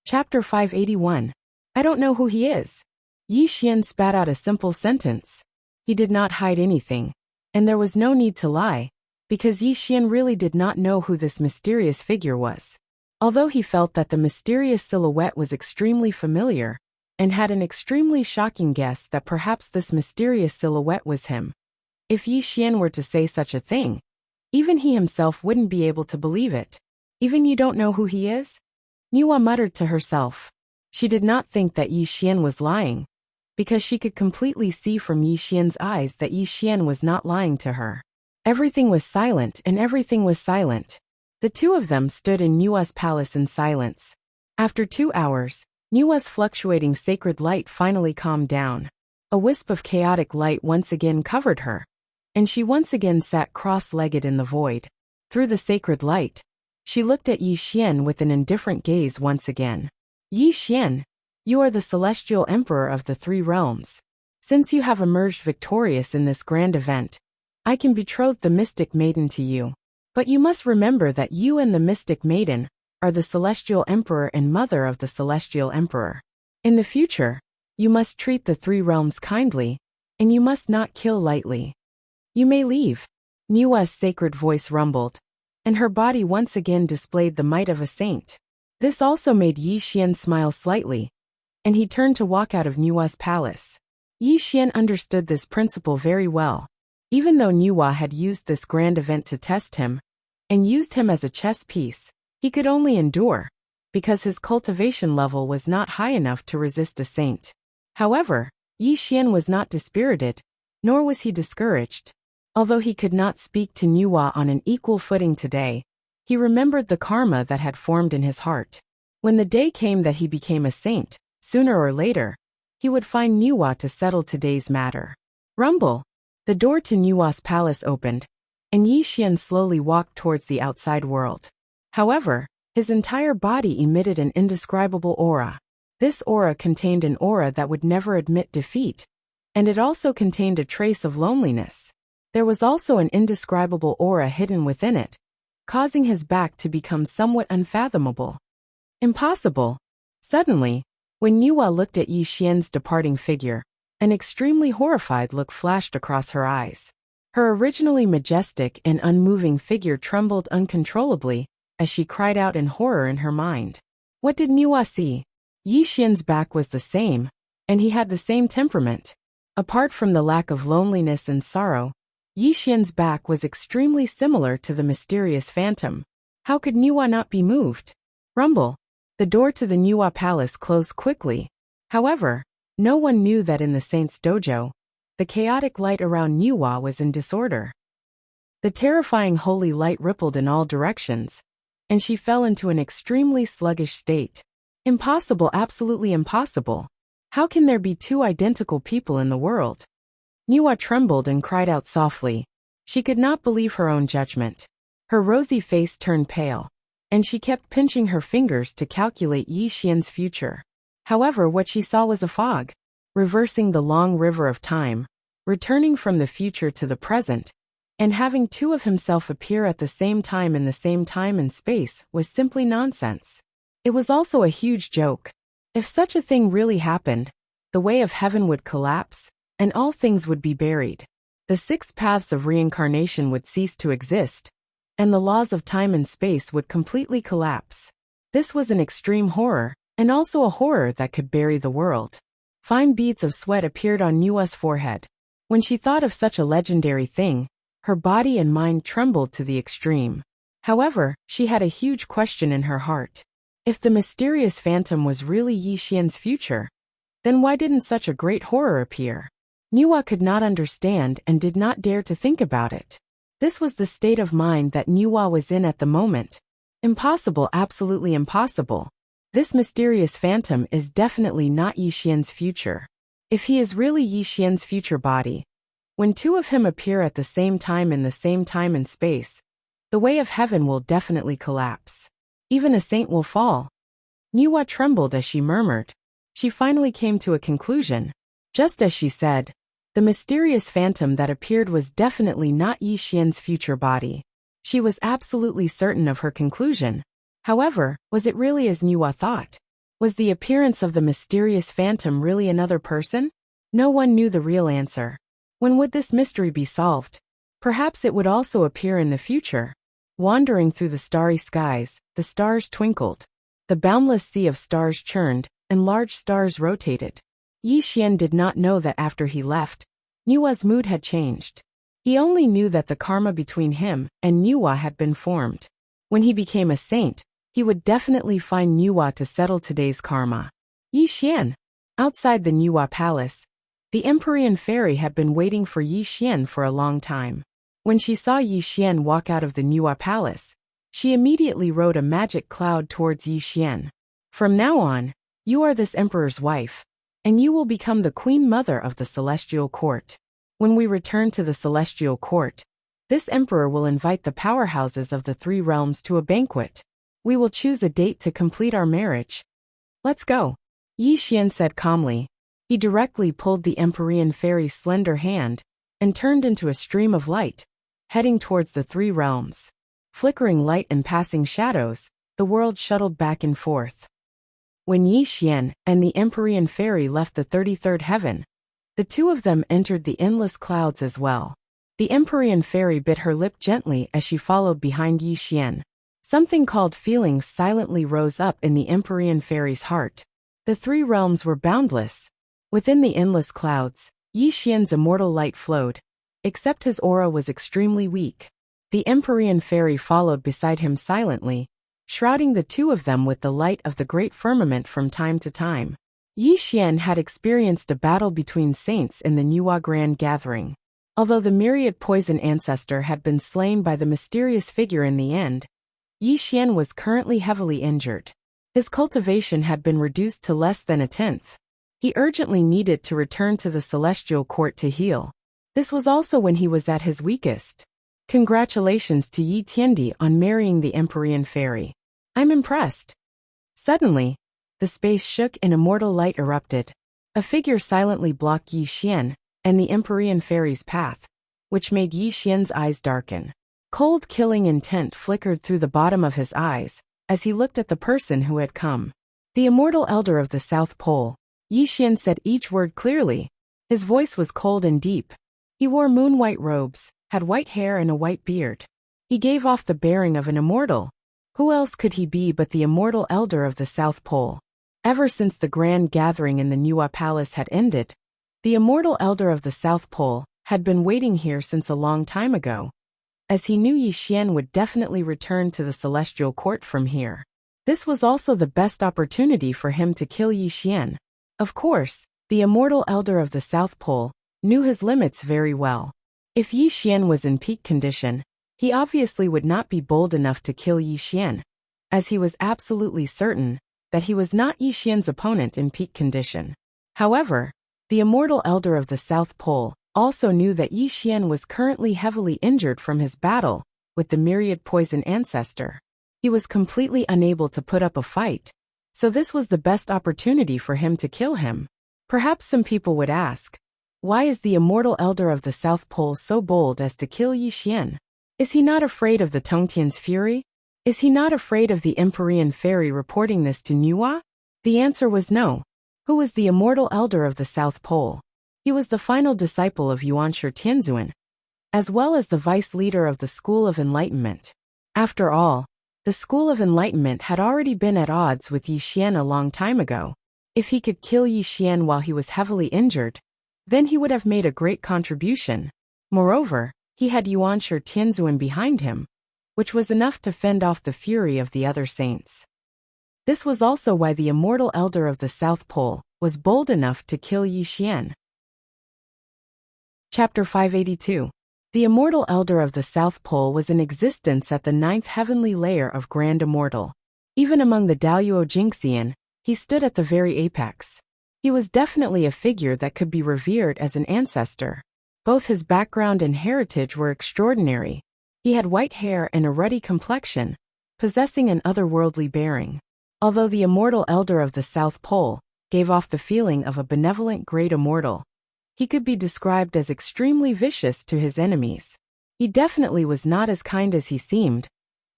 Chapter 581. I don't know who he is. Yi Xian spat out a simple sentence. He did not hide anything, and there was no need to lie, because Yi Xian really did not know who this mysterious figure was. Although he felt that the mysterious silhouette was extremely familiar, and had an extremely shocking guess that perhaps this mysterious silhouette was him. If Yi Xian were to say such a thing, even he himself wouldn't be able to believe it. Even you don't know who he is? Niwa muttered to herself. She did not think that Yi Xian was lying, because she could completely see from Yi Xian's eyes that Yi Xian was not lying to her. Everything was silent and everything was silent. The two of them stood in Niwa's palace in silence. After 2 hours, Niwa's fluctuating sacred light finally calmed down. A wisp of chaotic light once again covered her, and she once again sat cross-legged in the void. Through the sacred light, she looked at Yi Xian with an indifferent gaze once again. Yi Xian, you are the celestial emperor of the 3 realms. Since you have emerged victorious in this grand event, I can betroth the mystic maiden to you. But you must remember that you and the mystic maiden are the celestial emperor and mother of the celestial emperor. In the future, you must treat the 3 realms kindly, and you must not kill lightly. You may leave. Niwa's sacred voice rumbled, and her body once again displayed the might of a saint. This also made Yi Xian smile slightly, and he turned to walk out of Niwa's palace. Yi Xian understood this principle very well. Even though Niwa had used this grand event to test him, and used him as a chess piece, he could only endure, because his cultivation level was not high enough to resist a saint. However, Yi Xian was not dispirited, nor was he discouraged. Although he could not speak to Niwa on an equal footing today, he remembered the karma that had formed in his heart. When the day came that he became a saint, sooner or later, he would find Niwa to settle today's matter. Rumble! The door to Niwa's palace opened, and Yi Xian slowly walked towards the outside world. However, his entire body emitted an indescribable aura. This aura contained an aura that would never admit defeat, and it also contained a trace of loneliness. There was also an indescribable aura hidden within it, causing his back to become somewhat unfathomable. Impossible. Suddenly, when Niwa looked at Yi Xian's departing figure, an extremely horrified look flashed across her eyes. Her originally majestic and unmoving figure trembled uncontrollably as she cried out in horror in her mind. What did Niwa see? Yi Xian's back was the same, and he had the same temperament. Apart from the lack of loneliness and sorrow, Yi Xian's back was extremely similar to the mysterious phantom. How could Niwa not be moved? Rumble! The door to the Niwa palace closed quickly. However, no one knew that in the saint's dojo, the chaotic light around Niwa was in disorder. The terrifying holy light rippled in all directions, and she fell into an extremely sluggish state. Impossible, absolutely impossible. How can there be 2 identical people in the world? Niwa trembled and cried out softly. She could not believe her own judgment. Her rosy face turned pale, and she kept pinching her fingers to calculate Yi Xian's future. However, what she saw was a fog, reversing the long river of time, returning from the future to the present, and having 2 of himself appear at the same time in the same time and space was simply nonsense. It was also a huge joke. If such a thing really happened, the way of heaven would collapse, and all things would be buried. The 6 paths of reincarnation would cease to exist, and the laws of time and space would completely collapse. This was an extreme horror, and also a horror that could bury the world. Fine beads of sweat appeared on Niwa's forehead. When she thought of such a legendary thing, her body and mind trembled to the extreme. However, she had a huge question in her heart. If the mysterious phantom was really Yi Xian's future, then why didn't such a great horror appear? Niwa could not understand and did not dare to think about it. This was the state of mind that Niwa was in at the moment. Impossible, absolutely impossible. This mysterious phantom is definitely not Yi Xian's future. If he is really Yi Xian's future body, when 2 of him appear at the same time in the same time and space, the way of heaven will definitely collapse. Even a saint will fall. Niwa trembled as she murmured. She finally came to a conclusion. Just as she said, the mysterious phantom that appeared was definitely not Yi Xian's future body. She was absolutely certain of her conclusion. However, was it really as Niwa thought? Was the appearance of the mysterious phantom really another person? No one knew the real answer. When would this mystery be solved? Perhaps it would also appear in the future. Wandering through the starry skies, the stars twinkled. The boundless sea of stars churned, and large stars rotated. Yi Xian did not know that after he left, Nua's mood had changed. He only knew that the karma between him and Nua had been formed. When he became a saint, he would definitely find Nua to settle today's karma. Yi Xian. Outside the Nua palace, the Empyrean fairy had been waiting for Yi Xian for a long time. When she saw Yi Xian walk out of the Nua palace, she immediately rode a magic cloud towards Yi Xian. From now on, you are this emperor's wife, and you will become the queen mother of the celestial court. When we return to the celestial court, this emperor will invite the powerhouses of the three realms to a banquet. We will choose a date to complete our marriage. Let's go, Yi Xian said calmly. He directly pulled the Empyrean fairy's slender hand and turned into a stream of light, heading towards the three realms. Flickering light and passing shadows, the world shuttled back and forth. When Yi Xian and the Empyrean fairy left the 33rd heaven, the two of them entered the endless clouds as well. The Empyrean fairy bit her lip gently as she followed behind Yi Xian. Something called feelings silently rose up in the Empyrean fairy's heart. The three realms were boundless. Within the endless clouds, Yi Xian's immortal light flowed, except his aura was extremely weak. The Empyrean fairy followed beside him silently, shrouding the two of them with the light of the great firmament from time to time. Yi Xian had experienced a battle between saints in the Nua Grand Gathering. Although the myriad poison ancestor had been slain by the mysterious figure in the end, Yi Xian was currently heavily injured. His cultivation had been reduced to less than a tenth. He urgently needed to return to the celestial court to heal. This was also when he was at his weakest. Congratulations to Yi Tiandi on marrying the Empyrean fairy. I'm impressed. Suddenly, the space shook and immortal light erupted. A figure silently blocked Yi Xian and the Empyrean fairy's path, which made Yi Xian's eyes darken. Cold killing intent flickered through the bottom of his eyes as he looked at the person who had come. The immortal elder of the South Pole. Yi Xian said each word clearly. His voice was cold and deep. He wore moon-white robes, had white hair and a white beard. He gave off the bearing of an immortal. Who else could he be but the immortal elder of the South Pole? Ever since the grand gathering in the Nua Palace had ended, the immortal elder of the South Pole had been waiting here since a long time ago, as he knew Yi Xian would definitely return to the celestial court from here. This was also the best opportunity for him to kill Yi Xian. Of course, the immortal elder of the South Pole knew his limits very well. If Yi Xian was in peak condition, he obviously would not be bold enough to kill Yi Xian, as he was absolutely certain that he was not Yi Xian's opponent in peak condition. However, the immortal elder of the South Pole also knew that Yi Xian was currently heavily injured from his battle with the myriad poison ancestor. He was completely unable to put up a fight, so this was the best opportunity for him to kill him. Perhaps some people would ask, why is the immortal elder of the South Pole so bold as to kill Yi Xian? Is he not afraid of the Tongtian's fury? Is he not afraid of the Empyrean fairy reporting this to Nua? The answer was no. Who was the immortal elder of the South Pole? He was the final disciple of Yuanshi Tianzuan, as well as the vice leader of the School of Enlightenment. After all, the School of Enlightenment had already been at odds with Yi Xian a long time ago. If he could kill Yi Xian while he was heavily injured, then he would have made a great contribution. Moreover, he had Yuanshi Tianzuan behind him, which was enough to fend off the fury of the other saints. This was also why the immortal elder of the South Pole was bold enough to kill Yi Xian. Chapter 582. The immortal elder of the South Pole was in existence at the 9th heavenly layer of Grand Immortal. Even among the Daoyuo Jingxian, he stood at the very apex. He was definitely a figure that could be revered as an ancestor. Both his background and heritage were extraordinary. He had white hair and a ruddy complexion, possessing an otherworldly bearing. Although the immortal elder of the South Pole gave off the feeling of a benevolent great immortal, he could be described as extremely vicious to his enemies. He definitely was not as kind as he seemed.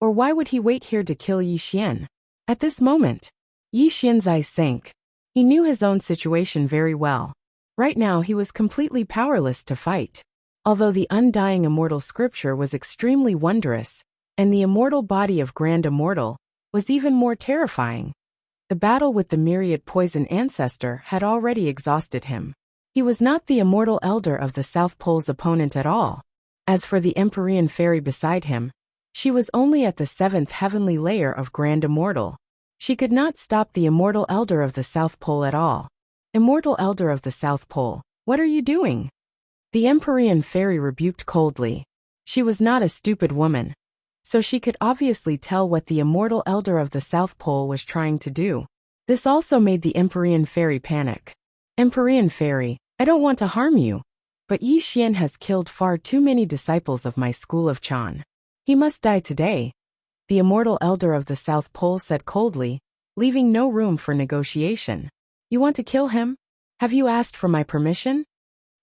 Or why would he wait here to kill Yi Xian? At this moment, Yi Xian's eyes sank. He knew his own situation very well. Right now he was completely powerless to fight. Although the undying immortal scripture was extremely wondrous, and the immortal body of Grand Immortal was even more terrifying, the battle with the myriad poison ancestor had already exhausted him. He was not the immortal elder of the South Pole's opponent at all. As for the Empyrean fairy beside him, she was only at the 7th heavenly layer of Grand Immortal. She could not stop the immortal elder of the South Pole at all. Immortal elder of the South Pole, what are you doing? The Empyrean fairy rebuked coldly. She was not a stupid woman, so she could obviously tell what the immortal elder of the South Pole was trying to do. This also made the Empyrean fairy panic. Empyrean fairy, I don't want to harm you, but Yi Xian has killed far too many disciples of my school of Chan. He must die today, the immortal elder of the South Pole said coldly, leaving no room for negotiation. You want to kill him? Have you asked for my permission?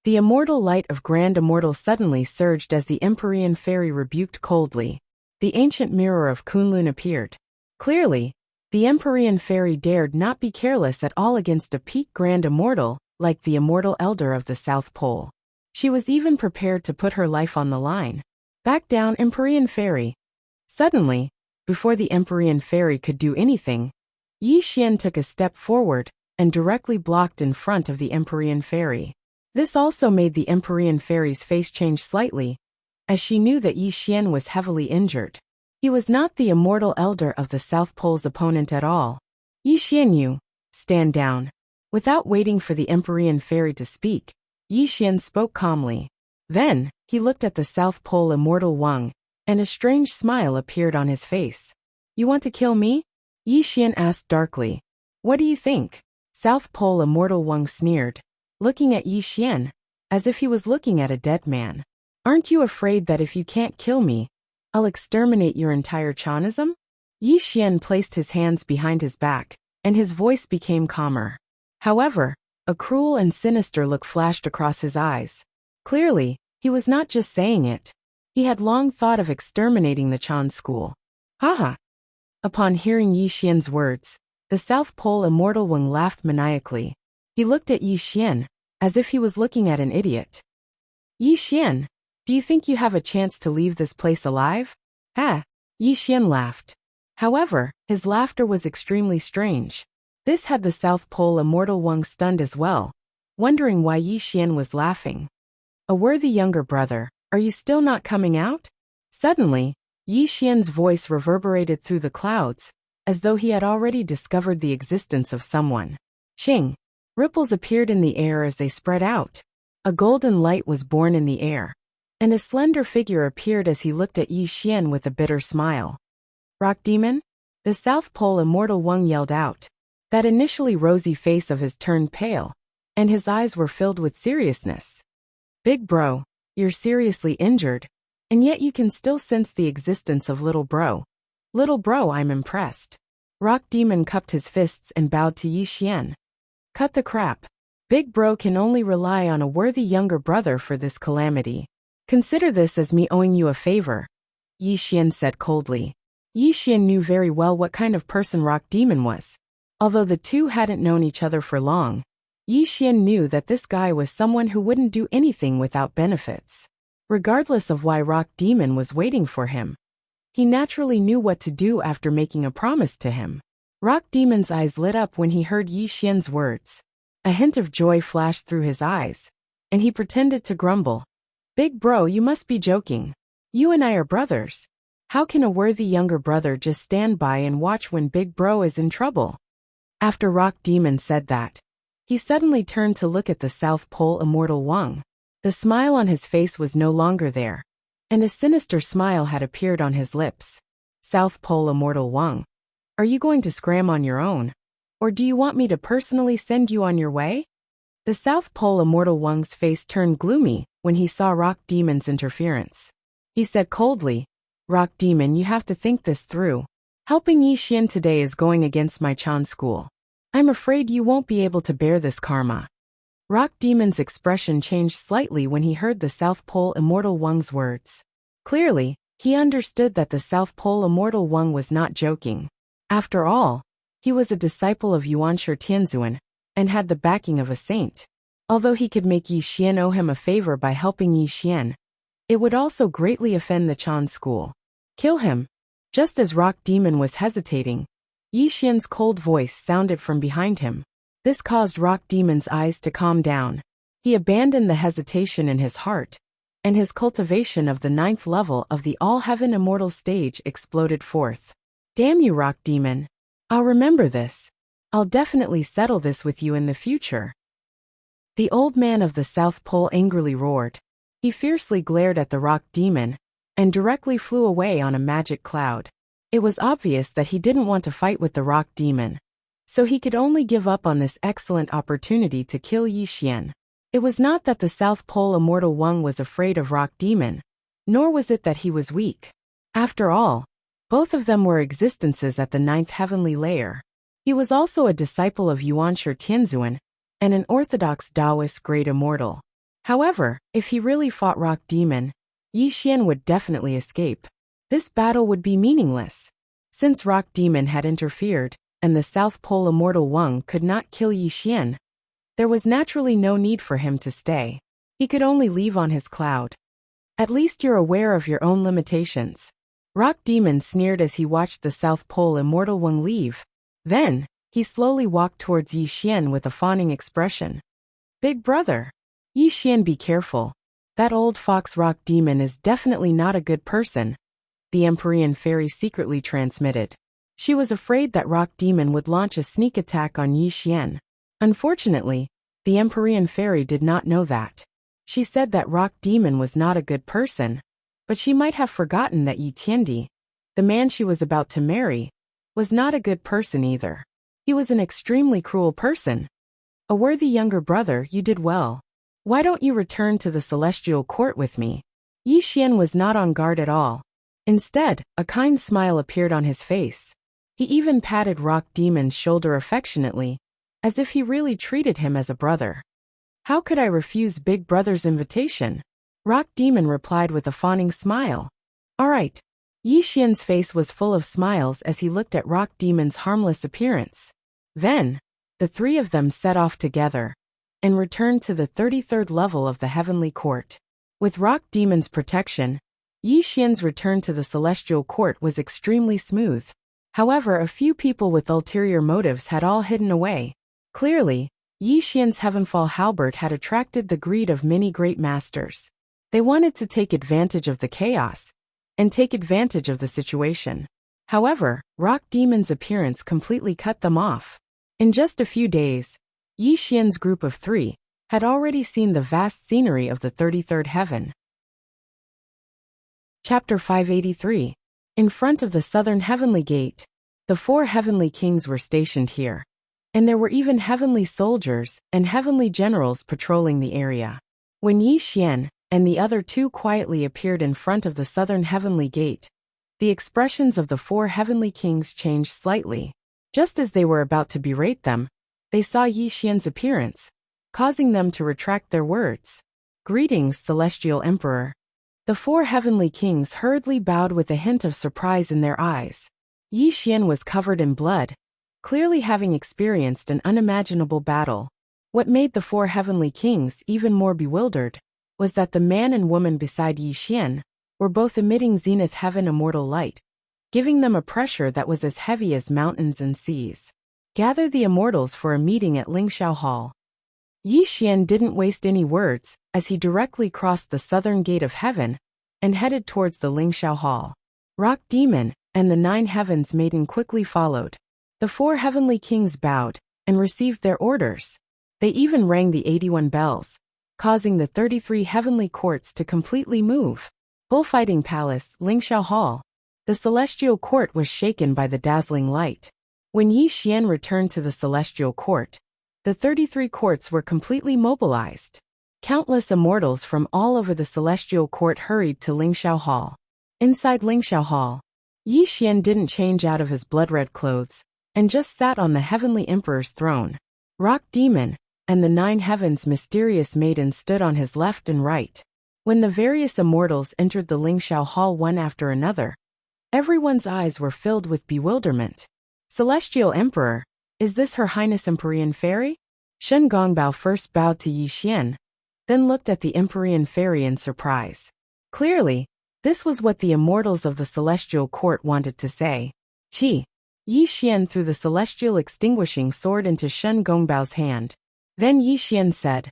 The immortal light of Grand Immortal suddenly surged as the Empyrean fairy rebuked coldly. The ancient mirror of Kunlun appeared. Clearly, the Empyrean fairy dared not be careless at all against a peak Grand Immortal like the immortal elder of the South Pole. She was even prepared to put her life on the line. Back down, Empyrean fairy. Suddenly, before the Empyrean fairy could do anything, Yi Xian took a step forward and directly blocked in front of the Empyrean fairy. This also made the Empyrean fairy's face change slightly, as she knew that Yi Xian was heavily injured. He was not the immortal elder of the South Pole's opponent at all. Yi Xian, you, stand down. Without waiting for the Empyrean fairy to speak, Yi Xian spoke calmly. Then, he looked at the South Pole immortal Wang, and a strange smile appeared on his face. You want to kill me? Yi Xian asked darkly. What do you think? South Pole immortal Wang sneered, looking at Yi Xian, as if he was looking at a dead man. Aren't you afraid that if you can't kill me, I'll exterminate your entire Chanism? Yi Xian placed his hands behind his back, and his voice became calmer. However, a cruel and sinister look flashed across his eyes. Clearly, he was not just saying it. He had long thought of exterminating the Chan school. Haha. Upon hearing Yi Xian's words, the South Pole immortal Wang laughed maniacally. He looked at Yi Xian, as if he was looking at an idiot. Yi Xian, do you think you have a chance to leave this place alive? Ha! Yi Xian laughed. However, his laughter was extremely strange. This had the South Pole immortal Wang stunned as well, wondering why Yi Xian was laughing. A worthy younger brother, are you still not coming out? Suddenly, Yi Xian's voice reverberated through the clouds, as though he had already discovered the existence of someone. Ching! Ripples appeared in the air as they spread out. A golden light was born in the air, and a slender figure appeared as he looked at Yi Xian with a bitter smile. Rock Demon? The South Pole immortal Wang yelled out. That initially rosy face of his turned pale, and his eyes were filled with seriousness. Big bro, you're seriously injured, and yet you can still sense the existence of little bro. Little bro, I'm impressed. Rock Demon cupped his fists and bowed to Yi Xian. Cut the crap. Big bro can only rely on a worthy younger brother for this calamity. Consider this as me owing you a favor, Yi Xian said coldly. Yi Xian knew very well what kind of person Rock Demon was. Although the two hadn't known each other for long, Yi Xian knew that this guy was someone who wouldn't do anything without benefits. Regardless of why Rock Demon was waiting for him, he naturally knew what to do after making a promise to him. Rock Demon's eyes lit up when he heard Yi Xian's words. A hint of joy flashed through his eyes, and he pretended to grumble. Big bro, you must be joking. You and I are brothers. How can a worthy younger brother just stand by and watch when Big bro is in trouble? After Rock Demon said that, he suddenly turned to look at the South Pole immortal Wang. The smile on his face was no longer there, and a sinister smile had appeared on his lips. South Pole immortal Wang, are you going to scram on your own, or do you want me to personally send you on your way? The South Pole immortal Wang's face turned gloomy when he saw Rock Demon's interference. He said coldly, Rock Demon, you have to think this through. Helping Yi Xian today is going against my Chan school. I'm afraid you won't be able to bear this karma. Rock Demon's expression changed slightly when he heard the South Pole immortal Wang's words. Clearly, he understood that the South Pole immortal Wang was not joking. After all, He was a disciple of Yuanshi Tianzuan and had the backing of a saint. Although he could make Yi Xian owe him a favor by helping Yi Xian, it would also greatly offend the Chan school. Kill him. Just as Rock Demon was hesitating, Yi Xian's cold voice sounded from behind him. This caused Rock Demon's eyes to calm down. He abandoned the hesitation in his heart, and his cultivation of the 9th level of the All-Heaven Immortal stage exploded forth. Damn you, Rock Demon. I'll remember this. I'll definitely settle this with you in the future. The old man of the South Pole angrily roared. He fiercely glared at the Rock Demon and directly flew away on a magic cloud. It was obvious that he didn't want to fight with the Rock Demon, so he could only give up on this excellent opportunity to kill Yi Xian. It was not that the South Pole Immortal Wang was afraid of Rock Demon, nor was it that he was weak. After all, both of them were existences at the 9th heavenly layer. He was also a disciple of Yuanshi Tianzuan and an orthodox Taoist great immortal. However, if he really fought Rock Demon, Yi Xian would definitely escape. This battle would be meaningless. Since Rock Demon had interfered, and the South Pole Immortal Wang could not kill Yi Xian, there was naturally no need for him to stay. He could only leave on his cloud. At least you're aware of your own limitations. Rock Demon sneered as he watched the South Pole Immortal Wang leave. Then, he slowly walked towards Yi Xian with a fawning expression. Big brother. Yi Xian, be careful. That old fox Rock Demon is definitely not a good person, the Empyrean Fairy secretly transmitted. She was afraid that Rock Demon would launch a sneak attack on Yi Xian. Unfortunately, the Empyrean Fairy did not know that. She said that Rock Demon was not a good person, but she might have forgotten that Yi Tiandi, the man she was about to marry, was not a good person either. He was an extremely cruel person. A worthy younger brother, you did well. Why don't you return to the Celestial Court with me? Yi Xian was not on guard at all. Instead, a kind smile appeared on his face. He even patted Rock Demon's shoulder affectionately, as if he really treated him as a brother. How could I refuse Big Brother's invitation? Rock Demon replied with a fawning smile. All right. Yi Xian's face was full of smiles as he looked at Rock Demon's harmless appearance. Then, the three of them set off together and returned to the 33rd level of the Heavenly Court. With Rock Demon's protection, Yi Xian's return to the Celestial Court was extremely smooth. However, a few people with ulterior motives had all hidden away. Clearly, Yi Xian's Heavenfall halberd had attracted the greed of many great masters. They wanted to take advantage of the chaos and take advantage of the situation. However, Rock Demon's appearance completely cut them off. In just a few days, Yi Xian's group of 3 had already seen the vast scenery of the 33rd heaven. Chapter 583. In front of the southern heavenly gate, the 4 heavenly kings were stationed here, and there were even heavenly soldiers and heavenly generals patrolling the area. When Yi Xian and the other 2 quietly appeared in front of the southern heavenly gate, the expressions of the 4 heavenly kings changed slightly. Just as they were about to berate them, they saw Yi Xian's appearance, causing them to retract their words. Greetings, Celestial Emperor. The 4 heavenly kings hurriedly bowed with a hint of surprise in their eyes. Yi Xian was covered in blood, clearly having experienced an unimaginable battle. What made the 4 heavenly kings even more bewildered was that the man and woman beside Yi Xian were both emitting zenith heaven immortal light, giving them a pressure that was as heavy as mountains and seas. Gather the immortals for a meeting at Lingxiao Hall. Yi Xian didn't waste any words as he directly crossed the southern gate of heaven and headed towards the Lingxiao Hall. Rock Demon and the 9 heavens maiden quickly followed. The 4 heavenly kings bowed and received their orders. They even rang the 81 bells, causing the 33 heavenly courts to completely move. Bullfighting Palace, Lingxiao Hall. The celestial court was shaken by the dazzling light. When Yi Xian returned to the celestial court, the 33 courts were completely mobilized. Countless immortals from all over the celestial court hurried to Lingxiao Hall. Inside Lingxiao Hall, Yi Xian didn't change out of his blood-red clothes and just sat on the heavenly emperor's throne. Rock Demon and the 9 heavens mysterious maiden stood on his left and right. When the various immortals entered the Lingxiao Hall one after another, everyone's eyes were filled with bewilderment. Celestial Emperor, is this Her Highness Empyrean Fairy? Shen Gongbao first bowed to Yi Xian, then looked at the Empyrean Fairy in surprise. Clearly, this was what the immortals of the Celestial Court wanted to say. Qi. Yi Xian threw the celestial extinguishing sword into Shen Gongbao's hand. Then Yi Xian said,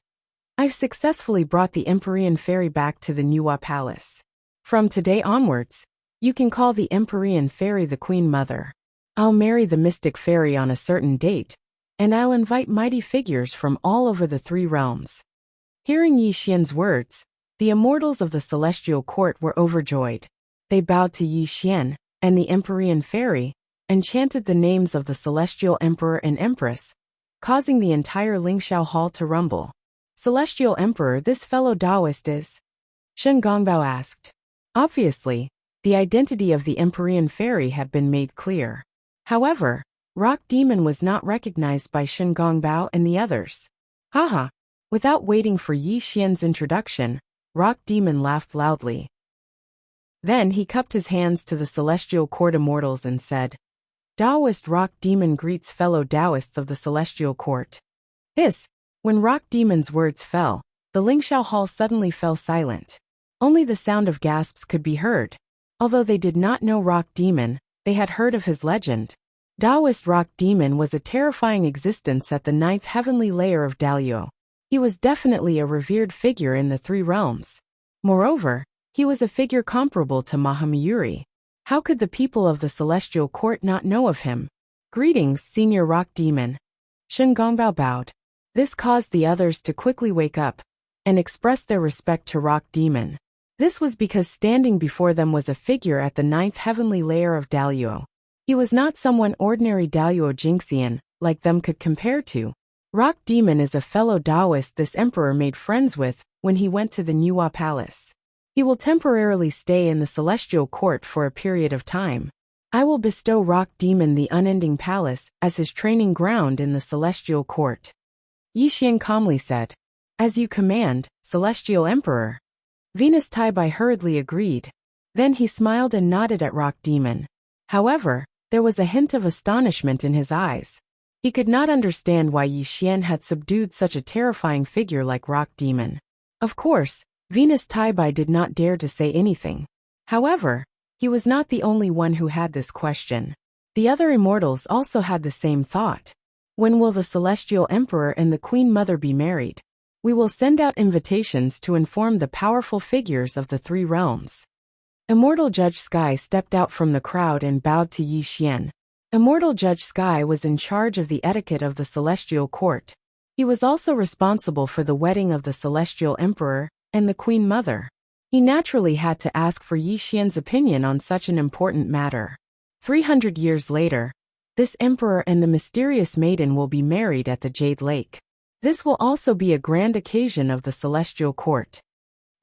I've successfully brought the Empyrean Fairy back to the Nuwa Palace. From today onwards, you can call the Empyrean Fairy the Queen Mother. I'll marry the Mystic Fairy on a certain date, and I'll invite mighty figures from all over the 3 realms. Hearing Yi Xian's words, the immortals of the Celestial Court were overjoyed. They bowed to Yi Xian and the Empyrean Fairy, and chanted the names of the Celestial Emperor and Empress, causing the entire Lingxiao Hall to rumble. Celestial Emperor, this fellow Taoist is? Shen Gongbao asked. Obviously, the identity of the Empyrean Fairy had been made clear. However, Rock Demon was not recognized by Shen Gongbao and the others. Haha. Without waiting for Yi Xian's introduction, Rock Demon laughed loudly. Then he cupped his hands to the Celestial Court immortals and said, Taoist Rock Demon greets fellow Taoists of the Celestial Court. When Rock Demon's words fell, the Lingxiao Hall suddenly fell silent. Only the sound of gasps could be heard. Although they did not know Rock Demon, they had heard of his legend. Taoist Rock Demon was a terrifying existence at the 9th heavenly layer of Daliao. He was definitely a revered figure in the 3 realms. Moreover, he was a figure comparable to Mahamayuri. How could the people of the Celestial Court not know of him? Greetings, Senior Rock Demon. Shen Gongbao bowed. This caused the others to quickly wake up and express their respect to Rock Demon. This was because standing before them was a figure at the 9th heavenly layer of Daliao. He was not someone ordinary Daliao Jinxian, like them could compare to. Rock Demon is a fellow Taoist this emperor made friends with when he went to the Nuwa Palace. He will temporarily stay in the Celestial Court for a period of time. I will bestow Rock Demon the Unending Palace as his training ground in the Celestial Court. Yi Xian calmly said, As you command, Celestial Emperor. Venus Taibai hurriedly agreed. Then he smiled and nodded at Rock Demon. However, there was a hint of astonishment in his eyes. He could not understand why Yi Xian had subdued such a terrifying figure like Rock Demon. Of course, Venus Taibai did not dare to say anything. However, he was not the only one who had this question. The other immortals also had the same thought. When will the Celestial Emperor and the Queen Mother be married? We will send out invitations to inform the powerful figures of the 3 realms. Immortal Judge Sky stepped out from the crowd and bowed to Yi Xian. Immortal Judge Sky was in charge of the etiquette of the Celestial Court. He was also responsible for the wedding of the Celestial Emperor and the Queen Mother. He naturally had to ask for Yi Xian's opinion on such an important matter. 300 years later, this emperor and the mysterious maiden will be married at the Jade Lake. This will also be a grand occasion of the Celestial Court.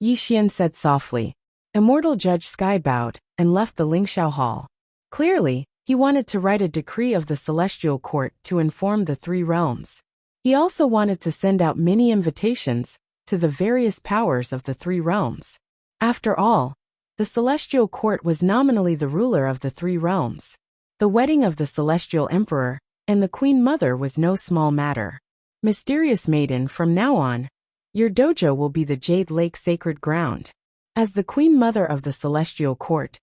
Yi Xian said softly. Immortal Judge Sky bowed and left the Lingxiao Hall. Clearly, he wanted to write a decree of the Celestial Court to inform the 3 realms. He also wanted to send out many invitations to the various powers of the 3 realms. After all, the Celestial Court was nominally the ruler of the 3 realms. The wedding of the Celestial Emperor and the Queen Mother was no small matter. Mysterious Maiden, from now on, your dojo will be the Jade Lake Sacred Ground. As the Queen Mother of the Celestial Court,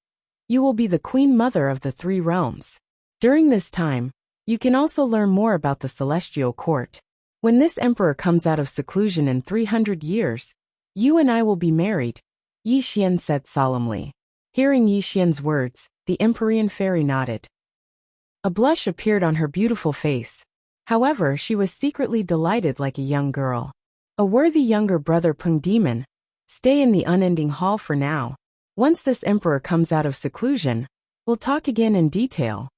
you will be the Queen Mother of the 3 realms. During this time, you can also learn more about the Celestial Court. When this emperor comes out of seclusion in 300 years, you and I will be married, Yi Xian said solemnly. Hearing Yi Xian's words, the Empyrean Fairy nodded. A blush appeared on her beautiful face. However, she was secretly delighted like a young girl. A worthy younger brother Peng Demon, stay in the Unending Hall for now. Once this emperor comes out of seclusion, we'll talk again in detail.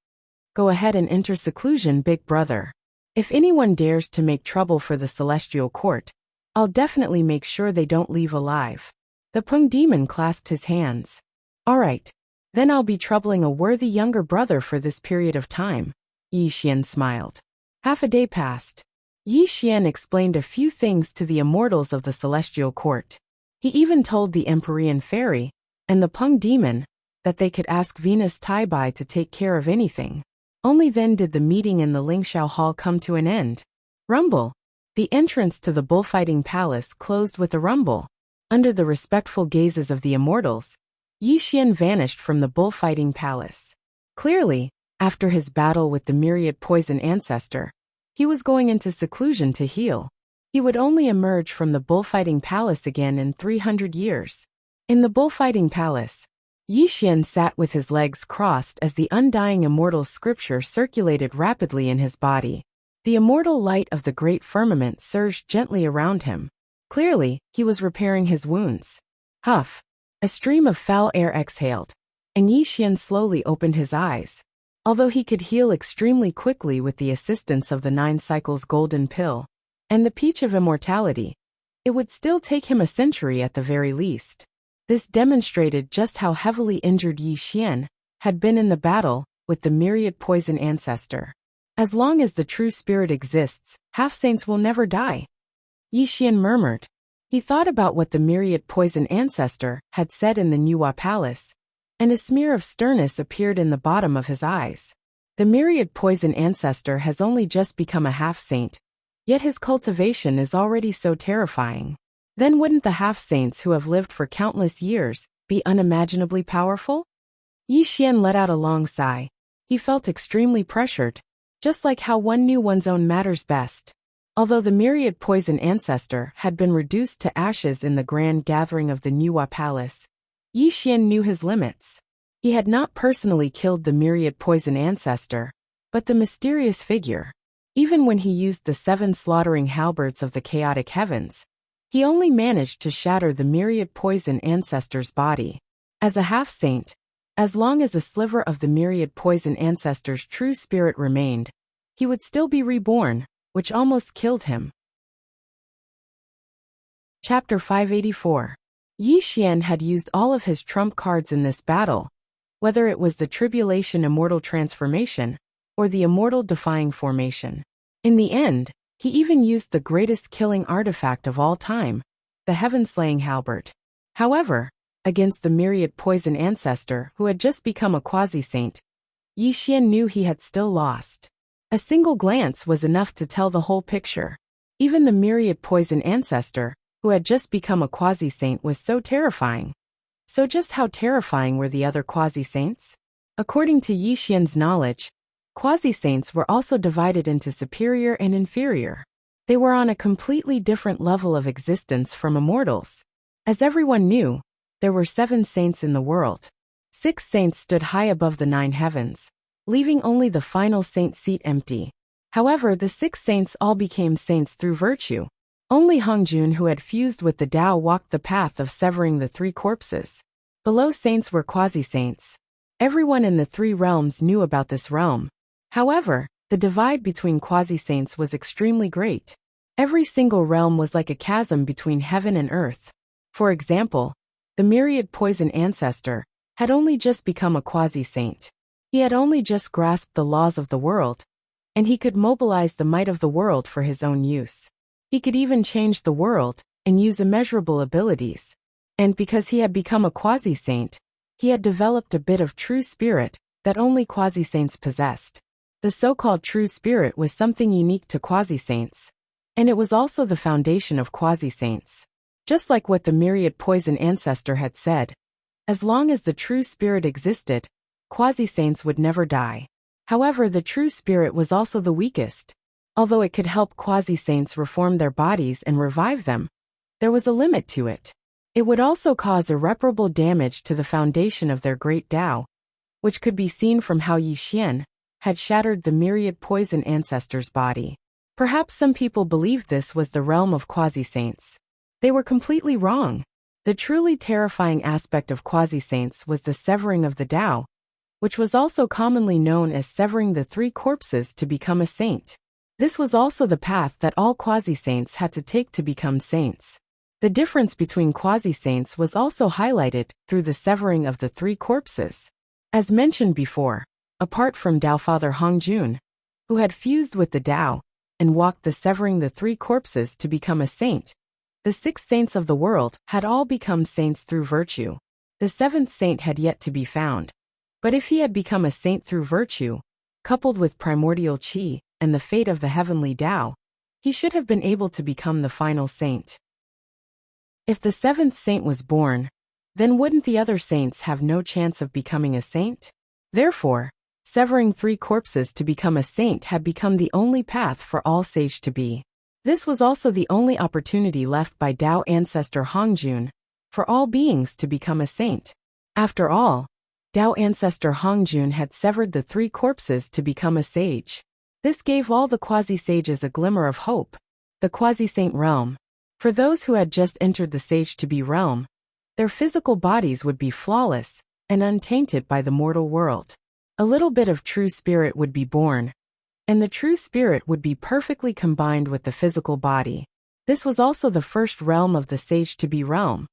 Go ahead and enter seclusion, big brother. If anyone dares to make trouble for the Celestial Court, I'll definitely make sure they don't leave alive. The Peng Demon clasped his hands. All right. Then I'll be troubling a worthy younger brother for this period of time. Yi Xian smiled. Half a day passed. Yi Xian explained a few things to the immortals of the Celestial Court. He even told the Empyrean Fairy and the Peng Demon that they could ask Venus Taibai to take care of anything. Only then did the meeting in the Lingxiao Hall come to an end. Rumble. The entrance to the bullfighting palace closed with a rumble. Under the respectful gazes of the immortals, Yi Xian vanished from the bullfighting palace. Clearly, after his battle with the myriad poison ancestor, he was going into seclusion to heal. He would only emerge from the bullfighting palace again in 300 years. In the bullfighting palace, Yi Xian sat with his legs crossed as the undying immortal scripture circulated rapidly in his body. The immortal light of the great firmament surged gently around him. Clearly, he was repairing his wounds. Huff! A stream of foul air exhaled, and Yi Xian slowly opened his eyes. Although he could heal extremely quickly with the assistance of the 9 cycles golden pill and the peach of immortality, it would still take him a century at the very least. This demonstrated just how heavily injured Yi Xian had been in the battle with the myriad poison ancestor. As long as the true spirit exists, half-saints will never die. Yi Xian murmured. He thought about what the myriad poison ancestor had said in the Nuwa Palace, and a smear of sternness appeared in the bottom of his eyes. The myriad poison ancestor has only just become a half-saint, yet his cultivation is already so terrifying. Then wouldn't the half-saints who have lived for countless years be unimaginably powerful? Yi Xian let out a long sigh. He felt extremely pressured, just like how one knew one's own matters best. Although the myriad poison ancestor had been reduced to ashes in the grand gathering of the Nuwa Palace, Yi Xian knew his limits. He had not personally killed the myriad poison ancestor, but the mysterious figure. Even when he used the 7 slaughtering halberds of the chaotic heavens, he only managed to shatter the myriad poison ancestor's body. As a half-saint, as long as a sliver of the myriad poison ancestor's true spirit remained, he would still be reborn, which almost killed him. Chapter 584. Yi Xian had used all of his trump cards in this battle, whether it was the Tribulation Immortal Transformation or the Immortal Defying Formation. In the end, he even used the greatest killing artifact of all time, the Heaven-Slaying Halberd. However, against the myriad poison ancestor who had just become a quasi-saint, Yi Xian knew he had still lost. A single glance was enough to tell the whole picture. Even the myriad poison ancestor, who had just become a quasi-saint, was so terrifying. So just how terrifying were the other quasi-saints? According to Yi Xian's knowledge, quasi-saints were also divided into superior and inferior. They were on a completely different level of existence from immortals. As everyone knew, there were 7 saints in the world. 6 saints stood high above the 9 heavens, leaving only the final saint seat empty. However, the 6 saints all became saints through virtue. Only Hongjun, who had fused with the Tao, walked the path of severing the 3 corpses. Below saints were quasi-saints. Everyone in the 3 realms knew about this realm. However, the divide between quasi-saints was extremely great. Every single realm was like a chasm between heaven and earth. For example, the myriad poison ancestor had only just become a quasi-saint. He had only just grasped the laws of the world, and he could mobilize the might of the world for his own use. He could even change the world and use immeasurable abilities. And because he had become a quasi-saint, he had developed a bit of true spirit that only quasi-saints possessed. The so-called true spirit was something unique to quasi-saints, and it was also the foundation of quasi-saints. Just like what the myriad poison ancestor had said, as long as the true spirit existed, quasi-saints would never die. However, the true spirit was also the weakest. Although it could help quasi-saints reform their bodies and revive them, there was a limit to it. It would also cause irreparable damage to the foundation of their great Tao, which could be seen from how Yi Xian had shattered the myriad poison ancestor's body. Perhaps some people believed this was the realm of quasi-saints. They were completely wrong. The truly terrifying aspect of quasi-saints was the severing of the Tao, which was also commonly known as severing the 3 corpses to become a saint. This was also the path that all quasi-saints had to take to become saints. The difference between quasi-saints was also highlighted through the severing of the 3 corpses. As mentioned before, apart from Tao Father Hongjun, who had fused with the Tao and walked the severing the 3 corpses to become a saint, the 6 saints of the world had all become saints through virtue. The 7th saint had yet to be found. But if he had become a saint through virtue, coupled with primordial qi and the fate of the heavenly Tao, he should have been able to become the final saint. If the seventh saint was born, then wouldn't the other saints have no chance of becoming a saint? Therefore, severing 3 corpses to become a saint had become the only path for all sage to be. This was also the only opportunity left by Tao ancestor Hongjun for all beings to become a saint. After all, Tao ancestor Hongjun had severed the 3 corpses to become a sage. This gave all the quasi-sages a glimmer of hope. The quasi-saint realm. For those who had just entered the sage-to-be realm, their physical bodies would be flawless and untainted by the mortal world. A little bit of true spirit would be born, and the true spirit would be perfectly combined with the physical body. This was also the first realm of the sage-to-be realm,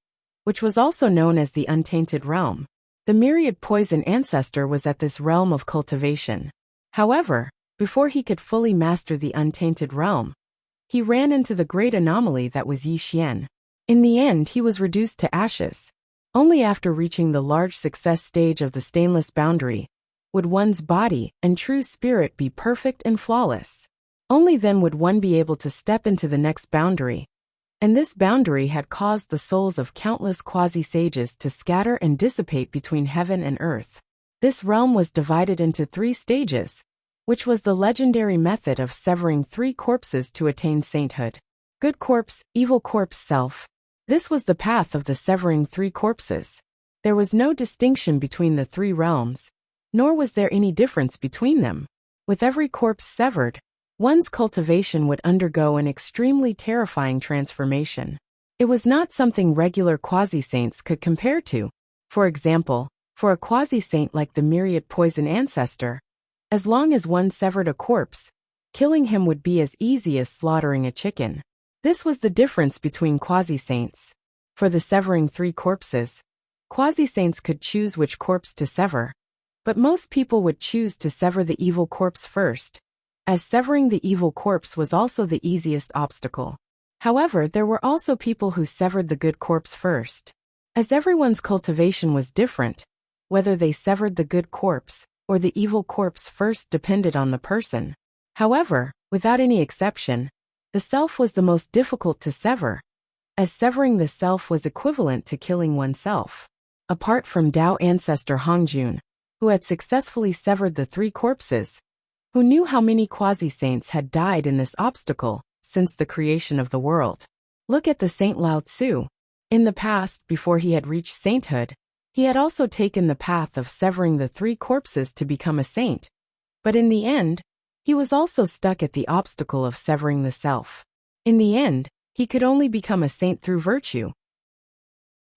which was also known as the untainted realm. The myriad poison ancestor was at this realm of cultivation. However, before he could fully master the untainted realm, he ran into the great anomaly that was Yi Xian. In the end, he was reduced to ashes. Only after reaching the large success stage of the stainless boundary would one's body and true spirit be perfect and flawless. Only then would one be able to step into the next boundary. And this boundary had caused the souls of countless quasi-sages to scatter and dissipate between heaven and earth. This realm was divided into 3 stages, which was the legendary method of severing 3 corpses to attain sainthood. Good corpse, evil corpse, self. This was the path of the severing 3 corpses. There was no distinction between the 3 realms, nor was there any difference between them. With every corpse severed, one's cultivation would undergo an extremely terrifying transformation. It was not something regular quasi-saints could compare to. For example, for a quasi-saint like the myriad poison ancestor, as long as one severed a corpse, killing him would be as easy as slaughtering a chicken. This was the difference between quasi-saints. For the severing 3 corpses, quasi-saints could choose which corpse to sever, but most people would choose to sever the evil corpse first, as severing the evil corpse was also the easiest obstacle. However, there were also people who severed the good corpse first. As everyone's cultivation was different, whether they severed the good corpse or the evil corpse first depended on the person. However, without any exception, the self was the most difficult to sever, as severing the self was equivalent to killing oneself. Apart from Tao ancestor Hongjun, who had successfully severed the 3 corpses, who knew how many quasi-saints had died in this obstacle since the creation of the world. Look at the Saint Lao Tzu. In the past, before he had reached sainthood, he had also taken the path of severing the 3 corpses to become a saint. But in the end, he was also stuck at the obstacle of severing the self. In the end, he could only become a saint through virtue.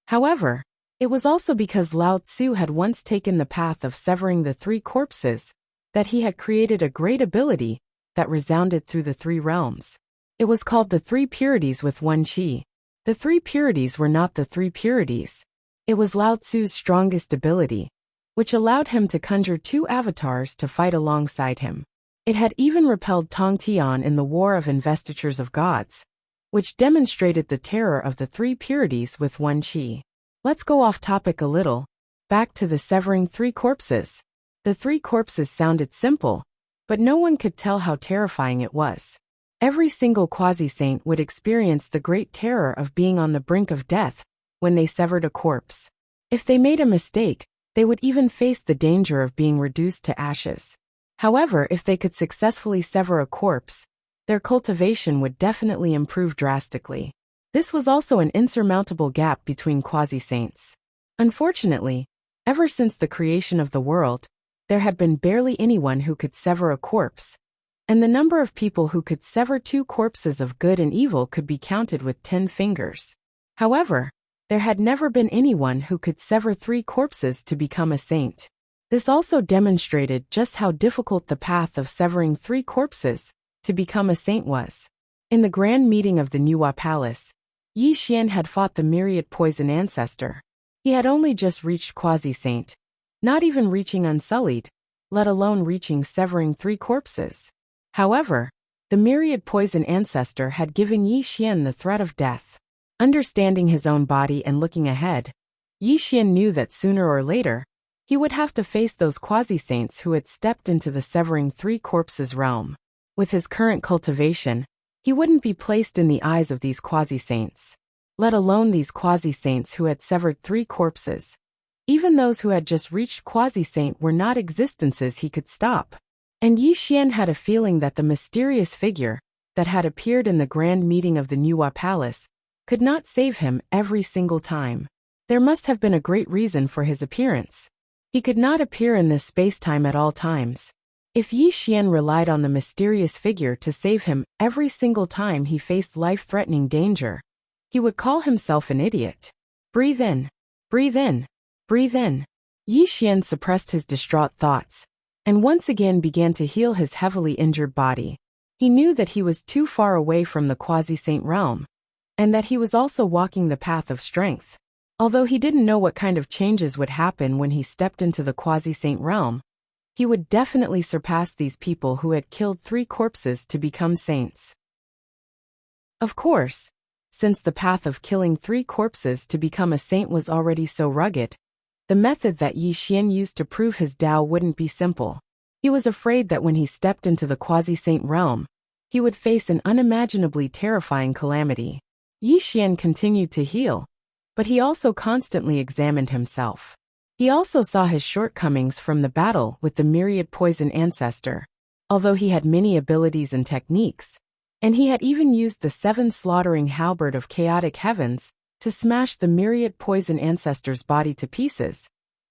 However, it was also because Lao Tzu had once taken the path of severing the 3 corpses that he had created a great ability that resounded through the 3 realms. It was called the 3 purities with 1 qi. The 3 purities were not the 3 purities. It was Lao Tzu's strongest ability, which allowed him to conjure 2 avatars to fight alongside him. It had even repelled Tong Tian in the War of Investitures of Gods, which demonstrated the terror of the 3 purities with 1 qi. Let's go off topic a little. Back to the severing 3 corpses. The 3 corpses sounded simple, but no one could tell how terrifying it was. Every single quasi-saint would experience the great terror of being on the brink of death when they severed a corpse. If they made a mistake, they would even face the danger of being reduced to ashes. However, if they could successfully sever a corpse, their cultivation would definitely improve drastically. This was also an insurmountable gap between quasi-saints. Unfortunately, ever since the creation of the world, there had been barely anyone who could sever a corpse, and the number of people who could sever 2 corpses of good and evil could be counted with 10 fingers. However, there had never been anyone who could sever 3 corpses to become a saint. This also demonstrated just how difficult the path of severing 3 corpses to become a saint was. In the grand meeting of the Nuwa Palace, Yi Xian had fought the myriad poison ancestor. He had only just reached quasi-saint, not even reaching unsullied, let alone reaching severing 3 corpses. However, the myriad poison ancestor had given Yi Xian the threat of death. Understanding his own body and looking ahead, Yi Xian knew that sooner or later, He would have to face those quasi-saints who had stepped into the severing three corpses realm. With his current cultivation, he wouldn't be placed in the eyes of these quasi-saints, let alone these quasi-saints who had severed three corpses. Even those who had just reached quasi-saint were not existences he could stop. And Yi Xian had a feeling that the mysterious figure that had appeared in the grand meeting of the Nuwa Palace could not save him every single time. There must have been a great reason for his appearance. He could not appear in this space-time at all times. If Yi Xian relied on the mysterious figure to save him every single time he faced life-threatening danger, he would call himself an idiot. Breathe in. Breathe in. Breathe in. Yi Xian suppressed his distraught thoughts, and once again began to heal his heavily injured body. He knew that he was too far away from the quasi-saint realm, and that he was also walking the path of strength. Although he didn't know what kind of changes would happen when he stepped into the quasi-saint realm, he would definitely surpass these people who had killed three corpses to become saints. Of course, since the path of killing three corpses to become a saint was already so rugged, the method that Yi Xian used to prove his Tao wouldn't be simple. He was afraid that when he stepped into the quasi-saint realm, he would face an unimaginably terrifying calamity. Yi Xian continued to heal, but he also constantly examined himself. He also saw his shortcomings from the battle with the myriad poison ancestor. Although he had many abilities and techniques, and he had even used the 7 slaughtering halberd of chaotic heavens to smash the myriad poison ancestor's body to pieces,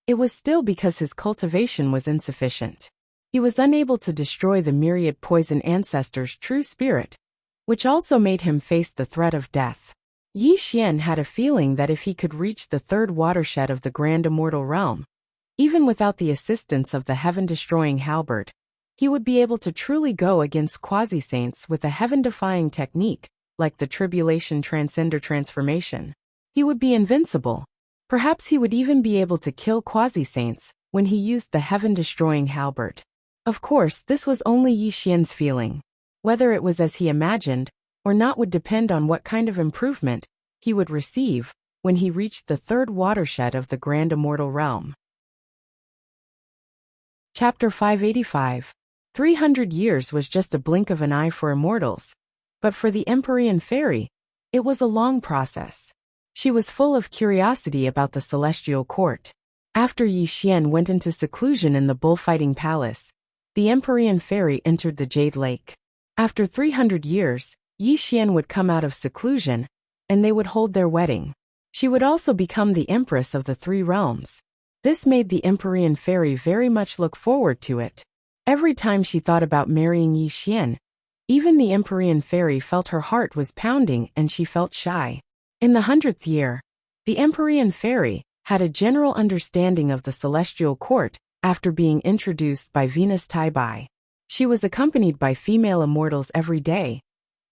it was still because his cultivation was insufficient. He was unable to destroy the myriad poison ancestor's true spirit, which also made him face the threat of death. Yi Xian had a feeling that if he could reach the third watershed of the grand immortal realm, even without the assistance of the heaven-destroying halberd, he would be able to truly go against quasi-saints with a heaven-defying technique, like the Tribulation Transcender transformation. He would be invincible. Perhaps he would even be able to kill quasi-saints when he used the heaven-destroying halberd. Of course, this was only Yi Xian's feeling. Whether it was as he imagined or not would depend on what kind of improvement he would receive when he reached the third watershed of the grand immortal realm. Chapter 585. 300 years was just a blink of an eye for immortals, but for the Empyrean Fairy, it was a long process. She was full of curiosity about the celestial court. After Yi Xian went into seclusion in the bullfighting palace, the Empyrean Fairy entered the Jade Lake. After 300 years, Yi Xian would come out of seclusion, and they would hold their wedding. She would also become the Empress of the Three Realms. This made the Empyrean Fairy very much look forward to it. Every time she thought about marrying Yi Xian, even the Empyrean Fairy felt her heart was pounding and she felt shy. In the 100th year, the Empyrean Fairy had a general understanding of the celestial court after being introduced by Venus Tai Bai. She was accompanied by female immortals every day,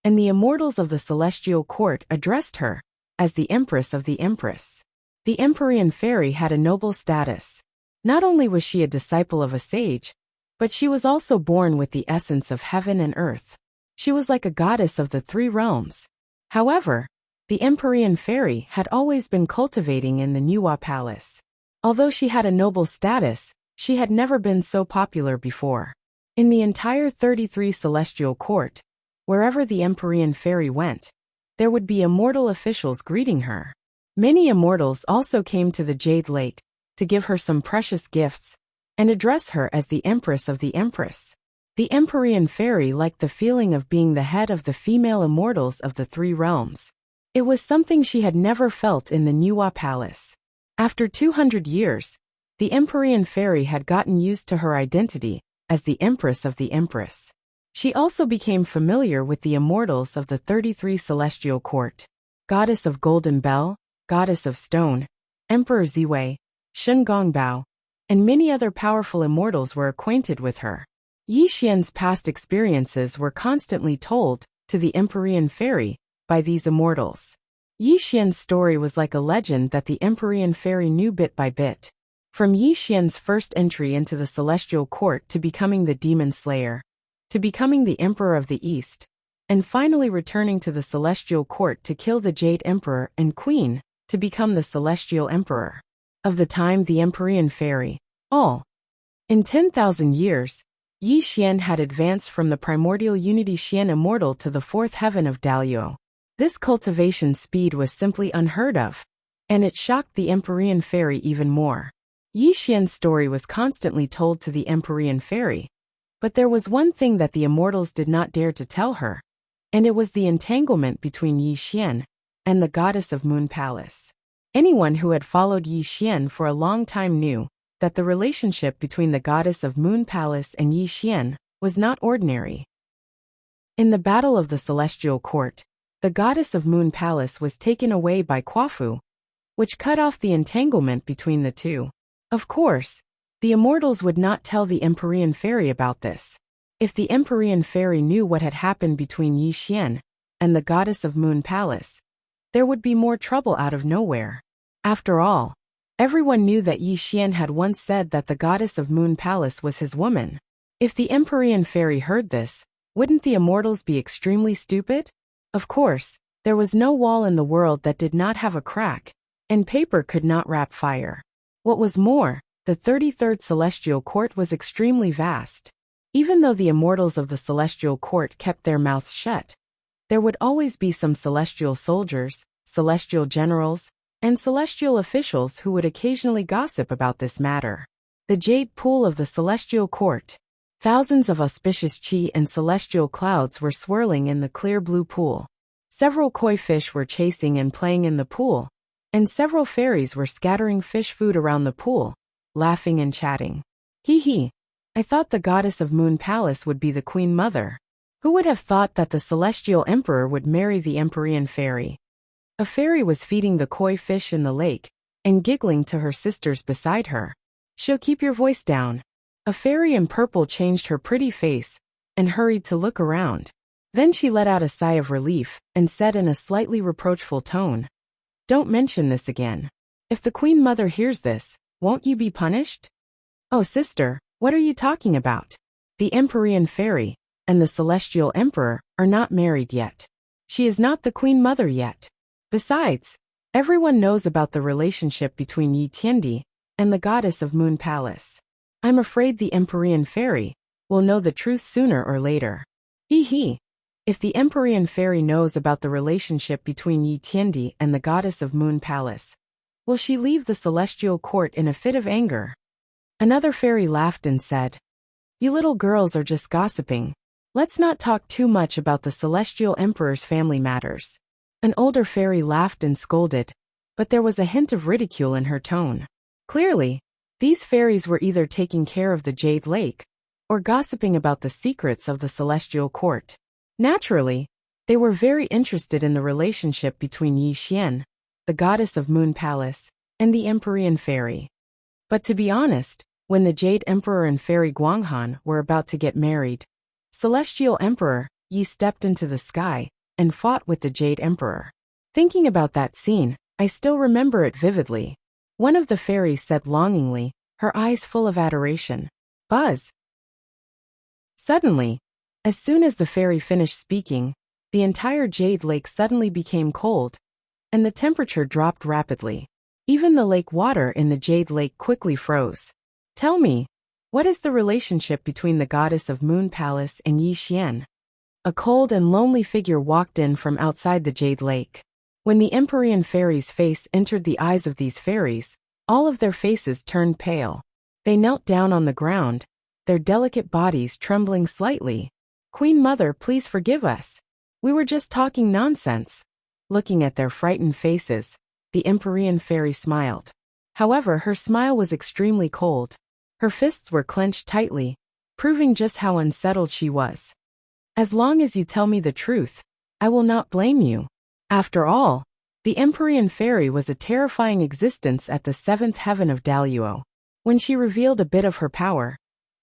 and the immortals of the celestial court addressed her as the Empress of the Empress. The Empyrean Fairy had a noble status. Not only was she a disciple of a sage, but she was also born with the essence of heaven and earth. She was like a goddess of the three realms. However, the Empyrean Fairy had always been cultivating in the Nuwa Palace. Although she had a noble status, she had never been so popular before. In the entire 33 celestial court, wherever the Empyrean Fairy went, there would be immortal officials greeting her. Many immortals also came to the Jade Lake to give her some precious gifts and address her as the Empress of the Empress. The Empyrean Fairy liked the feeling of being the head of the female immortals of the three realms. It was something she had never felt in the Nuwa Palace. After 200 years, the Empyrean Fairy had gotten used to her identity as the Empress of the Empress. She also became familiar with the immortals of the 33 celestial court. Goddess of Golden Bell, Goddess of Stone, Emperor Ziwei, Shen Gongbao, and many other powerful immortals were acquainted with her. Yi Xian's past experiences were constantly told to the Empyrean Fairy by these immortals. Yi Xian's story was like a legend that the Empyrean Fairy knew bit by bit. From Yi Xian's first entry into the celestial court to becoming the demon slayer, to becoming the Emperor of the East, and finally returning to the celestial court to kill the Jade Emperor and Queen, to become the Celestial Emperor. Of the time the Empyrean Fairy all. In 10,000 years, Yi Xian had advanced from the primordial unity Xian Immortal to the fourth heaven of Daluo. This cultivation speed was simply unheard of, and it shocked the Empyrean Fairy even more. Yi Xian's story was constantly told to the Empyrean Fairy, but there was one thing that the Immortals did not dare to tell her, and it was the entanglement between Yi Xian and the goddess of Moon Palace. Anyone who had followed Yi Xian for a long time knew that the relationship between the goddess of Moon Palace and Yi Xian was not ordinary. In the Battle of the Celestial Court, the goddess of Moon Palace was taken away by Quafu, which cut off the entanglement between the two. Of course, the Immortals would not tell the Empyrean Fairy about this. If the Empyrean Fairy knew what had happened between Yi Xian and the goddess of Moon Palace, there would be more trouble out of nowhere. After all, everyone knew that Yi Xian had once said that the goddess of Moon Palace was his woman. If the Empyrean Fairy heard this, wouldn't the Immortals be extremely stupid? Of course, there was no wall in the world that did not have a crack, and paper could not wrap fire. What was more, the 33rd Celestial Court was extremely vast. Even though the Immortals of the Celestial Court kept their mouths shut, there would always be some celestial soldiers, celestial generals, and celestial officials who would occasionally gossip about this matter. The Jade Pool of the Celestial Court. Thousands of auspicious chi and celestial clouds were swirling in the clear blue pool. Several koi fish were chasing and playing in the pool, and several fairies were scattering fish food around the pool, laughing and chatting. Hee hee. I thought the goddess of Moon Palace would be the Queen Mother. Who would have thought that the Celestial Emperor would marry the Empyrean Fairy? A fairy was feeding the koi fish in the lake, and giggling to her sisters beside her. She'll keep your voice down. A fairy in purple changed her pretty face, and hurried to look around. Then she let out a sigh of relief, and said in a slightly reproachful tone, "Don't mention this again. If the Queen Mother hears this, won't you be punished?" "Oh sister, what are you talking about? The Empyrean Fairy and the Celestial Emperor are not married yet. She is not the Queen Mother yet. Besides, everyone knows about the relationship between Yi Tiandi and the goddess of Moon Palace. I'm afraid the Empyrean Fairy will know the truth sooner or later." Hee hee. If the Empyrean Fairy knows about the relationship between Yi Tiandi and the goddess of Moon Palace, will she leave the Celestial Court in a fit of anger? Another fairy laughed and said, "You little girls are just gossiping. Let's not talk too much about the Celestial Emperor's family matters." An older fairy laughed and scolded, but there was a hint of ridicule in her tone. Clearly, these fairies were either taking care of the Jade Lake, or gossiping about the secrets of the Celestial Court. Naturally, they were very interested in the relationship between Yi Xian, the goddess of Moon Palace, and the Empyrean Fairy. But to be honest, when the Jade Emperor and Fairy Guanghan were about to get married, Celestial Emperor Yi stepped into the sky and fought with the Jade Emperor. Thinking about that scene, I still remember it vividly. One of the fairies said longingly, her eyes full of adoration, "Buzz." Suddenly, as soon as the fairy finished speaking, the entire Jade Lake suddenly became cold, and the temperature dropped rapidly. Even the lake water in the Jade Lake quickly froze. "Tell me, what is the relationship between the goddess of Moon Palace and Yi Xian?" A cold and lonely figure walked in from outside the Jade Lake. When the Empyrean Fairy's face entered the eyes of these fairies, all of their faces turned pale. They knelt down on the ground, their delicate bodies trembling slightly. "Queen Mother, please forgive us. We were just talking nonsense." Looking at their frightened faces, the Empyrean Fairy smiled. However, her smile was extremely cold. Her fists were clenched tightly, proving just how unsettled she was. "As long as you tell me the truth, I will not blame you." After all, the Empyrean Fairy was a terrifying existence at the seventh heaven of Daluo. When she revealed a bit of her power,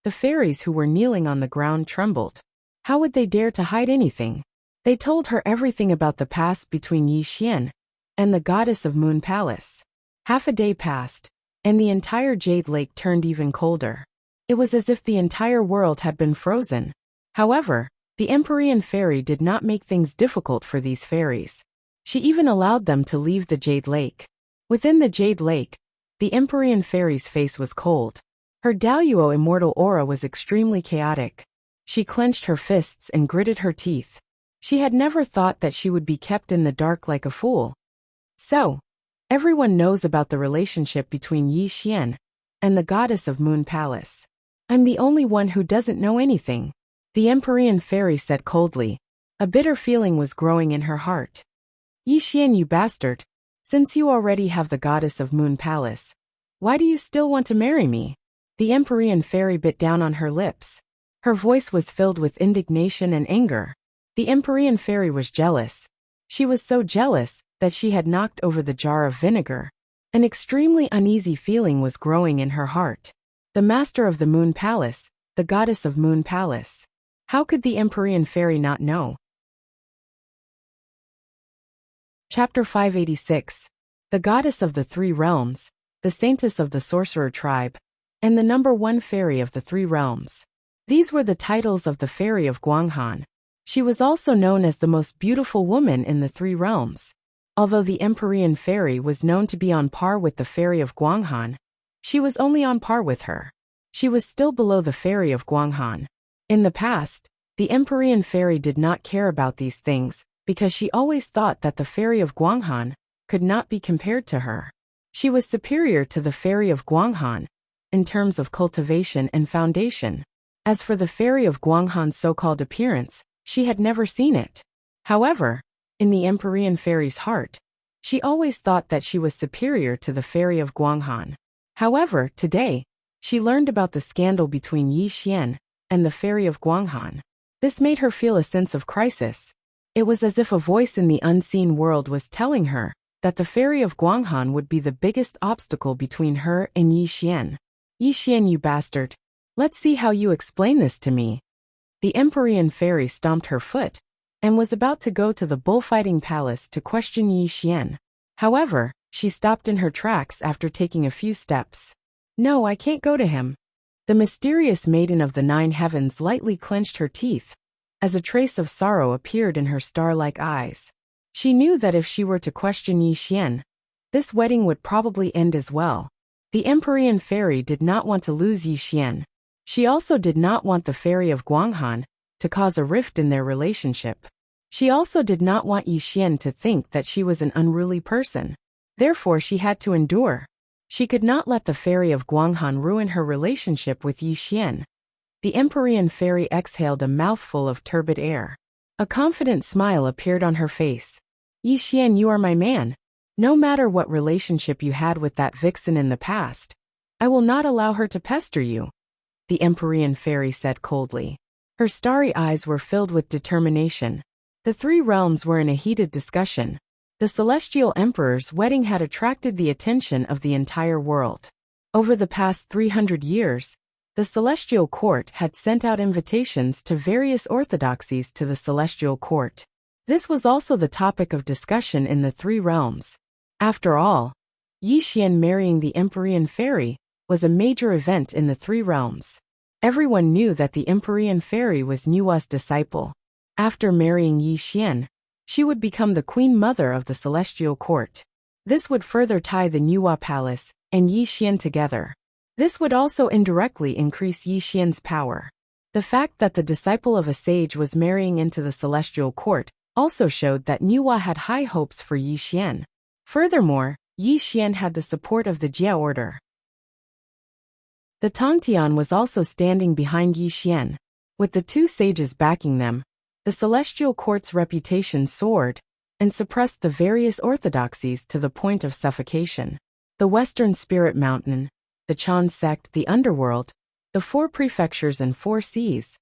the fairies who were kneeling on the ground trembled. How would they dare to hide anything? They told her everything about the past between Yi Xian and the goddess of Moon Palace. Half a day passed, and the entire Jade Lake turned even colder. It was as if the entire world had been frozen. However, the Empyrean Fairy did not make things difficult for these fairies. She even allowed them to leave the Jade Lake. Within the Jade Lake, the Empyrean Fairy's face was cold. Her Daluo immortal aura was extremely chaotic. She clenched her fists and gritted her teeth. She had never thought that she would be kept in the dark like a fool. So, everyone knows about the relationship between Yi Xian and the goddess of Moon Palace. I'm the only one who doesn't know anything, the Empyrean fairy said coldly. A bitter feeling was growing in her heart. Yi Xian, you bastard. Since you already have the goddess of Moon Palace, why do you still want to marry me? The Empyrean fairy bit down on her lips. Her voice was filled with indignation and anger. The Empyrean fairy was jealous. She was so jealous that she had knocked over the jar of vinegar. An extremely uneasy feeling was growing in her heart. The master of the Moon Palace, the goddess of Moon Palace. How could the Empyrean fairy not know? Chapter 586. The goddess of the three realms, the saintess of the sorcerer tribe, and the number one fairy of the three realms. These were the titles of the fairy of Guanghan. She was also known as the most beautiful woman in the three realms. Although the Empyrean fairy was known to be on par with the fairy of Guanghan, she was only on par with her. She was still below the fairy of Guanghan. In the past, the Empyrean fairy did not care about these things, because she always thought that the fairy of Guanghan could not be compared to her. She was superior to the fairy of Guanghan in terms of cultivation and foundation. As for the fairy of Guanghan's so-called appearance, she had never seen it. However, in the Empyrean fairy's heart, she always thought that she was superior to the fairy of Guanghan. However, today, she learned about the scandal between Yi Xian and the fairy of Guanghan. This made her feel a sense of crisis. It was as if a voice in the unseen world was telling her that the fairy of Guanghan would be the biggest obstacle between her and Yi Xian. Yi Xian, you bastard. Let's see how you explain this to me. The Empyrean fairy stomped her foot and was about to go to the bullfighting palace to question Yi Xian. However, she stopped in her tracks after taking a few steps. No, I can't go to him. The mysterious maiden of the 9 heavens lightly clenched her teeth, as a trace of sorrow appeared in her star-like eyes. She knew that if she were to question Yi Xian, this wedding would probably end as well. The Empyrean fairy did not want to lose Yi Xian. She also did not want the fairy of Guanghan to cause a rift in their relationship. She also did not want Yi Xian to think that she was an unruly person. Therefore, she had to endure. She could not let the fairy of Guanghan ruin her relationship with Yi Xian. The Empyrean fairy exhaled a mouthful of turbid air. A confident smile appeared on her face. Yi Xian, you are my man. No matter what relationship you had with that vixen in the past, I will not allow her to pester you, the Empyrean fairy said coldly. Her starry eyes were filled with determination. The three realms were in a heated discussion. The celestial emperor's wedding had attracted the attention of the entire world. Over the past 300 years, the celestial court had sent out invitations to various orthodoxies to the celestial court. This was also the topic of discussion in the three realms. After all, Yi Xian marrying the Empyrean fairy was a major event in the three realms. Everyone knew that the Empyrean fairy was Nuwa's disciple. After marrying Yi Xian, she would become the queen mother of the celestial court. This would further tie the Nuwa palace and Yi Xian together. This would also indirectly increase Yi Xian's power. The fact that the disciple of a sage was marrying into the celestial court also showed that Nuwa had high hopes for Yi Xian. Furthermore, Yi Xian had the support of the Jia order. The Tongtian was also standing behind Yi Xian. With the two sages backing them, the celestial court's reputation soared and suppressed the various orthodoxies to the point of suffocation. The Western Spirit Mountain, the Chan sect, the underworld, the 4 prefectures and 4 seas.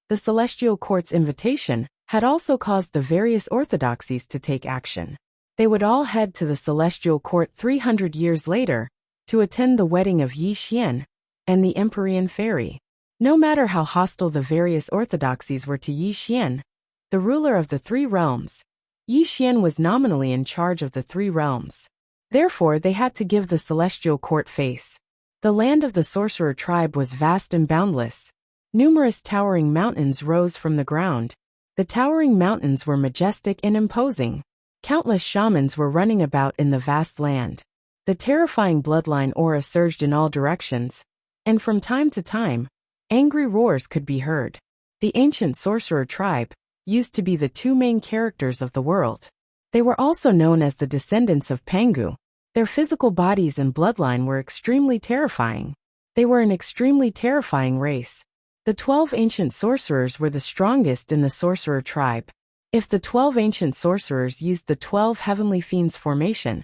The celestial court's invitation had also caused the various orthodoxies to take action. They would all head to the celestial court 300 years later to attend the wedding of Yi Xian and the Empyrean fairy. No matter how hostile the various orthodoxies were to Yi Xian, the ruler of the three realms, Yi Xian was nominally in charge of the three realms. Therefore, they had to give the celestial court face. The land of the sorcerer tribe was vast and boundless. Numerous towering mountains rose from the ground. The towering mountains were majestic and imposing. Countless shamans were running about in the vast land. The terrifying bloodline aura surged in all directions. and from time to time, angry roars could be heard. The ancient sorcerer tribe used to be the two main characters of the world. They were also known as the descendants of Pangu. Their physical bodies and bloodline were extremely terrifying. They were an extremely terrifying race. The 12 ancient sorcerers were the strongest in the sorcerer tribe. If the 12 ancient sorcerers used the 12 heavenly fiends formation,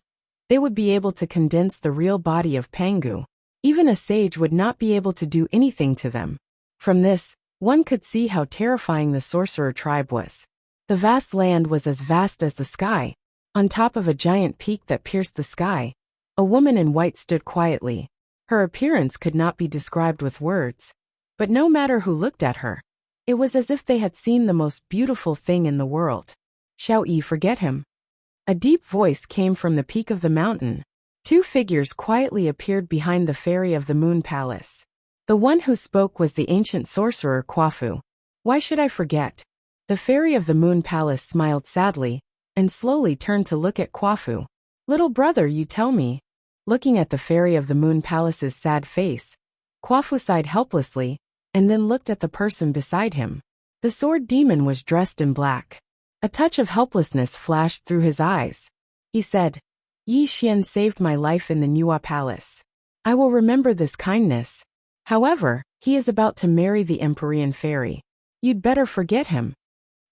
they would be able to condense the real body of Pangu. Even a sage would not be able to do anything to them. From this, one could see how terrifying the sorcerer tribe was. The vast land was as vast as the sky. On top of a giant peak that pierced the sky, a woman in white stood quietly. Her appearance could not be described with words, but no matter who looked at her, it was as if they had seen the most beautiful thing in the world. Shall we forget him? A deep voice came from the peak of the mountain. Two figures quietly appeared behind the fairy of the moon palace. The one who spoke was the ancient sorcerer Kwafu. Why should I forget? The fairy of the moon palace smiled sadly, and slowly turned to look at Kwafu. Little brother, you tell me. Looking at the fairy of the moon palace's sad face, Kwafu sighed helplessly, and then looked at the person beside him. The sword demon was dressed in black. A touch of helplessness flashed through his eyes. He said, Yi Xian saved my life in the Nuwa Palace. I will remember this kindness. However, he is about to marry the Empyrean fairy. You'd better forget him.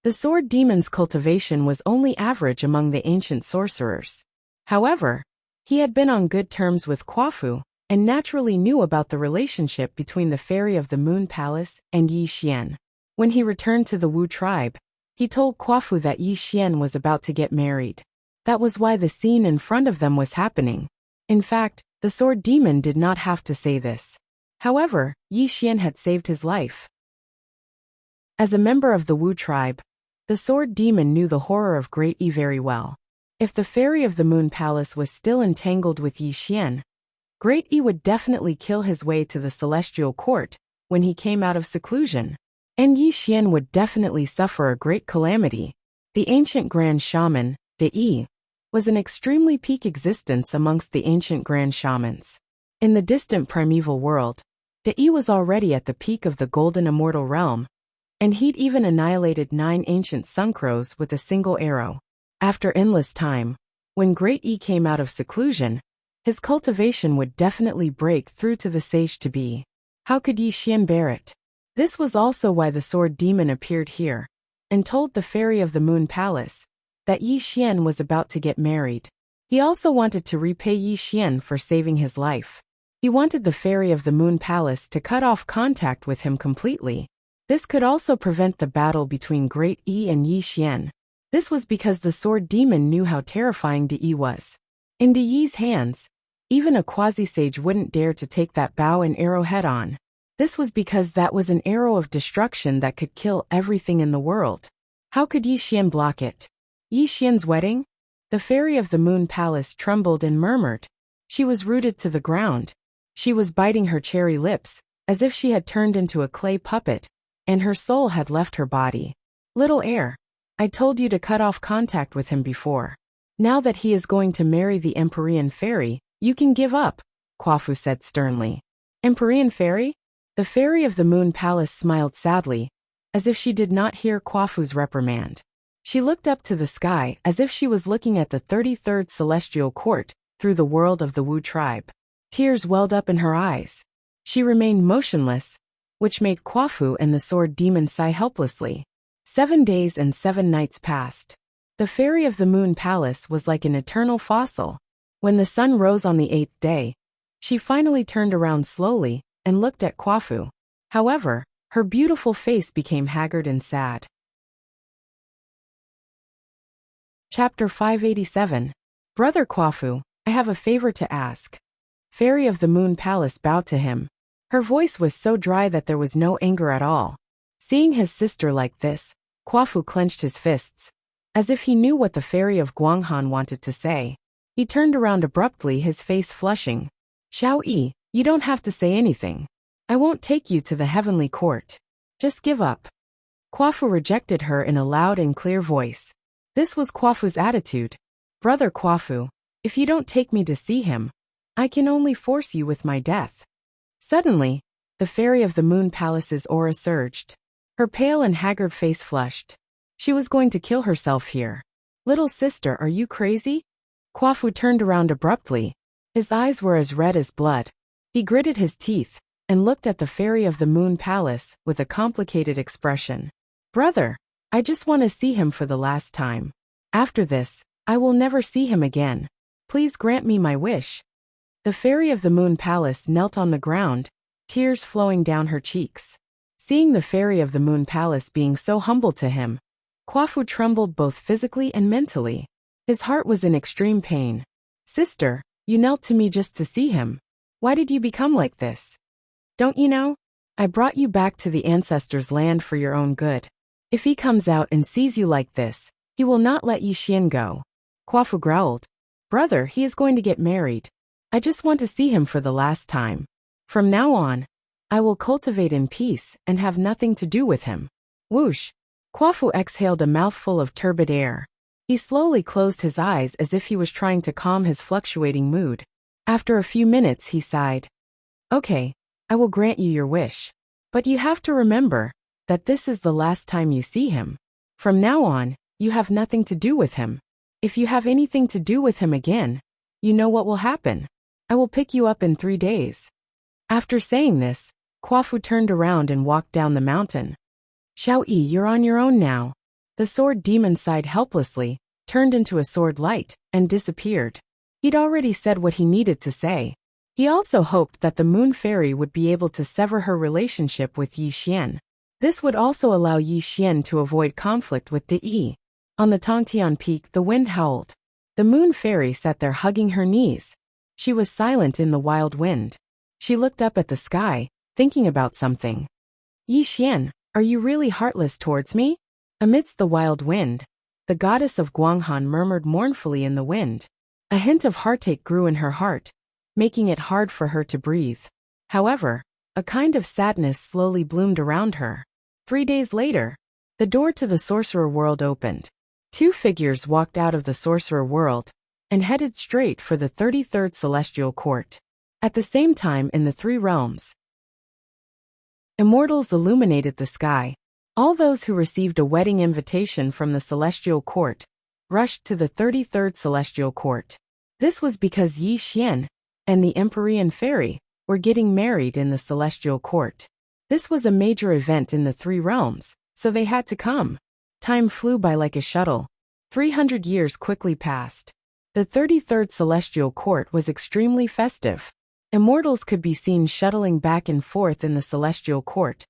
The sword demon's cultivation was only average among the ancient sorcerers. However, he had been on good terms with Kwafu, and naturally knew about the relationship between the fairy of the moon palace and Yi Xian. When he returned to the Wu tribe, he told Kwafu that Yi Xian was about to get married. That was why the scene in front of them was happening. In fact, the sword demon did not have to say this. However, Yi Xian had saved his life. As a member of the Wu tribe, the sword demon knew the horror of Great Yi very well. If the fairy of the moon palace was still entangled with Yi Xian, Great Yi would definitely kill his way to the celestial court when he came out of seclusion. And Yi Xian would definitely suffer a great calamity. The ancient grand shaman, De Yi, was an extremely peak existence amongst the ancient grand shamans. In the distant primeval world, De Yi was already at the peak of the golden immortal realm, and he'd even annihilated 9 ancient suncrows with a single arrow. After endless time, when Great Yi came out of seclusion, his cultivation would definitely break through to the sage-to-be. How could Yi Xian bear it? This was also why the sword demon appeared here, and told the fairy of the moon palace that Yi Xian was about to get married. He also wanted to repay Yi Xian for saving his life. He wanted the fairy of the moon palace to cut off contact with him completely. This could also prevent the battle between Great Yi and Yi Xian. This was because the sword demon knew how terrifying De Yi was. In De Yi's hands, even a quasi-sage wouldn't dare to take that bow and arrow head-on. This was because that was an arrow of destruction that could kill everything in the world. How could Yi Xian block it? Yi Xian's wedding? The fairy of the moon palace trembled and murmured. She was rooted to the ground. She was biting her cherry lips, as if she had turned into a clay puppet, and her soul had left her body. Little heir, I told you to cut off contact with him before. Now that he is going to marry the Empyrean fairy, you can give up, Kwafu said sternly. Empyrean fairy? The fairy of the moon palace smiled sadly, as if she did not hear Kwafu's reprimand. She looked up to the sky as if she was looking at the 33rd celestial court through the world of the Wu tribe. Tears welled up in her eyes. She remained motionless, which made Kwafu and the sword demon sigh helplessly. 7 days and 7 nights passed. The fairy of the moon palace was like an eternal fossil. When the sun rose on the 8th day, she finally turned around slowly and looked at Kwafu. However, her beautiful face became haggard and sad. Chapter 587. Brother Kwafu, I have a favor to ask. Fairy of the moon palace bowed to him. Her voice was so dry that there was no anger at all. Seeing his sister like this, Kwafu clenched his fists, as if he knew what the fairy of Guanghan wanted to say. He turned around abruptly, his face flushing. Xiao Yi, you don't have to say anything. I won't take you to the heavenly court. Just give up. Kwafu rejected her in a loud and clear voice. This was Kwafu's attitude. Brother Kwafu, if you don't take me to see him, I can only force you with my death. Suddenly, the fairy of the moon palace's aura surged. Her pale and haggard face flushed. She was going to kill herself here. Little sister, are you crazy? Kwafu turned around abruptly. His eyes were as red as blood. He gritted his teeth and looked at the fairy of the moon palace with a complicated expression. Brother, I just want to see him for the last time. After this, I will never see him again. Please grant me my wish. The fairy of the moon palace knelt on the ground, tears flowing down her cheeks. Seeing the fairy of the moon palace being so humble to him, Kwafu trembled both physically and mentally. His heart was in extreme pain. Sister, you knelt to me just to see him. Why did you become like this? Don't you know? I brought you back to the ancestors' land for your own good. If he comes out and sees you like this, he will not let Yi Xian go. Kwafu growled. Brother, he is going to get married. I just want to see him for the last time. From now on, I will cultivate in peace and have nothing to do with him. Whoosh! Kwafu exhaled a mouthful of turbid air. He slowly closed his eyes as if he was trying to calm his fluctuating mood. After a few minutes he sighed. Okay, I will grant you your wish. But you have to remember that this is the last time you see him. From now on, you have nothing to do with him. If you have anything to do with him again, you know what will happen. I will pick you up in 3 days. After saying this, Kwafu turned around and walked down the mountain. Xiao Yi, you're on your own now. The sword demon sighed helplessly, turned into a sword light, and disappeared. He'd already said what he needed to say. He also hoped that the moon fairy would be able to sever her relationship with Yi Xian. This would also allow Yi Xian to avoid conflict with De Yi. On the Tongtian peak, the wind howled. The moon fairy sat there hugging her knees. She was silent in the wild wind. She looked up at the sky, thinking about something. Yi Xian, are you really heartless towards me? Amidst the wild wind, the goddess of Guanghan murmured mournfully in the wind. A hint of heartache grew in her heart, making it hard for her to breathe. However, a kind of sadness slowly bloomed around her. 3 days later, the door to the sorcerer world opened. 2 figures walked out of the sorcerer world and headed straight for the 33rd celestial court. At the same time in the 3 realms, immortals illuminated the sky. All those who received a wedding invitation from the celestial court rushed to the 33rd celestial court. This was because Yi Xian and the Empyrean fairy were getting married in the celestial court. This was a major event in the 3 realms, so they had to come. Time flew by like a shuttle. 300 years quickly passed. The 33rd celestial court was extremely festive. Immortals could be seen shuttling back and forth in the celestial court,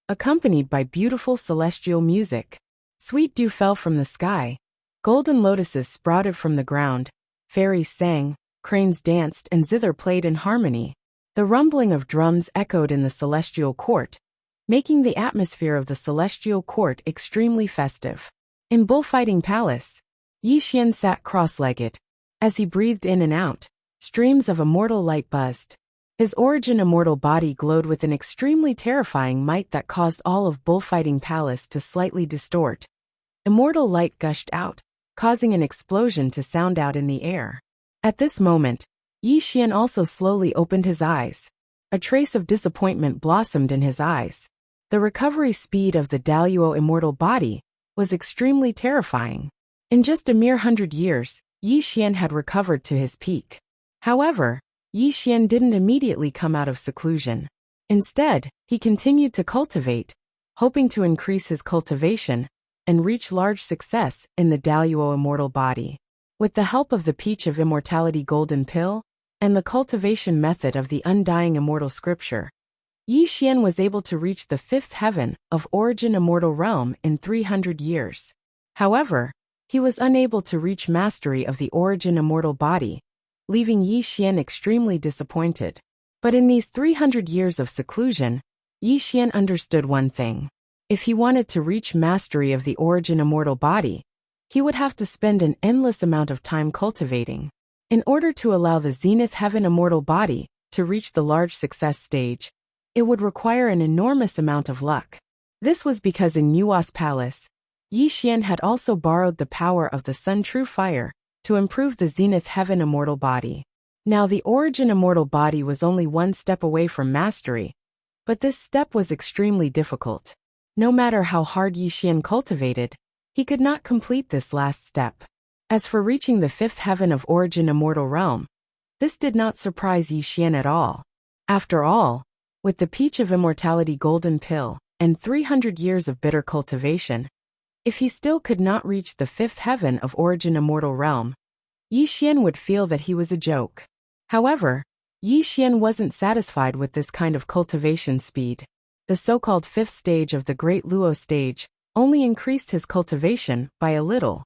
accompanied by beautiful celestial music. Sweet dew fell from the sky. Golden lotuses sprouted from the ground. Fairies sang, cranes danced, and zither played in harmony. The rumbling of drums echoed in the celestial court, making the atmosphere of the celestial court extremely festive. In Bullfighting Palace, Yi Xian sat cross-legged. As he breathed in and out, streams of immortal light buzzed. His origin immortal body glowed with an extremely terrifying might that caused all of Bullfighting Palace to slightly distort. Immortal light gushed out, causing an explosion to sound out in the air. At this moment, Yi Xian also slowly opened his eyes. A trace of disappointment blossomed in his eyes. The recovery speed of the Daluo immortal body was extremely terrifying. In just a mere 100 years, Yi Xian had recovered to his peak. However, Yi Xian didn't immediately come out of seclusion. Instead, he continued to cultivate, hoping to increase his cultivation and reach large success in the Daluo immortal body. With the help of the Peach of Immortality Golden Pill and the cultivation method of the Undying Immortal Scripture, Yi Xian was able to reach the 5th heaven of Origin Immortal Realm in 300 years. However, he was unable to reach mastery of the Origin Immortal Body, leaving Yi Xian extremely disappointed. But in these 300 years of seclusion, Yi Xian understood one thing. If he wanted to reach mastery of the Origin Immortal Body, he would have to spend an endless amount of time cultivating. In order to allow the Zenith Heaven Immortal Body to reach the large success stage, it would require an enormous amount of luck. This was because in Yua's palace, Yi Xian had also borrowed the power of the Sun True Fire to improve the Zenith Heaven Immortal Body. Now the origin immortal body was only one step away from mastery, but this step was extremely difficult. No matter how hard Yi Xian cultivated, he could not complete this last step. As for reaching the fifth heaven of origin immortal realm, this did not surprise Yi Xian at all. After all, with the peach of immortality golden pill and 300 years of bitter cultivation, if he still could not reach the fifth heaven of origin immortal realm, Yi Xian would feel that he was a joke. However, Yi Xian wasn't satisfied with this kind of cultivation speed. The so-called fifth stage of the Great Luo stage only increased his cultivation by a little.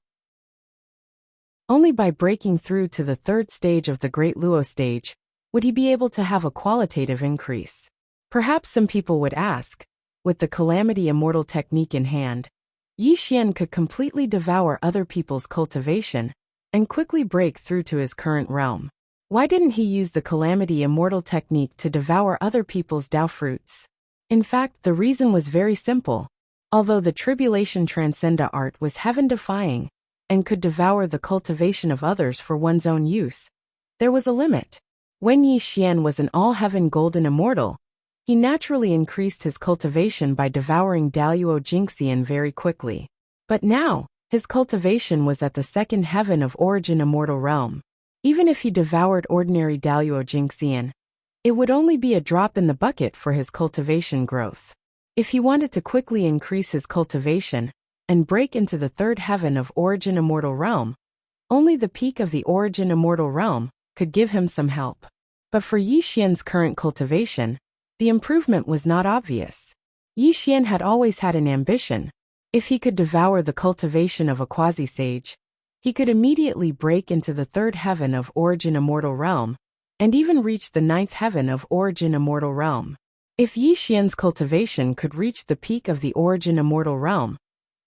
Only by breaking through to the third stage of the Great Luo stage would he be able to have a qualitative increase. Perhaps some people would ask, with the Calamity Immortal technique in hand, Yi Xian could completely devour other people's cultivation and quickly break through to his current realm. Why didn't he use the Calamity Immortal technique to devour other people's Dao fruits? In fact, the reason was very simple. Although the Tribulation Transcenda art was heaven-defying and could devour the cultivation of others for one's own use, there was a limit. When Yi Xian was an all-heaven golden immortal, he naturally increased his cultivation by devouring Daluo Jingxian very quickly. But now, his cultivation was at the second heaven of origin immortal realm. Even if he devoured ordinary Daluo Jingxian, it would only be a drop in the bucket for his cultivation growth. If he wanted to quickly increase his cultivation and break into the third heaven of origin immortal realm, only the peak of the origin immortal realm could give him some help. But for Yi Xian's current cultivation, the improvement was not obvious. Yi Xian had always had an ambition. If he could devour the cultivation of a quasi-sage, he could immediately break into the third heaven of origin immortal realm, and even reach the ninth heaven of origin immortal realm. If Yi Xian's cultivation could reach the peak of the origin immortal realm,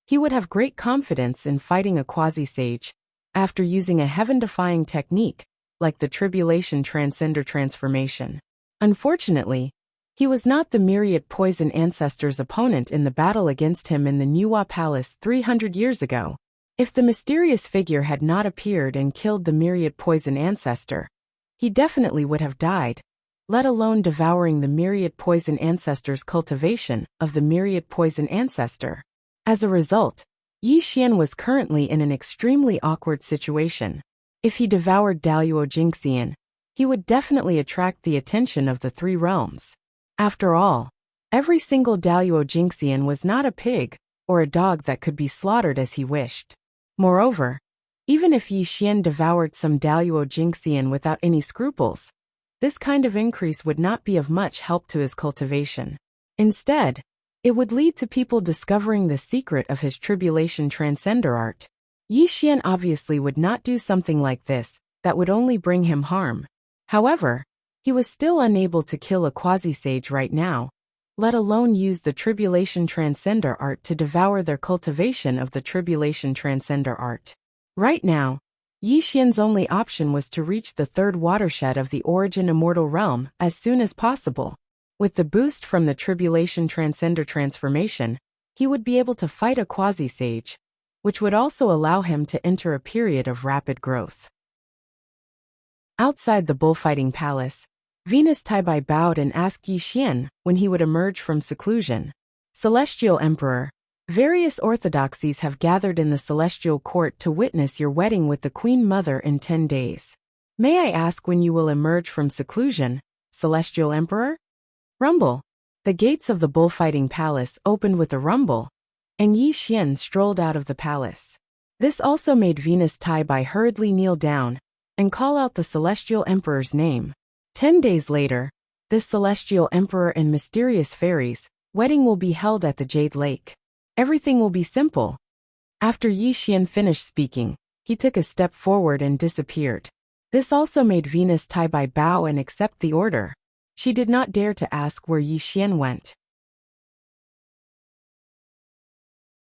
he would have great confidence in fighting a quasi-sage, after using a heaven-defying technique, like the Tribulation Transcender transformation. Unfortunately, he was not the myriad poison ancestor's opponent in the battle against him in the Nuwa Palace 300 years ago. If the mysterious figure had not appeared and killed the myriad poison ancestor, he definitely would have died, let alone devouring the myriad poison ancestor's cultivation of the myriad poison ancestor. As a result, Yi Xian was currently in an extremely awkward situation. If he devoured Daluo Jingxian, he would definitely attract the attention of the three realms. After all, every single Daluo Jingxian was not a pig or a dog that could be slaughtered as he wished. Moreover, even if Yi Xian devoured some Daluo Jingxian without any scruples, this kind of increase would not be of much help to his cultivation. Instead, it would lead to people discovering the secret of his Tribulation Transcender art. Yi Xian obviously would not do something like this, that would only bring him harm. However, he was still unable to kill a quasi-sage right now, let alone use the Tribulation Transcender art to devour their cultivation of the Tribulation Transcender art. Right now, Yi Xian's only option was to reach the third watershed of the origin immortal realm as soon as possible. With the boost from the Tribulation Transcender transformation, he would be able to fight a quasi-sage, which would also allow him to enter a period of rapid growth. Outside the bullfighting palace, Venus Taibai bowed and asked Yi Xian when he would emerge from seclusion. Celestial Emperor, various orthodoxies have gathered in the celestial court to witness your wedding with the Queen Mother in 10 days. May I ask when you will emerge from seclusion, Celestial Emperor? Rumble. The gates of the bullfighting palace opened with a rumble, and Yi Xian strolled out of the palace. This also made Venus Taibai hurriedly kneel down and call out the Celestial Emperor's name. 10 days later, this Celestial Emperor and mysterious fairies' wedding will be held at the Jade Lake. Everything will be simple. After Yi Xian finished speaking, he took a step forward and disappeared. This also made Venus Taibai bow and accept the order. She did not dare to ask where Yi Xian went.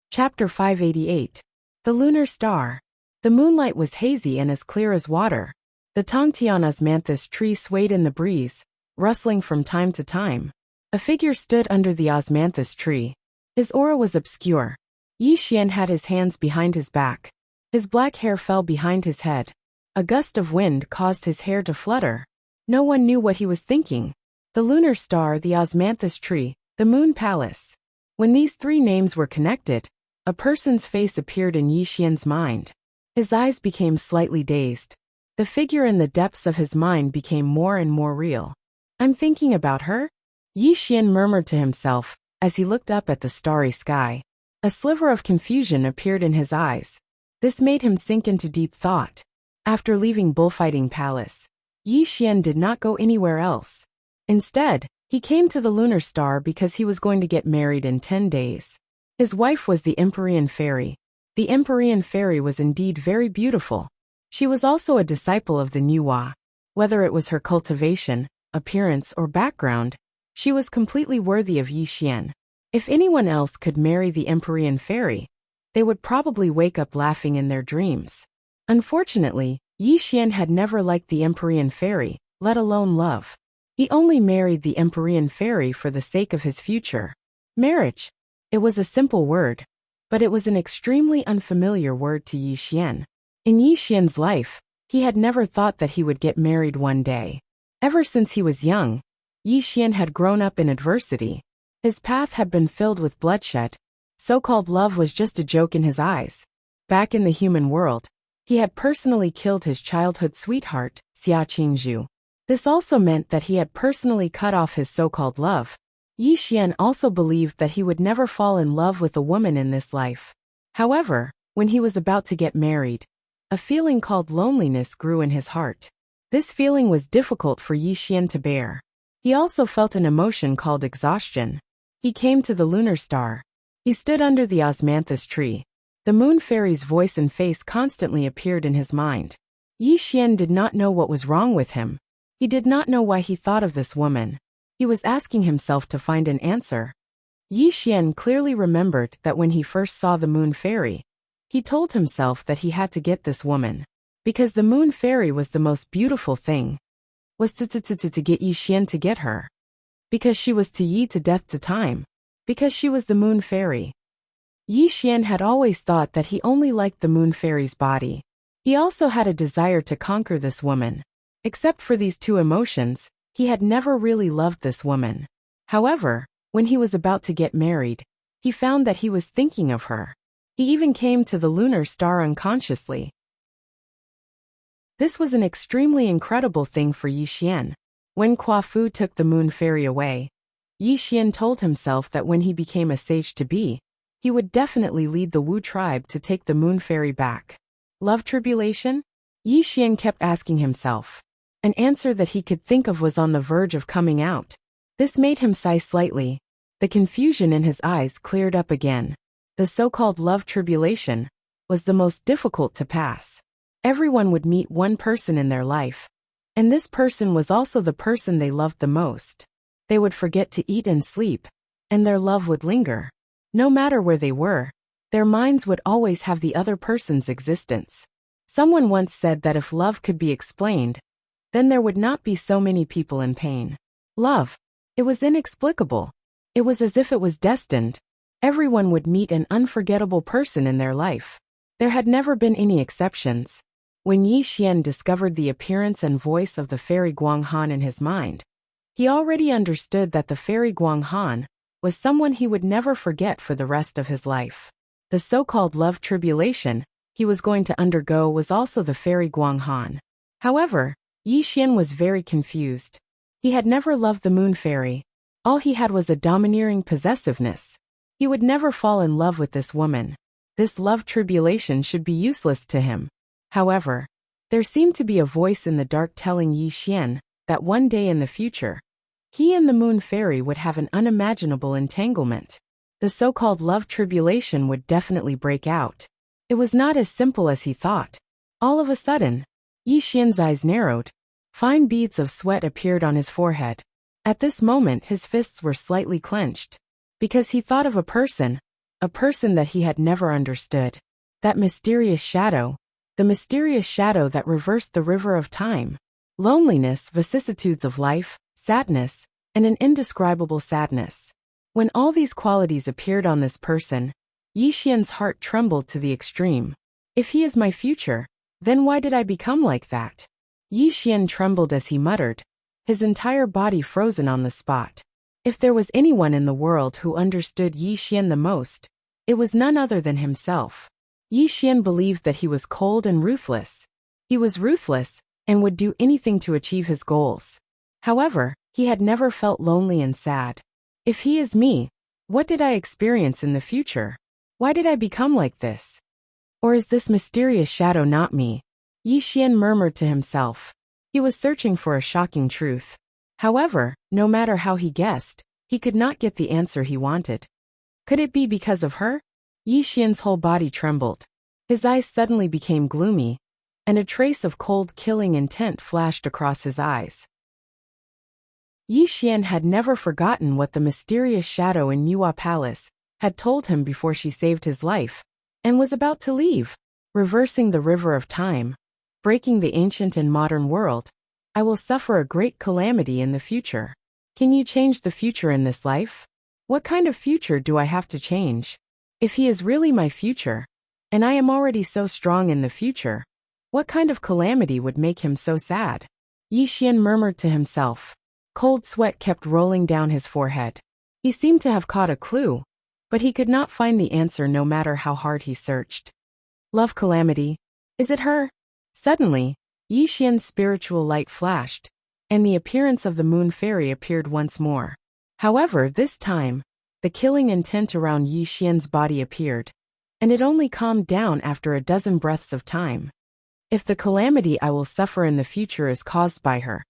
Chapter 588. The Lunar Star. The moonlight was hazy and as clear as water. The Tongtian osmanthus tree swayed in the breeze, rustling from time to time. A figure stood under the osmanthus tree. His aura was obscure. Yi Xian had his hands behind his back. His black hair fell behind his head. A gust of wind caused his hair to flutter. No one knew what he was thinking. The lunar star, the osmanthus tree, the moon palace. When these three names were connected, a person's face appeared in Yi Xian's mind. His eyes became slightly dazed. The figure in the depths of his mind became more and more real. I'm thinking about her? Yi Xian murmured to himself as he looked up at the starry sky. A sliver of confusion appeared in his eyes. This made him sink into deep thought. After leaving Bullfighting Palace, Yi Xian did not go anywhere else. Instead, he came to the lunar star because he was going to get married in 10 days. His wife was the Empyrean Fairy. The Empyrean Fairy was indeed very beautiful. She was also a disciple of the Nuwa. Whether it was her cultivation, appearance, or background, she was completely worthy of Yi Xian. If anyone else could marry the Empyrean Fairy, they would probably wake up laughing in their dreams. Unfortunately, Yi Xian had never liked the Empyrean Fairy, let alone love. He only married the Empyrean Fairy for the sake of his future. Marriage. It was a simple word, but it was an extremely unfamiliar word to Yi Xian. In Yi Xian's life, he had never thought that he would get married one day. Ever since he was young, Yi Xian had grown up in adversity. His path had been filled with bloodshed. So-called love was just a joke in his eyes. Back in the human world, he had personally killed his childhood sweetheart, Xia Qingzhu. This also meant that he had personally cut off his so-called love. Yi Xian also believed that he would never fall in love with a woman in this life. However, when he was about to get married, a feeling called loneliness grew in his heart. This feeling was difficult for Yi Xian to bear. He also felt an emotion called exhaustion. He came to the lunar star. He stood under the osmanthus tree. The moon fairy's voice and face constantly appeared in his mind. Yi Xian did not know what was wrong with him. He did not know why he thought of this woman. He was asking himself to find an answer. Yi Xian clearly remembered that when he first saw the moon fairy, he told himself that he had to get this woman. Because the moon fairy was the most beautiful thing. Was to get Yi Xian to get her. Because she was to Yi to death to time. Because she was the moon fairy. Yi Xian had always thought that he only liked the moon fairy's body. He also had a desire to conquer this woman. Except for these two emotions, he had never really loved this woman. However, when he was about to get married, he found that he was thinking of her. He even came to the lunar star unconsciously. This was an extremely incredible thing for Yi Xian. When Fu took the moon fairy away, Yi Xian told himself that when he became a sage-to-be, he would definitely lead the Wu tribe to take the moon fairy back. Love tribulation? Yi Xian kept asking himself. An answer that he could think of was on the verge of coming out. This made him sigh slightly. The confusion in his eyes cleared up again. The so-called love tribulation was the most difficult to pass. Everyone would meet one person in their life, and this person was also the person they loved the most. They would forget to eat and sleep, and their love would linger. No matter where they were, their minds would always have the other person's existence. Someone once said that if love could be explained, then there would not be so many people in pain. Love. It was inexplicable. It was as if it was destined. Everyone would meet an unforgettable person in their life. There had never been any exceptions. When Yi Xian discovered the appearance and voice of the fairy Guanghan in his mind, he already understood that the fairy Guanghan was someone he would never forget for the rest of his life. The so-called love tribulation he was going to undergo was also the fairy Guanghan. However, Yi Xian was very confused. He had never loved the moon fairy. All he had was a domineering possessiveness. He would never fall in love with this woman. This love tribulation should be useless to him. However, there seemed to be a voice in the dark telling Yi Xian that one day in the future, he and the moon fairy would have an unimaginable entanglement. The so-called love tribulation would definitely break out. It was not as simple as he thought. All of a sudden, Yi Xian's eyes narrowed. Fine beads of sweat appeared on his forehead. At this moment his fists were slightly clenched. Because he thought of a person that he had never understood. That mysterious shadow. The mysterious shadow that reversed the river of time. Loneliness, vicissitudes of life, sadness, and an indescribable sadness. When all these qualities appeared on this person, Yi Xian's heart trembled to the extreme. If he is my future, Then why did I become like that? Yi Xian trembled as he muttered, his entire body frozen on the spot. If there was anyone in the world who understood Yi Xian the most, it was none other than himself. Yi Xian believed that he was cold and ruthless. He was ruthless and would do anything to achieve his goals. However, he had never felt lonely and sad. If he is me, what did I experience in the future? Why did I become like this? Or is this mysterious shadow not me? Yi Xian murmured to himself. He was searching for a shocking truth. However, no matter how he guessed, he could not get the answer he wanted. Could it be because of her? Yi Xian's whole body trembled. His eyes suddenly became gloomy, and a trace of cold killing intent flashed across his eyes. Yi Xian had never forgotten what the mysterious shadow in Yuhua Palace had told him before she saved his life, and was about to leave, reversing the river of time, breaking the ancient and modern world. I will suffer a great calamity in the future. Can you change the future in this life? What kind of future do I have to change? If he is really my future, and I am already so strong in the future, what kind of calamity would make him so sad? Yi Xian murmured to himself. Cold sweat kept rolling down his forehead. He seemed to have caught a clue, but he could not find the answer no matter how hard he searched. Love calamity. Is it her? Suddenly, Yi Xian's spiritual light flashed, and the appearance of the moon fairy appeared once more. However, this time, the killing intent around Yi Xian's body appeared, and it only calmed down after a dozen breaths of time. If the calamity I will suffer in the future is caused by her,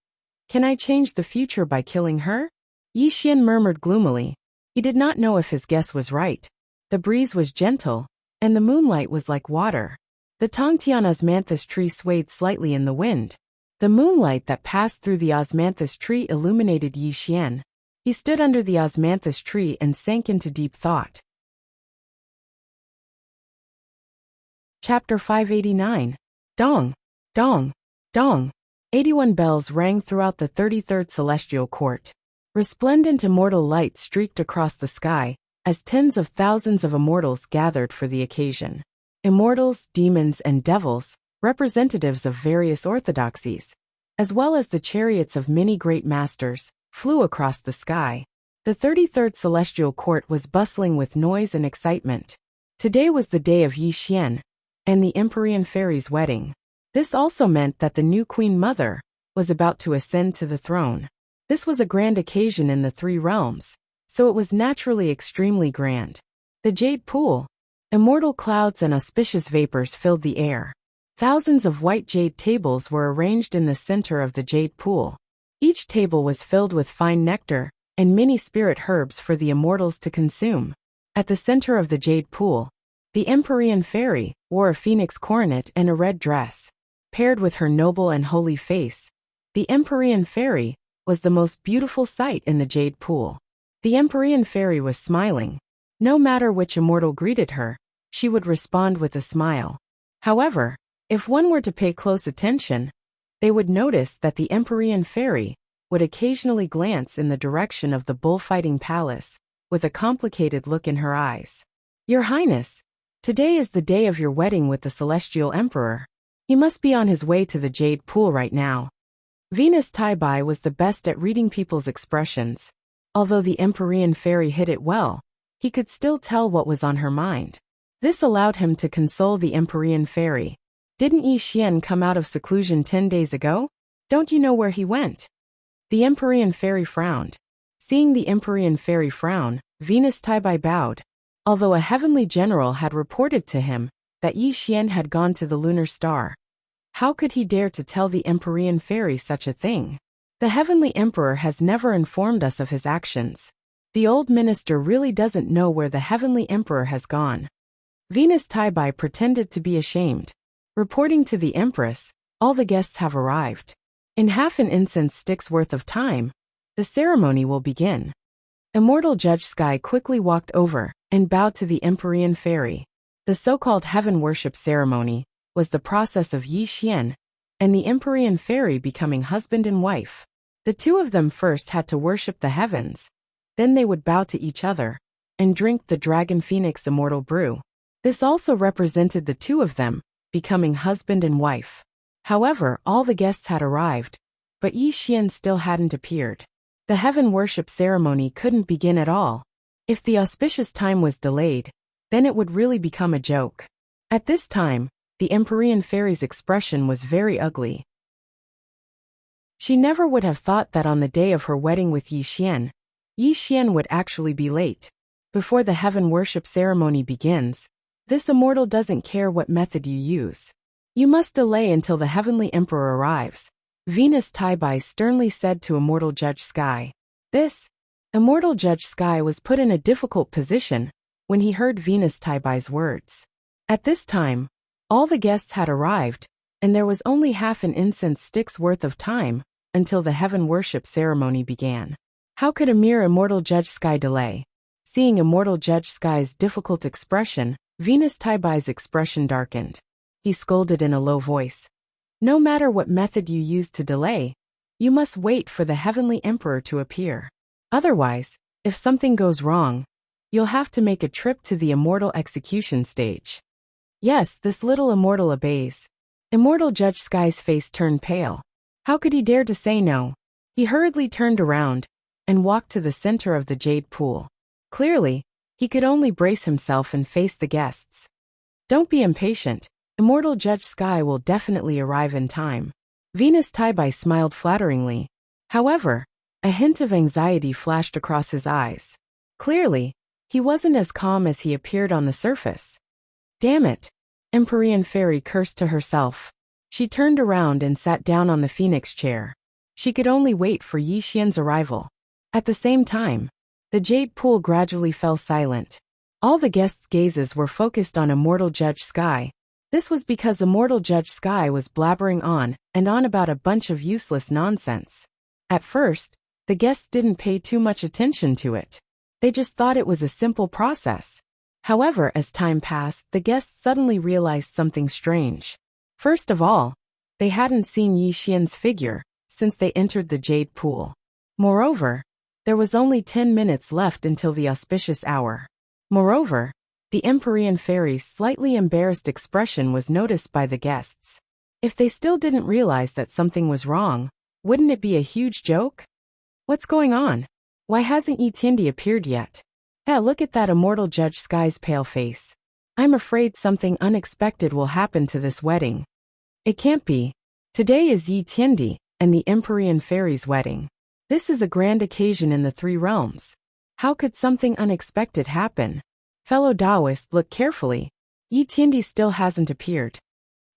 can I change the future by killing her? Yi Xian murmured gloomily. He did not know if his guess was right. The breeze was gentle, and the moonlight was like water. The Tongtian osmanthus tree swayed slightly in the wind. The moonlight that passed through the osmanthus tree illuminated Yi Xian. He stood under the osmanthus tree and sank into deep thought. Chapter 589. Dong, dong, dong. 81 bells rang throughout the 33rd celestial court. Resplendent immortal light streaked across the sky, as tens of thousands of immortals gathered for the occasion. Immortals, demons, and devils, representatives of various orthodoxies, as well as the chariots of many great masters, flew across the sky. The 33rd celestial court was bustling with noise and excitement. Today was the day of Yi Xian, and the Empyrean fairy's wedding. This also meant that the new Queen Mother was about to ascend to the throne. This was a grand occasion in the three realms, so it was naturally extremely grand. The Jade Pool. Immortal clouds and auspicious vapors filled the air. Thousands of white jade tables were arranged in the center of the Jade Pool. Each table was filled with fine nectar and many spirit herbs for the immortals to consume. At the center of the Jade Pool, the Empyrean fairy wore a phoenix coronet and a red dress. Paired with her noble and holy face, the Empyrean fairy was the most beautiful sight in the Jade Pool. The Empyrean fairy was smiling. No matter which immortal greeted her, she would respond with a smile. However, if one were to pay close attention, they would notice that the Empyrean fairy would occasionally glance in the direction of the bullfighting palace, with a complicated look in her eyes. Your Highness, today is the day of your wedding with the Celestial Emperor. He must be on his way to the Jade Pool right now. Venus Tai-Bai was the best at reading people's expressions. Although the Empyrean fairy hid it well, he could still tell what was on her mind. This allowed him to console the Empyrean fairy. Didn't Yi Xian come out of seclusion 10 days ago? Don't you know where he went? The Empyrean fairy frowned. Seeing the Empyrean fairy frown, Venus Tai-Bai bowed. Although a heavenly general had reported to him that Yi Xian had gone to the lunar star, how could he dare to tell the Empyrean fairy such a thing? The heavenly emperor has never informed us of his actions. The old minister really doesn't know where the heavenly emperor has gone. Venus Tai-Bai pretended to be ashamed. Reporting to the empress, all the guests have arrived. In half an incense stick's worth of time, the ceremony will begin. Immortal Judge Sky quickly walked over and bowed to the Empyrean fairy. The so-called heaven worship ceremony was the process of Yi Xian and the Empyrean fairy becoming husband and wife. The two of them first had to worship the heavens, then they would bow to each other and drink the Dragon Phoenix Immortal Brew. This also represented the two of them becoming husband and wife. However, all the guests had arrived, but Yi Xian still hadn't appeared. The heaven worship ceremony couldn't begin at all. If the auspicious time was delayed, then it would really become a joke. At this time, the Empyrean fairy's expression was very ugly. She never would have thought that on the day of her wedding with Yi Xian would actually be late. Before the heaven worship ceremony begins, this immortal doesn't care what method you use. You must delay until the heavenly emperor arrives, Venus Taibai sternly said to Immortal Judge Sky. This Immortal Judge Sky was put in a difficult position when he heard Venus Taibai's words. At this time, all the guests had arrived, and there was only half an incense stick's worth of time until the heaven worship ceremony began. How could a mere Immortal Judge Sky delay? Seeing Immortal Judge Sky's difficult expression, Venus Taibai's expression darkened. He scolded in a low voice. No matter what method you use to delay, you must wait for the heavenly emperor to appear. Otherwise, if something goes wrong, you'll have to make a trip to the immortal execution stage. Yes, this little immortal obeys. Immortal Judge Sky's face turned pale. How could he dare to say no? He hurriedly turned around and walked to the center of the jade pool. Clearly, he could only brace himself and face the guests. Don't be impatient. Immortal Judge Sky will definitely arrive in time. Venus Taibai smiled flatteringly. However, a hint of anxiety flashed across his eyes. Clearly, he wasn't as calm as he appeared on the surface. Damn it! Empyrean Fairy cursed to herself. She turned around and sat down on the phoenix chair. She could only wait for Yi Xian's arrival. At the same time, the jade pool gradually fell silent. All the guests' gazes were focused on Immortal Judge Sky. This was because Immortal Judge Sky was blabbering on and on about a bunch of useless nonsense. At first, the guests didn't pay too much attention to it. They just thought it was a simple process. However, as time passed, the guests suddenly realized something strange. First of all, they hadn't seen Yi Xian's figure since they entered the jade pool. Moreover, there was only 10 minutes left until the auspicious hour. Moreover, the Empyrean Fairy's slightly embarrassed expression was noticed by the guests. If they still didn't realize that something was wrong, wouldn't it be a huge joke? What's going on? Why hasn't Yi Tiandi appeared yet? Look at that Immortal Judge Sky's pale face. I'm afraid something unexpected will happen to this wedding. It can't be. Today is Yi Tiandi and the Empyrean Fairy's wedding. This is a grand occasion in the three realms. How could something unexpected happen? Fellow Taoists, look carefully. Yi Tiandi still hasn't appeared.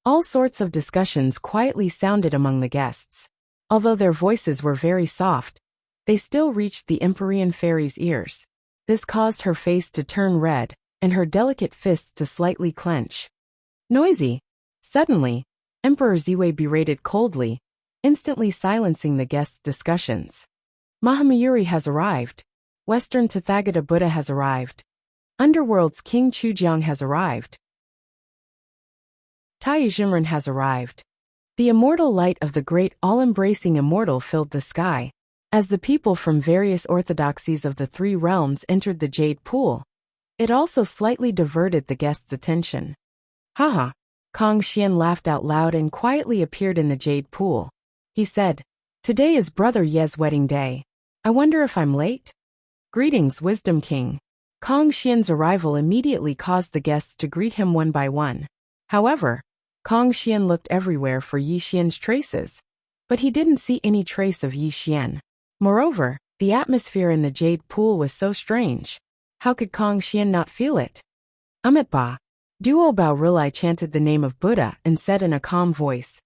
All sorts of discussions quietly sounded among the guests. Although their voices were very soft, they still reached the Empyrean Fairy's ears. This caused her face to turn red and her delicate fists to slightly clench. Noisy. Suddenly, Emperor Ziwei berated coldly, instantly silencing the guests' discussions. Mahamayuri has arrived. Western Tathagata Buddha has arrived. Underworld's King Chujiang has arrived. Tai Jimren has arrived. The immortal light of the great all-embracing immortal filled the sky. As the people from various orthodoxies of the three realms entered the jade pool, it also slightly diverted the guests' attention. Haha. Kong Xian laughed out loud and quietly appeared in the jade pool. He said, "Today is Brother Ye's wedding day. I wonder if I'm late?" Greetings, Wisdom King. Kong Xian's arrival immediately caused the guests to greet him one by one. However, Kong Xian looked everywhere for Yi Xian's traces, but he didn't see any trace of Yi Xian. Moreover, the atmosphere in the jade pool was so strange. How could Kong Xian not feel it? Amitba. Duo Bao Rilai chanted the name of Buddha and said in a calm voice,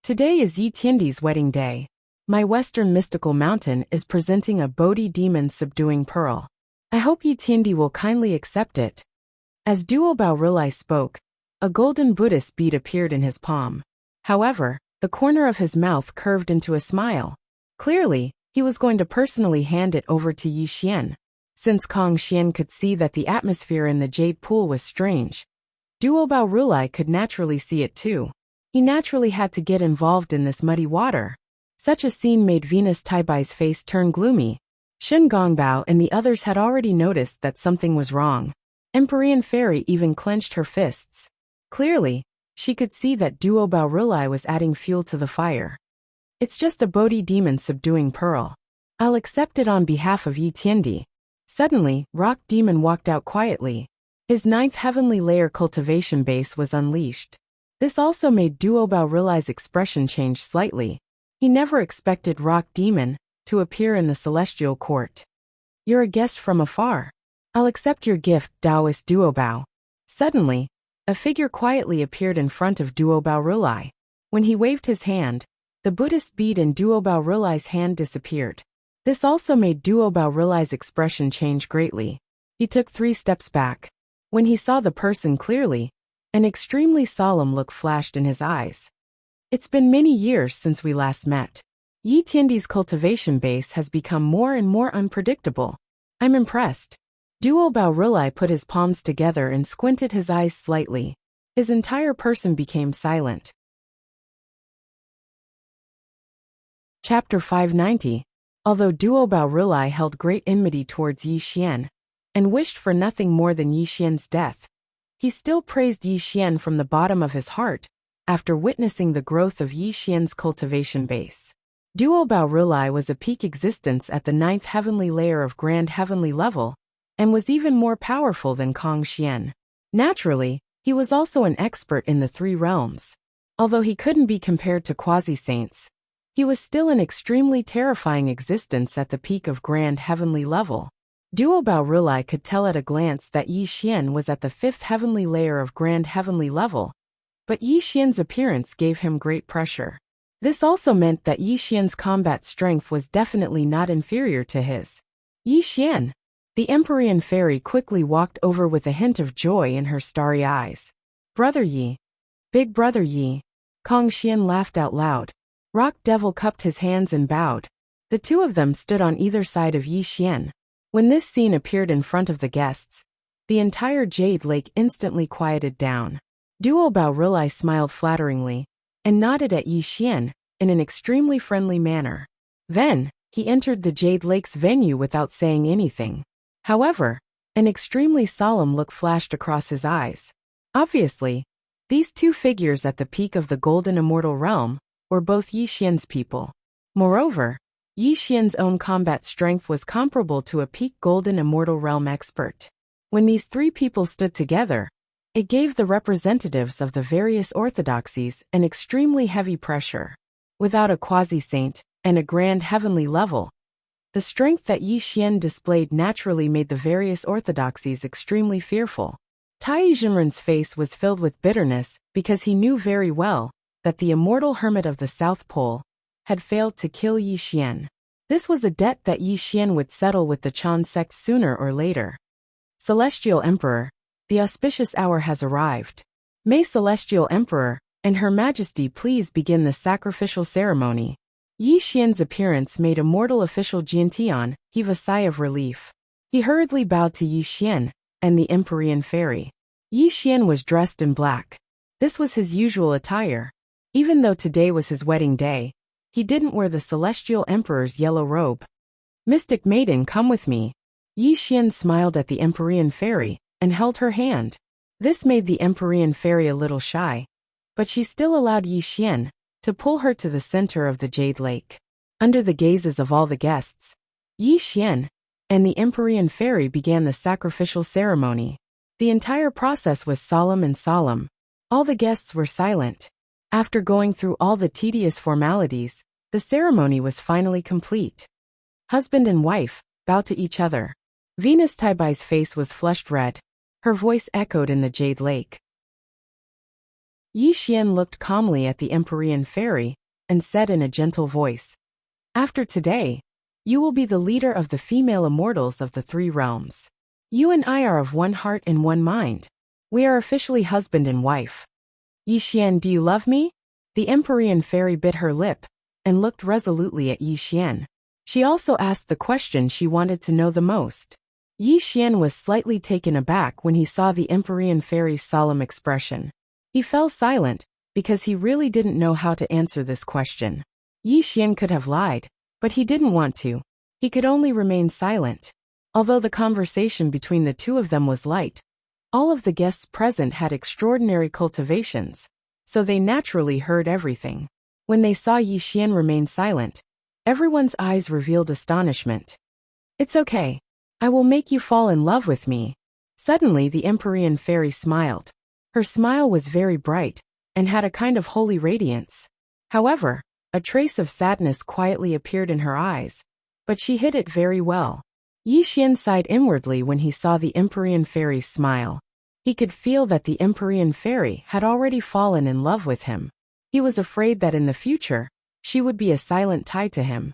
"Today is Yi Tiandi's wedding day. My western mystical mountain is presenting a Bodhi demon subduing pearl. I hope Yi Tiandi will kindly accept it." As Duo Bao Rilai spoke, a golden Buddhist bead appeared in his palm. However, the corner of his mouth curved into a smile. Clearly, he was going to personally hand it over to Yi Xian. Since Kong Xian could see that the atmosphere in the jade pool was strange, Duo Bao Rilai could naturally see it too. He naturally had to get involved in this muddy water. Such a scene made Venus Taibai's face turn gloomy. Shen Gongbao and the others had already noticed that something was wrong. Empyrean Fairy even clenched her fists. Clearly, She could see that Duo Baorilai was adding fuel to the fire. It's just a Bodhi demon subduing Pearl. I'll accept it on behalf of Yi Tiandi. Suddenly, Rock Demon walked out quietly. His 9th heavenly layer cultivation base was unleashed. This also made Duo Baorilai's expression change slightly. He never expected Rock Demon to appear in the celestial court. You're a guest from afar. I'll accept your gift, Taoist Duo Bao. Suddenly, a figure quietly appeared in front of Duo Baorilai. When he waved his hand, the Buddhist bead in Duo Baorilai's hand disappeared. This also made Duo Baorilai's expression change greatly. He took 3 steps back. When he saw the person clearly, an extremely solemn look flashed in his eyes. It's been many years since we last met. Yi Tiandi's cultivation base has become more and more unpredictable. I'm impressed. Duo Baorilai put his palms together and squinted his eyes slightly. His entire person became silent. Chapter 590. Although Duo Baorilai held great enmity towards Yi Xian, and wished for nothing more than Yi Xian's death, he still praised Yi Xian from the bottom of his heart, after witnessing the growth of Yi Xian's cultivation base. Duo Baorilai was a peak existence at the 9th heavenly layer of grand heavenly level, and was even more powerful than Kong Xian. Naturally, he was also an expert in the 3 realms. Although he couldn't be compared to quasi-saints, he was still an extremely terrifying existence at the peak of grand heavenly level. Duo Baorilai could tell at a glance that Yi Xian was at the 5th heavenly layer of grand heavenly level, but Yi Xian's appearance gave him great pressure. This also meant that Yi Xian's combat strength was definitely not inferior to his. Yi Xian. The Empyrean fairy quickly walked over with a hint of joy in her starry eyes. Brother Yi. Big brother Yi. Kong Xian laughed out loud. Rock Devil cupped his hands and bowed. The 2 of them stood on either side of Yi Xian. When this scene appeared in front of the guests, the entire Jade Lake instantly quieted down. Duo Baorilai smiled flatteringly, and nodded at Yi Xian, in an extremely friendly manner. Then, he entered the Jade Lake's venue without saying anything. However, an extremely solemn look flashed across his eyes. Obviously, these 2 figures at the peak of the Golden Immortal Realm were both Yi Xian's people. Moreover, Yi Xian's own combat strength was comparable to a peak Golden Immortal Realm expert. When these 3 people stood together, it gave the representatives of the various orthodoxies an extremely heavy pressure. Without a quasi-saint and a grand heavenly level, the strength that Yi Xian displayed naturally made the various orthodoxies extremely fearful. Tai Jinren's face was filled with bitterness because he knew very well that the immortal hermit of the South Pole had failed to kill Yi Xian. This was a debt that Yi Xian would settle with the Chan sect sooner or later. Celestial Emperor, the auspicious hour has arrived. May Celestial Emperor and Her Majesty please begin the sacrificial ceremony. Yi Xian's appearance made Immortal official Jiantian heave a sigh of relief. He hurriedly bowed to Yi Xian and the Empyrean fairy. Yi Xian was dressed in black. This was his usual attire. Even though today was his wedding day, he didn't wear the Celestial Emperor's yellow robe. Mystic Maiden, come with me. Yi Xian smiled at the Empyrean fairy and held her hand. This made the Empyrean fairy a little shy, but she still allowed Yi Xian to pull her to the center of the Jade Lake. Under the gazes of all the guests, Yi Xian and the Empyrean fairy began the sacrificial ceremony. The entire process was solemn and solemn. All the guests were silent. After going through all the tedious formalities, the ceremony was finally complete. Husband and wife bowed to each other. Venus Taibai's face was flushed red. Her voice echoed in the Jade Lake. Yi Xian looked calmly at the Empyrean fairy and said in a gentle voice, "After today, you will be the leader of the female immortals of the 3 realms. You and I are of one heart and one mind. We are officially husband and wife." Yi Xian, do you love me? The Empyrean fairy bit her lip and looked resolutely at Yi Xian. She also asked the question she wanted to know the most. Yi Xian was slightly taken aback when he saw the Empyrean fairy's solemn expression. He fell silent because he really didn't know how to answer this question. Yi Xian could have lied, but he didn't want to. He could only remain silent. Although the conversation between the 2 of them was light, all of the guests present had extraordinary cultivations, so they naturally heard everything. When they saw Yi Xian remain silent, everyone's eyes revealed astonishment. "It's okay. I will make you fall in love with me." Suddenly the Empyrean fairy smiled. Her smile was very bright, and had a kind of holy radiance. However, a trace of sadness quietly appeared in her eyes, but she hid it very well. Yi Xian sighed inwardly when he saw the Empyrean fairy's smile. He could feel that the Empyrean fairy had already fallen in love with him. He was afraid that in the future, she would be a silent tie to him.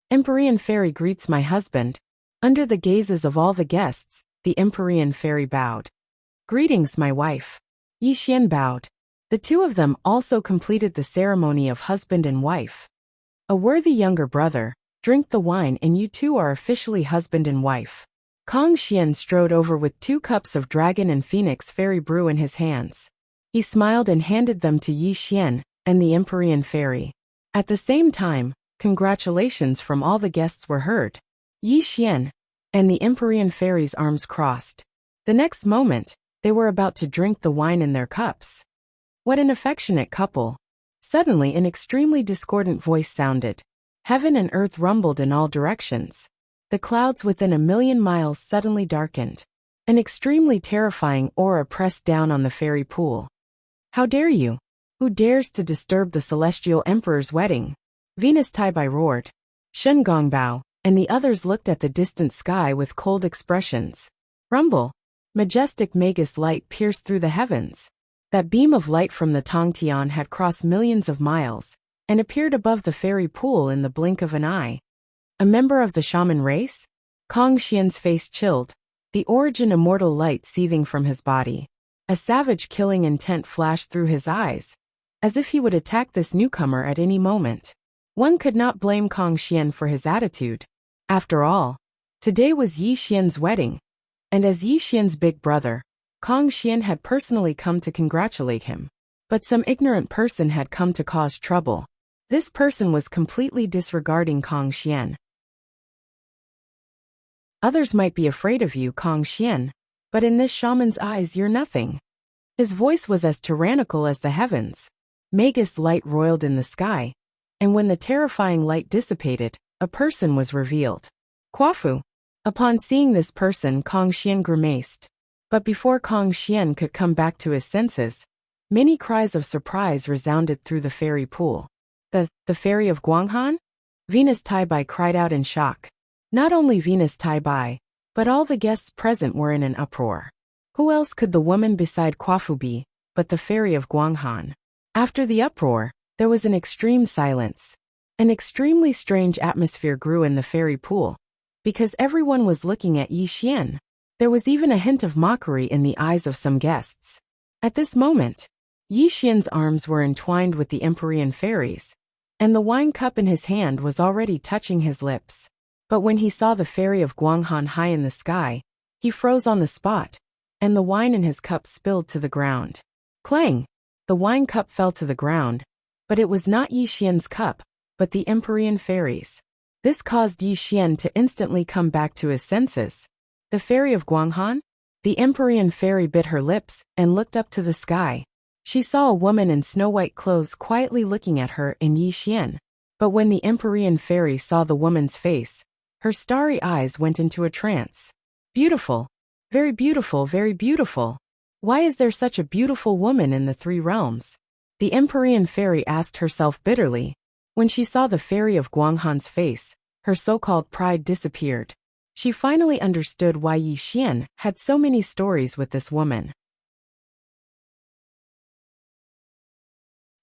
"Empyrean fairy greets my husband." Under the gazes of all the guests, the Empyrean fairy bowed. "Greetings, my wife." Yi Xian bowed. The two of them also completed the ceremony of husband and wife. "A worthy younger brother, drink the wine and you two are officially husband and wife." Kong Xian strode over with 2 cups of dragon and phoenix fairy brew in his hands. He smiled and handed them to Yi Xian and the Empyrean fairy. At the same time, congratulations from all the guests were heard. Yi Xian and the Empyrean fairy's arms crossed. The next moment, they were about to drink the wine in their cups. What an affectionate couple. Suddenly an extremely discordant voice sounded. Heaven and earth rumbled in all directions. The clouds within 1,000,000 miles suddenly darkened. An extremely terrifying aura pressed down on the fairy pool. "How dare you? Who dares to disturb the celestial emperor's wedding?" Venus Taibai roared. Shen Gongbao and the others looked at the distant sky with cold expressions. Rumble. Majestic Magus light pierced through the heavens. That beam of light from the Tongtian had crossed millions of miles, and appeared above the fairy pool in the blink of an eye. A member of the shaman race? Kong Xian's face chilled, the origin immortal light seething from his body. A savage killing intent flashed through his eyes, as if he would attack this newcomer at any moment. One could not blame Kong Xian for his attitude. After all, today was Yi Xian's wedding, and as Yi Xian's big brother, Kong Xian had personally come to congratulate him. But some ignorant person had come to cause trouble. This person was completely disregarding Kong Xian. "Others might be afraid of you, Kong Xian, but in this shaman's eyes you're nothing." His voice was as tyrannical as the heavens. Magus light roiled in the sky, and when the terrifying light dissipated, a person was revealed. Quafu. Upon seeing this person, Kong Xian grimaced. But before Kong Xian could come back to his senses, many cries of surprise resounded through the fairy pool. The fairy of Guanghan? Venus Taibai cried out in shock. Not only Venus Taibai, but all the guests present were in an uproar. Who else could the woman beside Quafu be, but the fairy of Guanghan? After the uproar, there was an extreme silence. An extremely strange atmosphere grew in the fairy pool, because everyone was looking at Yi Xian. There was even a hint of mockery in the eyes of some guests. At this moment, Yi Xian's arms were entwined with the Empyrean fairies, and the wine cup in his hand was already touching his lips. But when he saw the fairy of Guanghan high in the sky, he froze on the spot, and the wine in his cup spilled to the ground. Clang! The wine cup fell to the ground, but it was not Yi Xian's cup, but the Empyrean fairies. This caused Yi Xian to instantly come back to his senses. The fairy of Guanghan? The Empyrean fairy bit her lips and looked up to the sky. She saw a woman in snow-white clothes quietly looking at her and Yi Xian. But when the Empyrean fairy saw the woman's face, her starry eyes went into a trance. Beautiful. Very beautiful, very beautiful. Why is there such a beautiful woman in the 3 realms? The Empyrean fairy asked herself bitterly. When she saw the fairy of Guanghan's face, her so-called pride disappeared. She finally understood why Yi Xian had so many stories with this woman.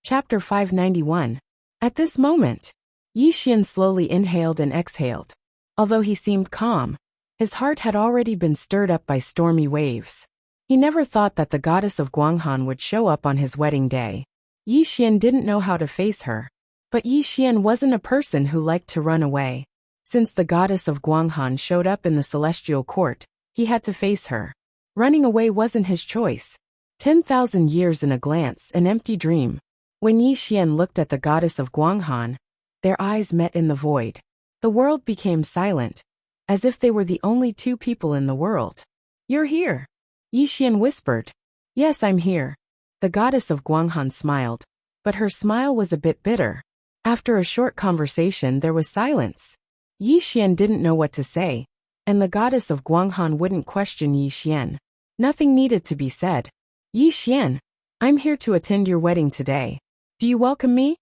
Chapter 591. At this moment, Yi Xian slowly inhaled and exhaled. Although he seemed calm, his heart had already been stirred up by stormy waves. He never thought that the goddess of Guanghan would show up on his wedding day. Yi Xian didn't know how to face her. But Yi Xian wasn't a person who liked to run away. Since the goddess of Guanghan showed up in the celestial court, he had to face her. Running away wasn't his choice. 10,000 years in a glance, an empty dream. When Yi Xian looked at the goddess of Guanghan, their eyes met in the void. The world became silent, as if they were the only 2 people in the world. "You're here," Yi Xian whispered. "Yes, I'm here." The goddess of Guanghan smiled, but her smile was a bit bitter. After a short conversation there was silence. Yi Xian didn't know what to say, and the goddess of Guanghan wouldn't question Yi Xian. Nothing needed to be said. Yi Xian, I'm here to attend your wedding today. Do you welcome me?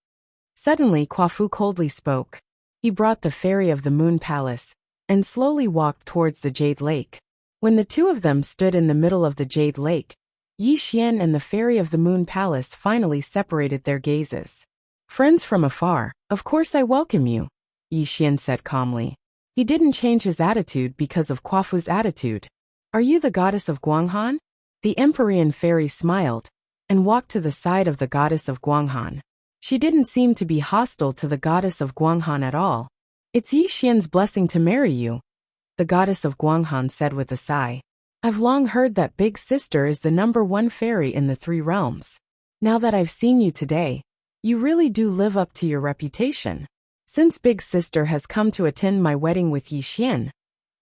Suddenly Quafu coldly spoke. He brought the fairy of the Moon Palace, and slowly walked towards the Jade Lake. When the two of them stood in the middle of the Jade Lake, Yi Xian and the fairy of the Moon Palace finally separated their gazes. Friends from afar, of course I welcome you, Yi Xian said calmly. He didn't change his attitude because of Quafu's attitude. Are you the goddess of Guanghan? The Empyrean fairy smiled, and walked to the side of the goddess of Guanghan. She didn't seem to be hostile to the goddess of Guanghan at all. It's Yi Xian's blessing to marry you, the goddess of Guanghan said with a sigh. I've long heard that Big Sister is the #1 fairy in the 3 realms. Now that I've seen you today, you really do live up to your reputation. Since Big Sister has come to attend my wedding with Yi Xian,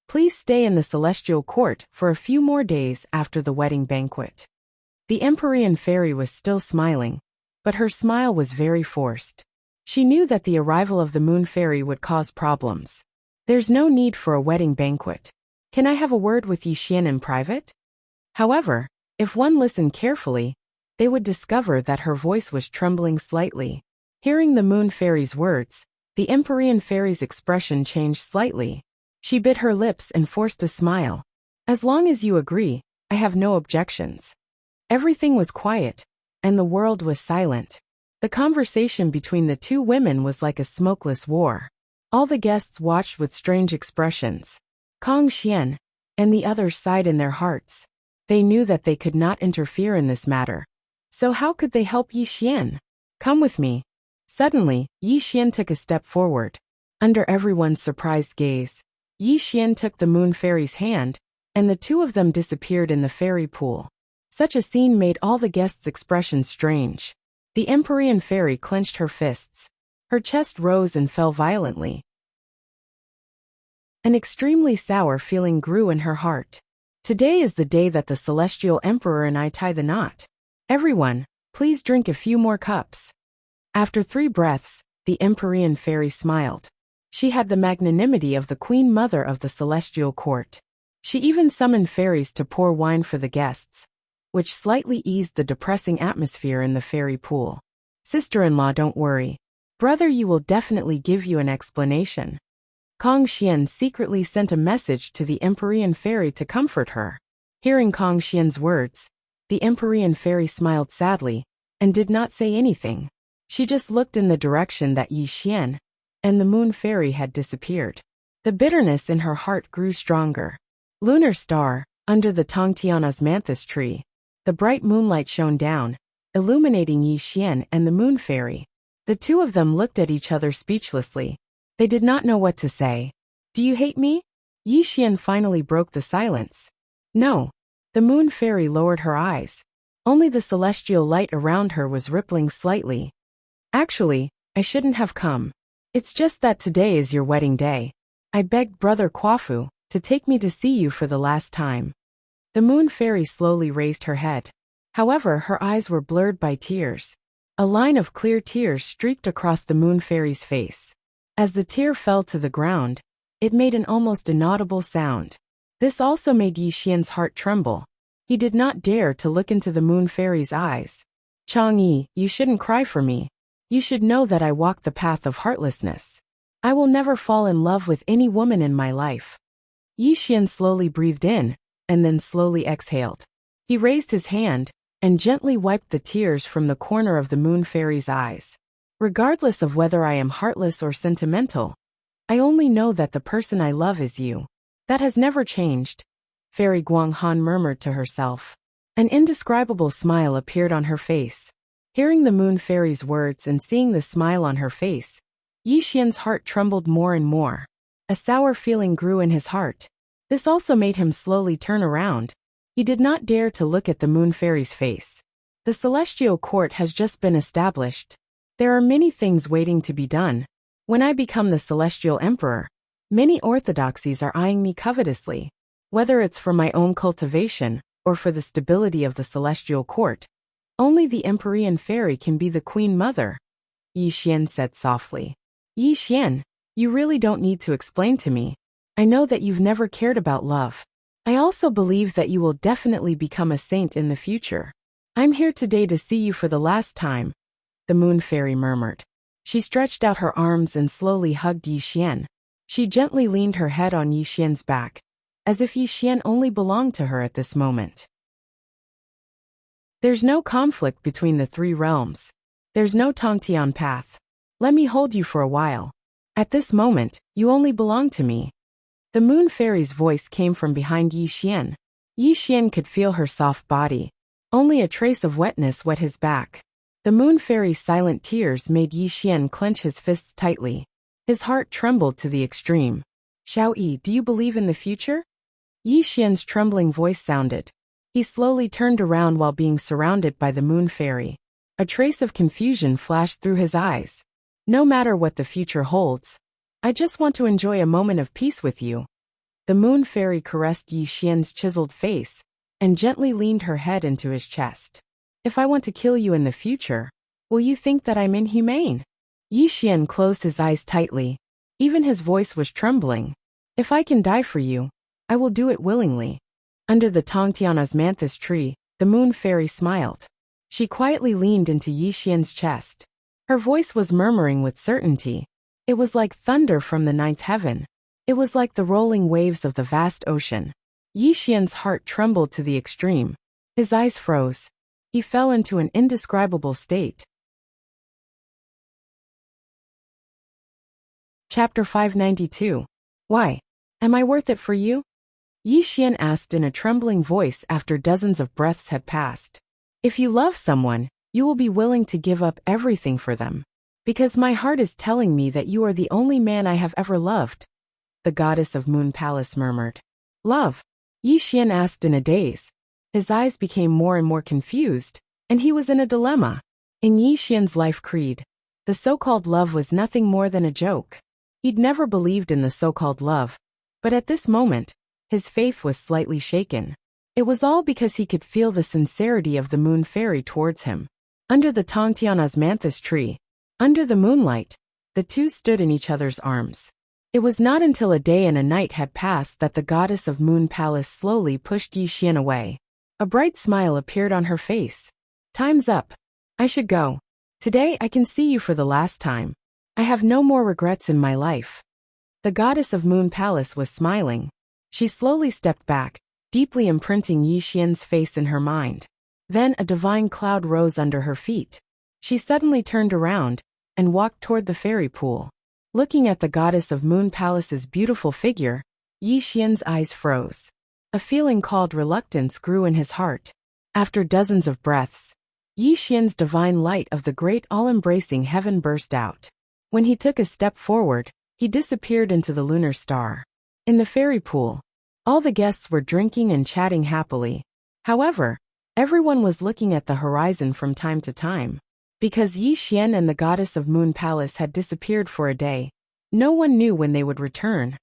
please stay in the celestial court for a few more days after the wedding banquet. The Empyrean fairy was still smiling, but her smile was very forced. She knew that the arrival of the Moon Fairy would cause problems. There's no need for a wedding banquet. Can I have a word with Yi Xian in private? However, if one listened carefully, they would discover that her voice was trembling slightly. Hearing the Moon Fairy's words, the Empyrean fairy's expression changed slightly. She bit her lips and forced a smile. As long as you agree, I have no objections. Everything was quiet, and the world was silent. The conversation between the two women was like a smokeless war. All the guests watched with strange expressions. Kong Xian and the others sighed in their hearts. They knew that they could not interfere in this matter. So how could they help Yi Xian? Come with me. Suddenly, Yi Xian took a step forward. Under everyone's surprised gaze, Yi Xian took the Moon Fairy's hand, and the two of them disappeared in the fairy pool. Such a scene made all the guests' expressions strange. The Empyrean fairy clenched her fists. Her chest rose and fell violently. An extremely sour feeling grew in her heart. Today is the day that the Celestial Emperor and I tie the knot. Everyone, please drink a few more cups. After 3 breaths, the Empyrean fairy smiled. She had the magnanimity of the Queen Mother of the Celestial Court. She even summoned fairies to pour wine for the guests, which slightly eased the depressing atmosphere in the fairy pool. Sister-in-law, don't worry. Brother Yu will definitely give you an explanation. Kong Xian secretly sent a message to the Empyrean fairy to comfort her. Hearing Kong Xian's words, the Empyrean fairy smiled sadly, and did not say anything. She just looked in the direction that Yi Xian and the Moon Fairy had disappeared. The bitterness in her heart grew stronger. Lunar star, under the Tongtian osmanthus tree. The bright moonlight shone down, illuminating Yi Xian and the Moon Fairy. The two of them looked at each other speechlessly. They did not know what to say. Do you hate me? Yi Xian finally broke the silence. No. The Moon Fairy lowered her eyes. Only the celestial light around her was rippling slightly. Actually, I shouldn't have come. It's just that today is your wedding day. I begged Brother Quafu to take me to see you for the last time. The Moon Fairy slowly raised her head. However, her eyes were blurred by tears. A line of clear tears streaked across the Moon Fairy's face. As the tear fell to the ground, it made an almost inaudible sound. This also made Yi Xian's heart tremble. He did not dare to look into the Moon Fairy's eyes. Chang'e, you shouldn't cry for me. You should know that I walk the path of heartlessness. I will never fall in love with any woman in my life. Yi Xian slowly breathed in, and then slowly exhaled. He raised his hand, and gently wiped the tears from the corner of the Moon Fairy's eyes. Regardless of whether I am heartless or sentimental, I only know that the person I love is you. That has never changed, Fairy Guanghan murmured to herself. An indescribable smile appeared on her face. Hearing the Moon Fairy's words and seeing the smile on her face, Yi Xian's heart trembled more and more. A sour feeling grew in his heart. This also made him slowly turn around. He did not dare to look at the Moon Fairy's face. The Celestial Court has just been established. There are many things waiting to be done. When I become the Celestial Emperor, many orthodoxies are eyeing me covetously. Whether it's for my own cultivation, or for the stability of the Celestial Court, Only the Empyrean fairy can be the queen mother, Yi Xian said softly. Yi Xian, you really don't need to explain to me. I know that you've never cared about love. I also believe that you will definitely become a saint in the future. I'm here today to see you for the last time, the moon fairy murmured. She stretched out her arms and slowly hugged Yi Xian. She gently leaned her head on Yi Xian's back, as if Yi Xian only belonged to her at this moment. There's no conflict between the three realms. There's no Tongtian path. Let me hold you for a while. At this moment, you only belong to me. The moon fairy's voice came from behind Yi Xian. Yi Xian could feel her soft body. Only a trace of wetness wet his back. The moon fairy's silent tears made Yi Xian clench his fists tightly. His heart trembled to the extreme. Xiao Yi, do you believe in the future? Yi Xian's trembling voice sounded. He slowly turned around while being surrounded by the moon fairy. A trace of confusion flashed through his eyes. No matter what the future holds, I just want to enjoy a moment of peace with you. The moon fairy caressed Yi Xian's chiseled face and gently leaned her head into his chest. If I want to kill you in the future, will you think that I'm inhumane? Yi Xian closed his eyes tightly. Even his voice was trembling. If I can die for you, I will do it willingly. Under the Tongtian osmanthus tree, the moon fairy smiled. She quietly leaned into Yi Xian's chest. Her voice was murmuring with certainty. It was like thunder from the ninth heaven. It was like the rolling waves of the vast ocean. Yi Xian's heart trembled to the extreme. His eyes froze. He fell into an indescribable state. Chapter 592. Why? Am I worth it for you? Yi Xian asked in a trembling voice after dozens of breaths had passed. If you love someone, you will be willing to give up everything for them. Because my heart is telling me that you are the only man I have ever loved, the goddess of Moon Palace murmured. Love? Yi Xian asked in a daze. His eyes became more and more confused, and he was in a dilemma. In Yi Xian's life creed, the so-called love was nothing more than a joke. He'd never believed in the so-called love, but at this moment, his faith was slightly shaken. It was all because he could feel the sincerity of the moon fairy towards him. Under the Tongtian osmanthus tree, under the moonlight, the two stood in each other's arms. It was not until a day and a night had passed that the goddess of Moon Palace slowly pushed Yi Xian away. A bright smile appeared on her face. Time's up. I should go. Today I can see you for the last time. I have no more regrets in my life. The goddess of Moon Palace was smiling. She slowly stepped back, deeply imprinting Yi Xian's face in her mind. Then a divine cloud rose under her feet. She suddenly turned around and walked toward the fairy pool. Looking at the goddess of Moon Palace's beautiful figure, Yi Xian's eyes froze. A feeling called reluctance grew in his heart. After dozens of breaths, Yi Xian's divine light of the great all-embracing heaven burst out. When he took a step forward, he disappeared into the lunar star. In the fairy pool, all the guests were drinking and chatting happily. However, everyone was looking at the horizon from time to time. Because Yi Xian and the goddess of Moon Palace had disappeared for a day, no one knew when they would return.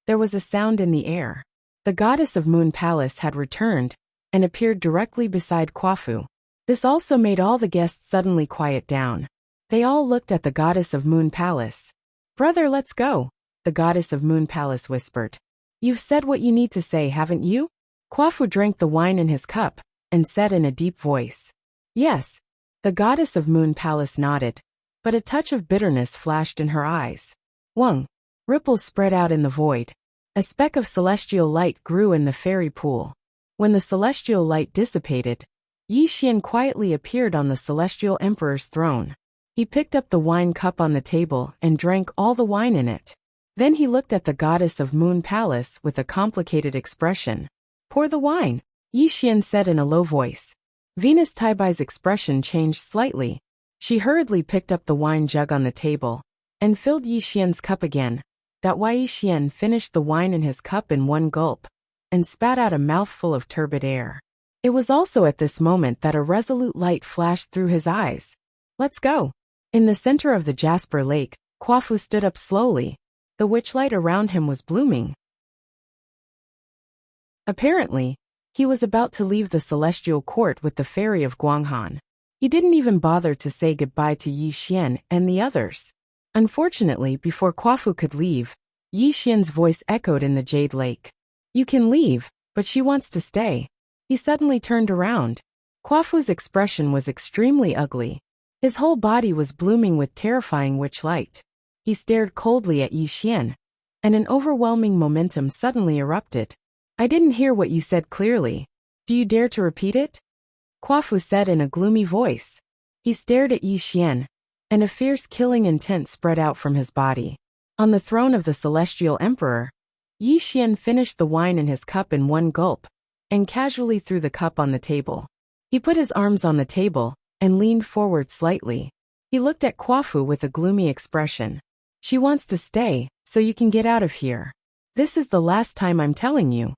There was a sound in the air. The goddess of Moon Palace had returned and appeared directly beside Quafu. This also made all the guests suddenly quiet down. They all looked at the goddess of Moon Palace. Brother, let's go, the goddess of Moon Palace whispered. You've said what you need to say, haven't you? Quafu drank the wine in his cup and said in a deep voice. Yes. The goddess of Moon Palace nodded, but a touch of bitterness flashed in her eyes. Wang. Ripples spread out in the void. A speck of celestial light grew in the fairy pool. When the celestial light dissipated, Yi Xian quietly appeared on the celestial emperor's throne. He picked up the wine cup on the table and drank all the wine in it. Then he looked at the goddess of Moon Palace with a complicated expression. Pour the wine, Yi Xian said in a low voice. Venus Taibai's expression changed slightly. She hurriedly picked up the wine jug on the table and filled Yi Xian's cup again. Yi Xian finished the wine in his cup in one gulp and spat out a mouthful of turbid air. It was also at this moment that a resolute light flashed through his eyes. Let's go. In the center of the Jasper Lake, Quafu stood up slowly. The witchlight around him was blooming. Apparently, he was about to leave the celestial court with the fairy of Guanghan. He didn't even bother to say goodbye to Yi Xian and the others. Unfortunately, before Kwafu could leave, Yi Xian's voice echoed in the Jade Lake. You can leave, but she wants to stay. He suddenly turned around. Kwafu's expression was extremely ugly. His whole body was blooming with terrifying witch light. He stared coldly at Yi Xian, and an overwhelming momentum suddenly erupted. I didn't hear what you said clearly. Do you dare to repeat it? Kwafu said in a gloomy voice. He stared at Yi Xian, and a fierce killing intent spread out from his body. On the throne of the Celestial Emperor, Yi Xian finished the wine in his cup in one gulp, and casually threw the cup on the table. He put his arms on the table, and leaned forward slightly. He looked at Kwafu with a gloomy expression. She wants to stay, so you can get out of here. This is the last time I'm telling you.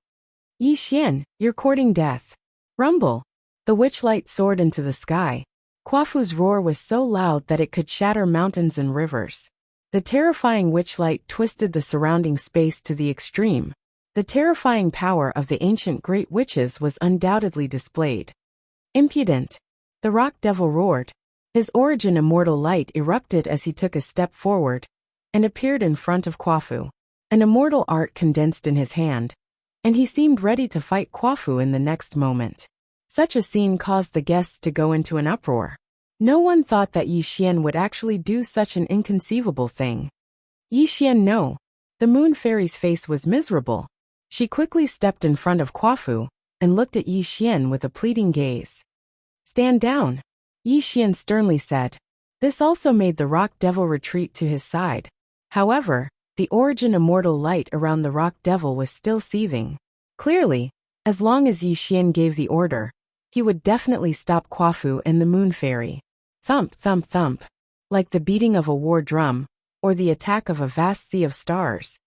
Yi Xian, you're courting death. Rumble. The witch light soared into the sky. Kwafu's roar was so loud that it could shatter mountains and rivers. The terrifying witch light twisted the surrounding space to the extreme. The terrifying power of the ancient great witches was undoubtedly displayed. Impudent. The rock devil roared. His origin immortal light erupted as he took a step forward, and appeared in front of Kwafu. An immortal art condensed in his hand, and he seemed ready to fight Kwafu in the next moment. Such a scene caused the guests to go into an uproar. No one thought that Yi Xian would actually do such an inconceivable thing. Yi Xian, no. The moon fairy's face was miserable. She quickly stepped in front of Kwafu, and looked at Yi Xian with a pleading gaze. Stand down, Yi Xian sternly said. This also made the rock devil retreat to his side. However, the origin immortal light around the rock devil was still seething. Clearly, as long as Yi Xian gave the order, he would definitely stop Kwafu and the moon fairy. Thump, thump, thump. Like the beating of a war drum, or the attack of a vast sea of stars.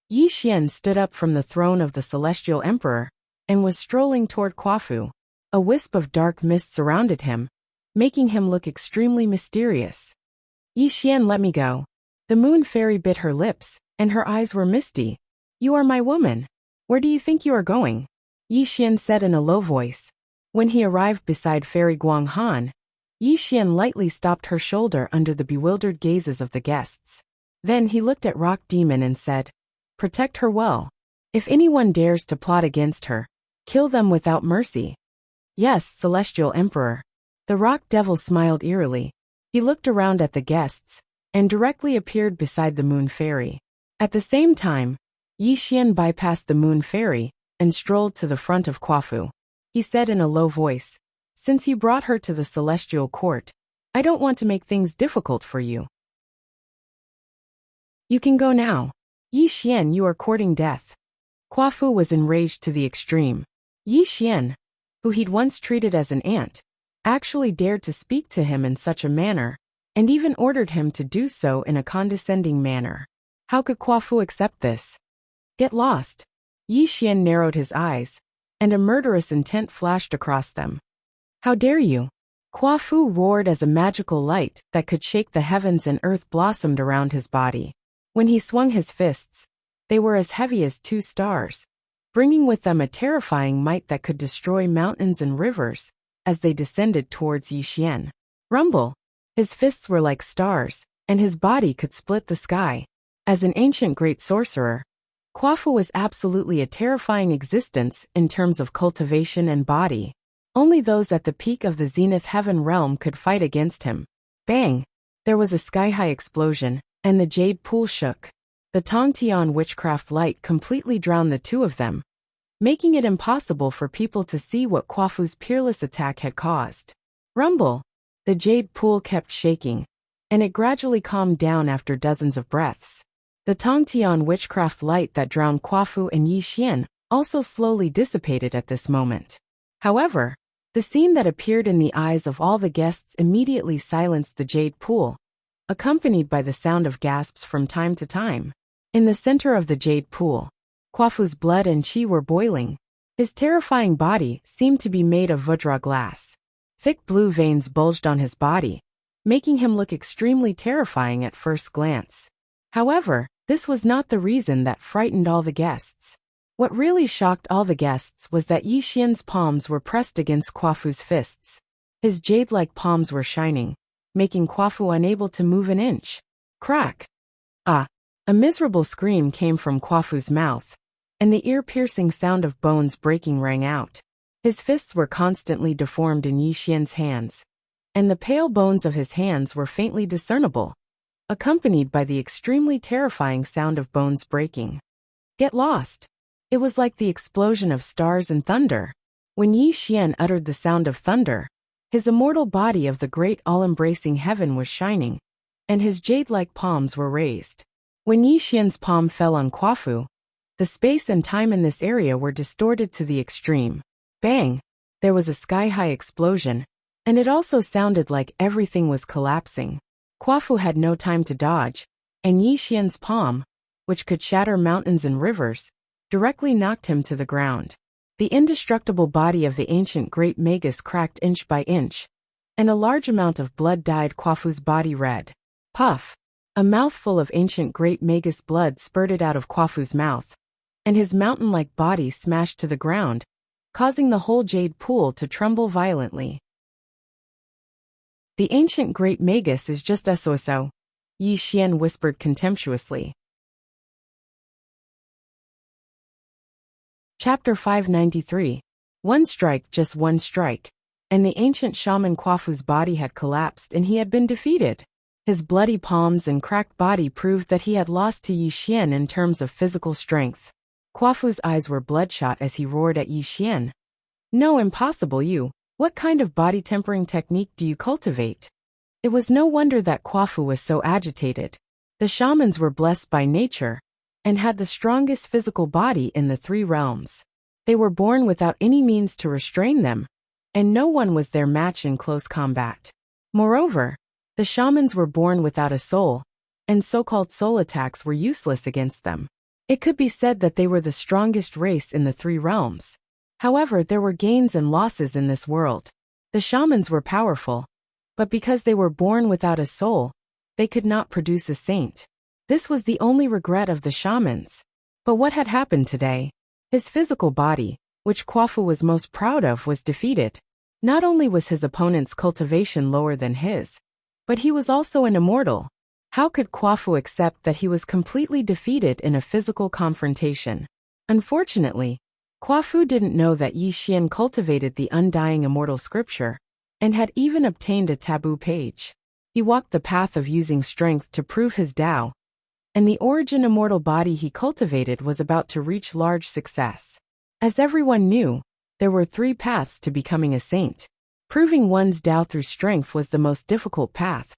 Yi Xian stood up from the throne of the Celestial Emperor, and was strolling toward Kwafu. A wisp of dark mist surrounded him, making him look extremely mysterious. Yi Xian, let me go. The moon fairy bit her lips, and her eyes were misty. You are my woman. Where do you think you are going? Yi Xian said in a low voice. When he arrived beside Fairy Guanghan, Yi Xian lightly stopped her shoulder under the bewildered gazes of the guests. Then he looked at Rock Demon and said, Protect her well. If anyone dares to plot against her, kill them without mercy. Yes, Celestial Emperor. The rock devil smiled eerily. He looked around at the guests, and directly appeared beside the moon fairy. At the same time, Yi Xian bypassed the moon fairy, and strolled to the front of Kwafu. He said in a low voice, Since you brought her to the celestial court, I don't want to make things difficult for you. You can go now. Yi Xian, you are courting death. Kwafu was enraged to the extreme. Yi Xian, who he'd once treated as an ant, actually dared to speak to him in such a manner, and even ordered him to do so in a condescending manner. How could Kwafu accept this? Get lost. Yi Xian narrowed his eyes, and a murderous intent flashed across them. How dare you? Kwafu roared as a magical light that could shake the heavens and earth blossomed around his body. When he swung his fists, they were as heavy as 2 stars, bringing with them a terrifying might that could destroy mountains and rivers, as they descended towards Yi Xian. Rumble. His fists were like stars, and his body could split the sky. As an ancient great sorcerer, Kwafu was absolutely a terrifying existence in terms of cultivation and body. Only those at the peak of the Zenith Heaven realm could fight against him. Bang! There was a sky-high explosion, and the jade pool shook. The Tongtian witchcraft light completely drowned the two of them, making it impossible for people to see what Kwafu's peerless attack had caused. Rumble! The jade pool kept shaking, and it gradually calmed down after dozens of breaths. The Tongtian witchcraft light that drowned Kwafu and Yi Xian also slowly dissipated at this moment. However, the scene that appeared in the eyes of all the guests immediately silenced the jade pool, accompanied by the sound of gasps from time to time. In the center of the jade pool, Kwafu's blood and chi were boiling. His terrifying body seemed to be made of Vudra glass. Thick blue veins bulged on his body, making him look extremely terrifying at first glance. However, this was not the reason that frightened all the guests. What really shocked all the guests was that Yi Xian's palms were pressed against Kwafu's fists. His jade-like palms were shining, making Kwafu unable to move an inch. Crack! Ah! A miserable scream came from Kwafu's mouth, and the ear-piercing sound of bones breaking rang out. His fists were constantly deformed in Yi Xian's hands, and the pale bones of his hands were faintly discernible, accompanied by the extremely terrifying sound of bones breaking. Get lost! It was like the explosion of stars and thunder. When Yi Xian uttered the sound of thunder, his immortal body of the great all-embracing heaven was shining, and his jade-like palms were raised. When Yi Xian's palm fell on Kwafu, the space and time in this area were distorted to the extreme. Bang! There was a sky-high explosion, and it also sounded like everything was collapsing. Kwafu had no time to dodge, and Yi Xian's palm, which could shatter mountains and rivers, directly knocked him to the ground. The indestructible body of the ancient great magus cracked inch by inch, and a large amount of blood dyed Kwafu's body red. Puff! A mouthful of ancient great magus blood spurted out of Kwafu's mouth, and his mountain-like body smashed to the ground, causing the whole jade pool to tremble violently. The ancient great magus is just so, Yi Xian whispered contemptuously. Chapter 593. One strike, just one strike, and the ancient shaman Kwafu's body had collapsed and he had been defeated. His bloody palms and cracked body proved that he had lost to Yi Xian in terms of physical strength. Kwafu's eyes were bloodshot as he roared at Yi Xian. No, impossible, you. What kind of body tempering technique do you cultivate? It was no wonder that Kwafu was so agitated. The shamans were blessed by nature, and had the strongest physical body in the three realms. They were born without any means to restrain them, and no one was their match in close combat. Moreover, the shamans were born without a soul, and so-called soul attacks were useless against them. It could be said that they were the strongest race in the three realms. However, there were gains and losses in this world. The shamans were powerful, but because they were born without a soul, they could not produce a saint. This was the only regret of the shamans. But what had happened today? His physical body, which Kwafu was most proud of, was defeated. Not only was his opponent's cultivation lower than his, but he was also an immortal. How could Kwafu accept that he was completely defeated in a physical confrontation? Unfortunately, Kwafu didn't know that Yi Xian cultivated the undying immortal scripture, and had even obtained a taboo page. He walked the path of using strength to prove his Tao, and the origin immortal body he cultivated was about to reach large success. As everyone knew, there were three paths to becoming a saint. Proving one's Tao through strength was the most difficult path,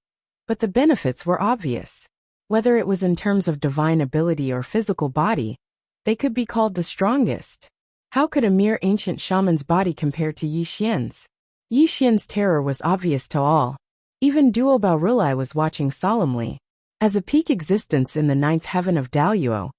but the benefits were obvious. Whether it was in terms of divine ability or physical body, they could be called the strongest. How could a mere ancient shaman's body compare to Yi Xian's? Yi Xian's terror was obvious to all. Even Duo Baorilai was watching solemnly. As a peak existence in the ninth heaven of Daluo,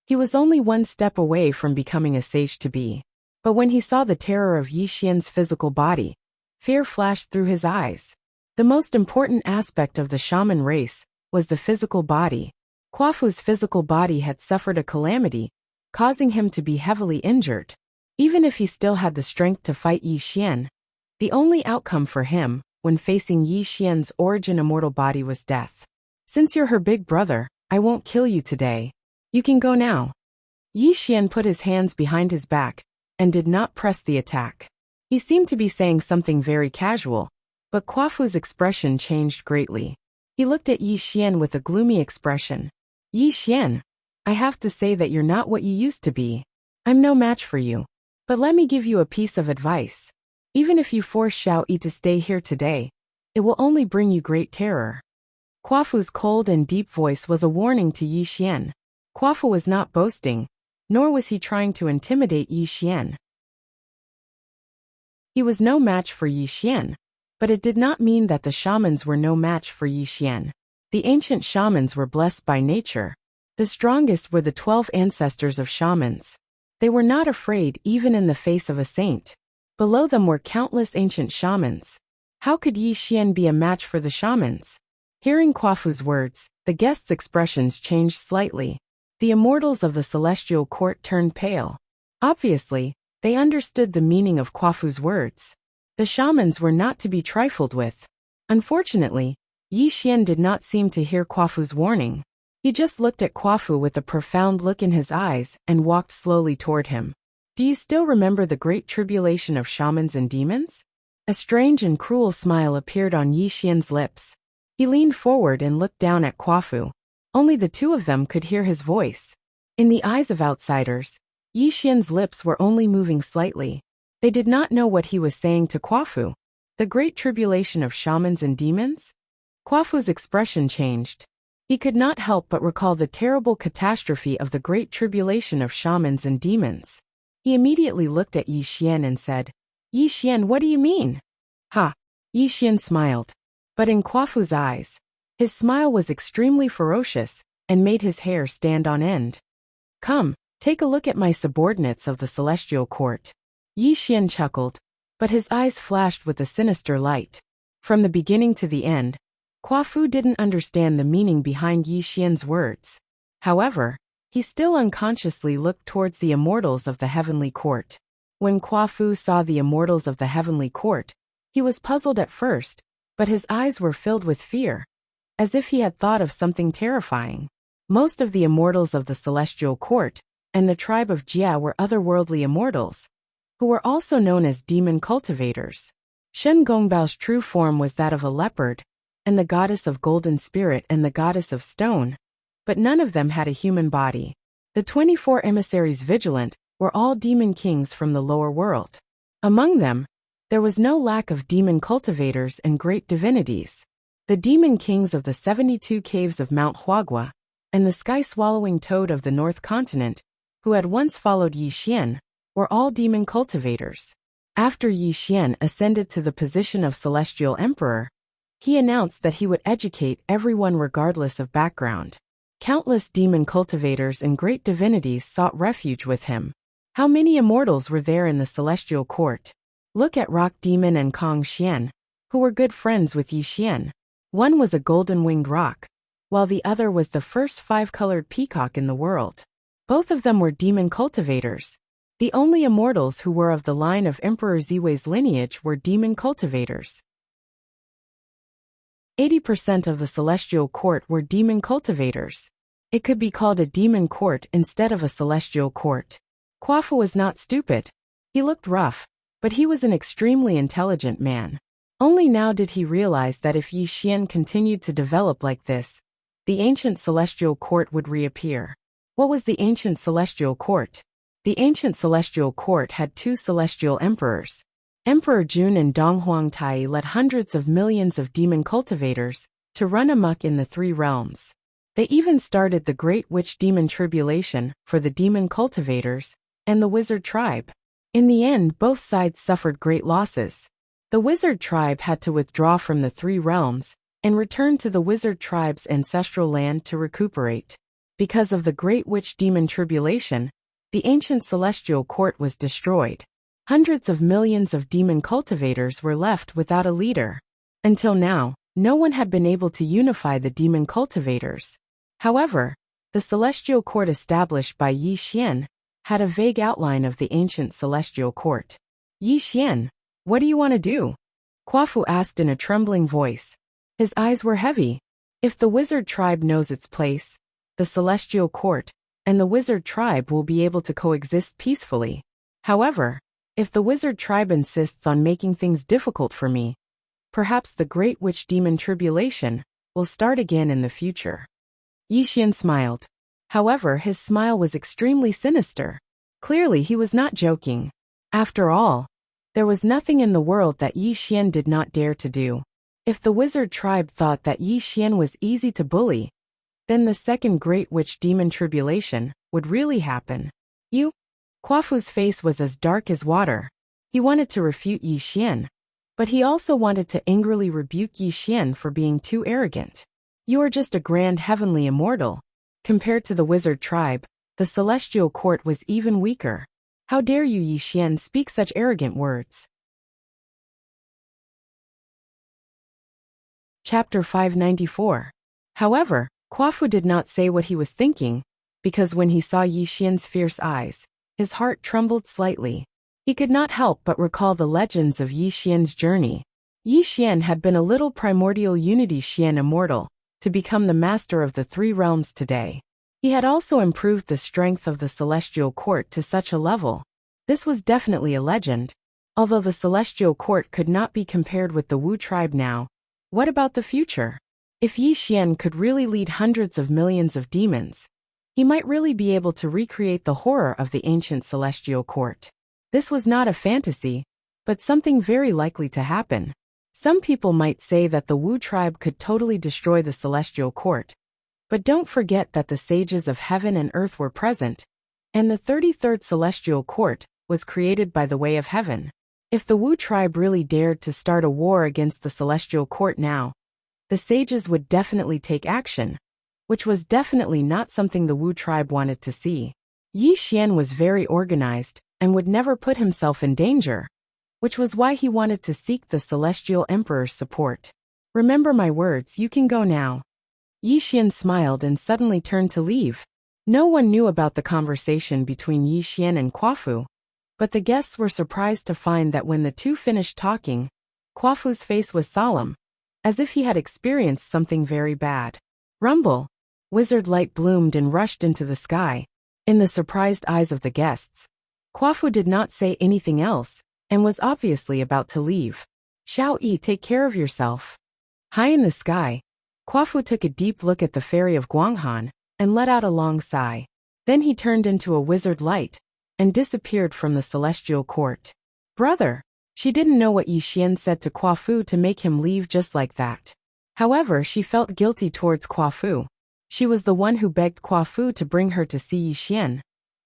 he was only one step away from becoming a sage-to-be. But when he saw the terror of Yi Xian's physical body, fear flashed through his eyes. The most important aspect of the shaman race was the physical body. Kwafu's physical body had suffered a calamity, causing him to be heavily injured. Even if he still had the strength to fight Yi Xian, the only outcome for him, when facing Yi Xian's origin immortal body, was death. Since you're her big brother, I won't kill you today. You can go now. Yi Xian put his hands behind his back, and did not press the attack. He seemed to be saying something very casual, but Kwafu's expression changed greatly. He looked at Yi Xian with a gloomy expression. Yi Xian, I have to say that you're not what you used to be. I'm no match for you. But let me give you a piece of advice. Even if you force Xiao Yi to stay here today, it will only bring you great terror. Kwafu's cold and deep voice was a warning to Yi Xian. Kwafu was not boasting, nor was he trying to intimidate Yi Xian. He was no match for Yi Xian, but it did not mean that the shamans were no match for Yi Xian. The ancient shamans were blessed by nature. The strongest were the 12 ancestors of shamans. They were not afraid even in the face of a saint. Below them were countless ancient shamans. How could Yi Xian be a match for the shamans? Hearing Kwafu's words, the guests' expressions changed slightly. The immortals of the celestial court turned pale. Obviously, they understood the meaning of Kwafu's words. The shamans were not to be trifled with. Unfortunately, Yi Xian did not seem to hear Quafu's warning. He just looked at Quafu with a profound look in his eyes and walked slowly toward him. Do you still remember the great tribulation of shamans and demons? A strange and cruel smile appeared on Yi Xian's lips. He leaned forward and looked down at Quafu. Only the two of them could hear his voice. In the eyes of outsiders, Yi Xian's lips were only moving slightly. They did not know what he was saying to Quafu. The great tribulation of shamans and demons? Quafu's expression changed. He could not help but recall the terrible catastrophe of the great tribulation of shamans and demons. He immediately looked at Yi Xian and said, Yi Xian, what do you mean? Ha! Yi Xian smiled. But in Quafu's eyes, his smile was extremely ferocious and made his hair stand on end. Come, take a look at my subordinates of the celestial court. Yi Xian chuckled, but his eyes flashed with a sinister light. From the beginning to the end, Quafu didn't understand the meaning behind Yi Xian's words. However, he still unconsciously looked towards the immortals of the heavenly court. When Quafu saw the immortals of the heavenly court, he was puzzled at first, but his eyes were filled with fear, as if he had thought of something terrifying. Most of the immortals of the celestial court and the tribe of Jia were otherworldly immortals, who were also known as demon cultivators. Shen Gongbao's true form was that of a leopard, and the goddess of golden spirit and the goddess of stone, but none of them had a human body. The 24 emissaries vigilant were all demon kings from the lower world. Among them, there was no lack of demon cultivators and great divinities. The demon kings of the 72 caves of Mount Huagua, and the sky-swallowing toad of the North Continent, who had once followed Yi Xian, were all demon cultivators. After Yi Xian ascended to the position of Celestial Emperor, he announced that he would educate everyone regardless of background. Countless demon cultivators and great divinities sought refuge with him. How many immortals were there in the celestial court? Look at Rock Demon and Kong Xian, who were good friends with Yi Xian. One was a golden-winged rock, while the other was the first 5-colored peacock in the world. Both of them were demon cultivators. The only immortals who were of the line of Emperor Ziwei's lineage were demon cultivators. 80% of the celestial court were demon cultivators. It could be called a demon court instead of a celestial court. Quafu was not stupid. He looked rough, but he was an extremely intelligent man. Only now did he realize that if Yi Xian continued to develop like this, the ancient celestial court would reappear. What was the ancient celestial court? The ancient celestial court had 2 celestial emperors. Emperor Jun and Dong Huangtai led hundreds of millions of demon cultivators to run amok in the 3 realms. They even started the Great Witch Demon Tribulation for the demon cultivators and the wizard tribe. In the end, both sides suffered great losses. The wizard tribe had to withdraw from the 3 realms and return to the wizard tribe's ancestral land to recuperate. Because of the Great Witch Demon Tribulation, the ancient celestial court was destroyed. Hundreds of millions of demon cultivators were left without a leader. Until now, no one had been able to unify the demon cultivators. However, the celestial court established by Yi Xian had a vague outline of the ancient celestial court. Yi Xian, what do you want to do? Quafu asked in a trembling voice. His eyes were heavy. If the wizard tribe knows its place, the celestial court and the wizard tribe will be able to coexist peacefully. However, if the wizard tribe insists on making things difficult for me, perhaps the Great Witch Demon Tribulation will start again in the future. Yi Xian smiled. However, his smile was extremely sinister. Clearly, he was not joking. After all, there was nothing in the world that Yi Xian did not dare to do. If the wizard tribe thought that Yi Xian was easy to bully, then the second Great Witch Demon Tribulation would really happen. You? Quafu's face was as dark as water. He wanted to refute Yi Xian, but he also wanted to angrily rebuke Yi Xian for being too arrogant. You are just a grand heavenly immortal. Compared to the wizard tribe, the celestial court was even weaker. How dare you, Yi Xian, speak such arrogant words? Chapter 594. However, Quafu did not say what he was thinking, because when he saw Yi Xian's fierce eyes, his heart trembled slightly. He could not help but recall the legends of Yi Xian's journey. Yi Xian had been a little primordial unity Xian immortal, to become the master of the three realms today. He had also improved the strength of the celestial court to such a level. This was definitely a legend. Although the celestial court could not be compared with the Wu tribe now, what about the future? If Yi Xian could really lead hundreds of millions of demons, he might really be able to recreate the horror of the ancient celestial court. This was not a fantasy, but something very likely to happen. Some people might say that the Wu tribe could totally destroy the celestial court. But don't forget that the sages of heaven and earth were present, and the 33rd celestial court was created by the way of heaven. If the Wu tribe really dared to start a war against the celestial court now, the sages would definitely take action, which was definitely not something the Wu tribe wanted to see. Yi Xian was very organized and would never put himself in danger, which was why he wanted to seek the celestial emperor's support. Remember my words, you can go now. Yi Xian smiled and suddenly turned to leave. No one knew about the conversation between Yi Xian and Quafu, but the guests were surprised to find that when the two finished talking, Quafu's face was solemn, as if he had experienced something very bad. Rumble! Wizard light bloomed and rushed into the sky. In the surprised eyes of the guests, Quafu did not say anything else, and was obviously about to leave. Xiao Yi, take care of yourself. High in the sky, Quafu took a deep look at the fairy of Guanghan, and let out a long sigh. Then he turned into a wizard light, and disappeared from the celestial court. Brother! She didn't know what Yi Xian said to Quafu to make him leave just like that. However, she felt guilty towards Quafu. She was the one who begged Quafu to bring her to see Yi Xian.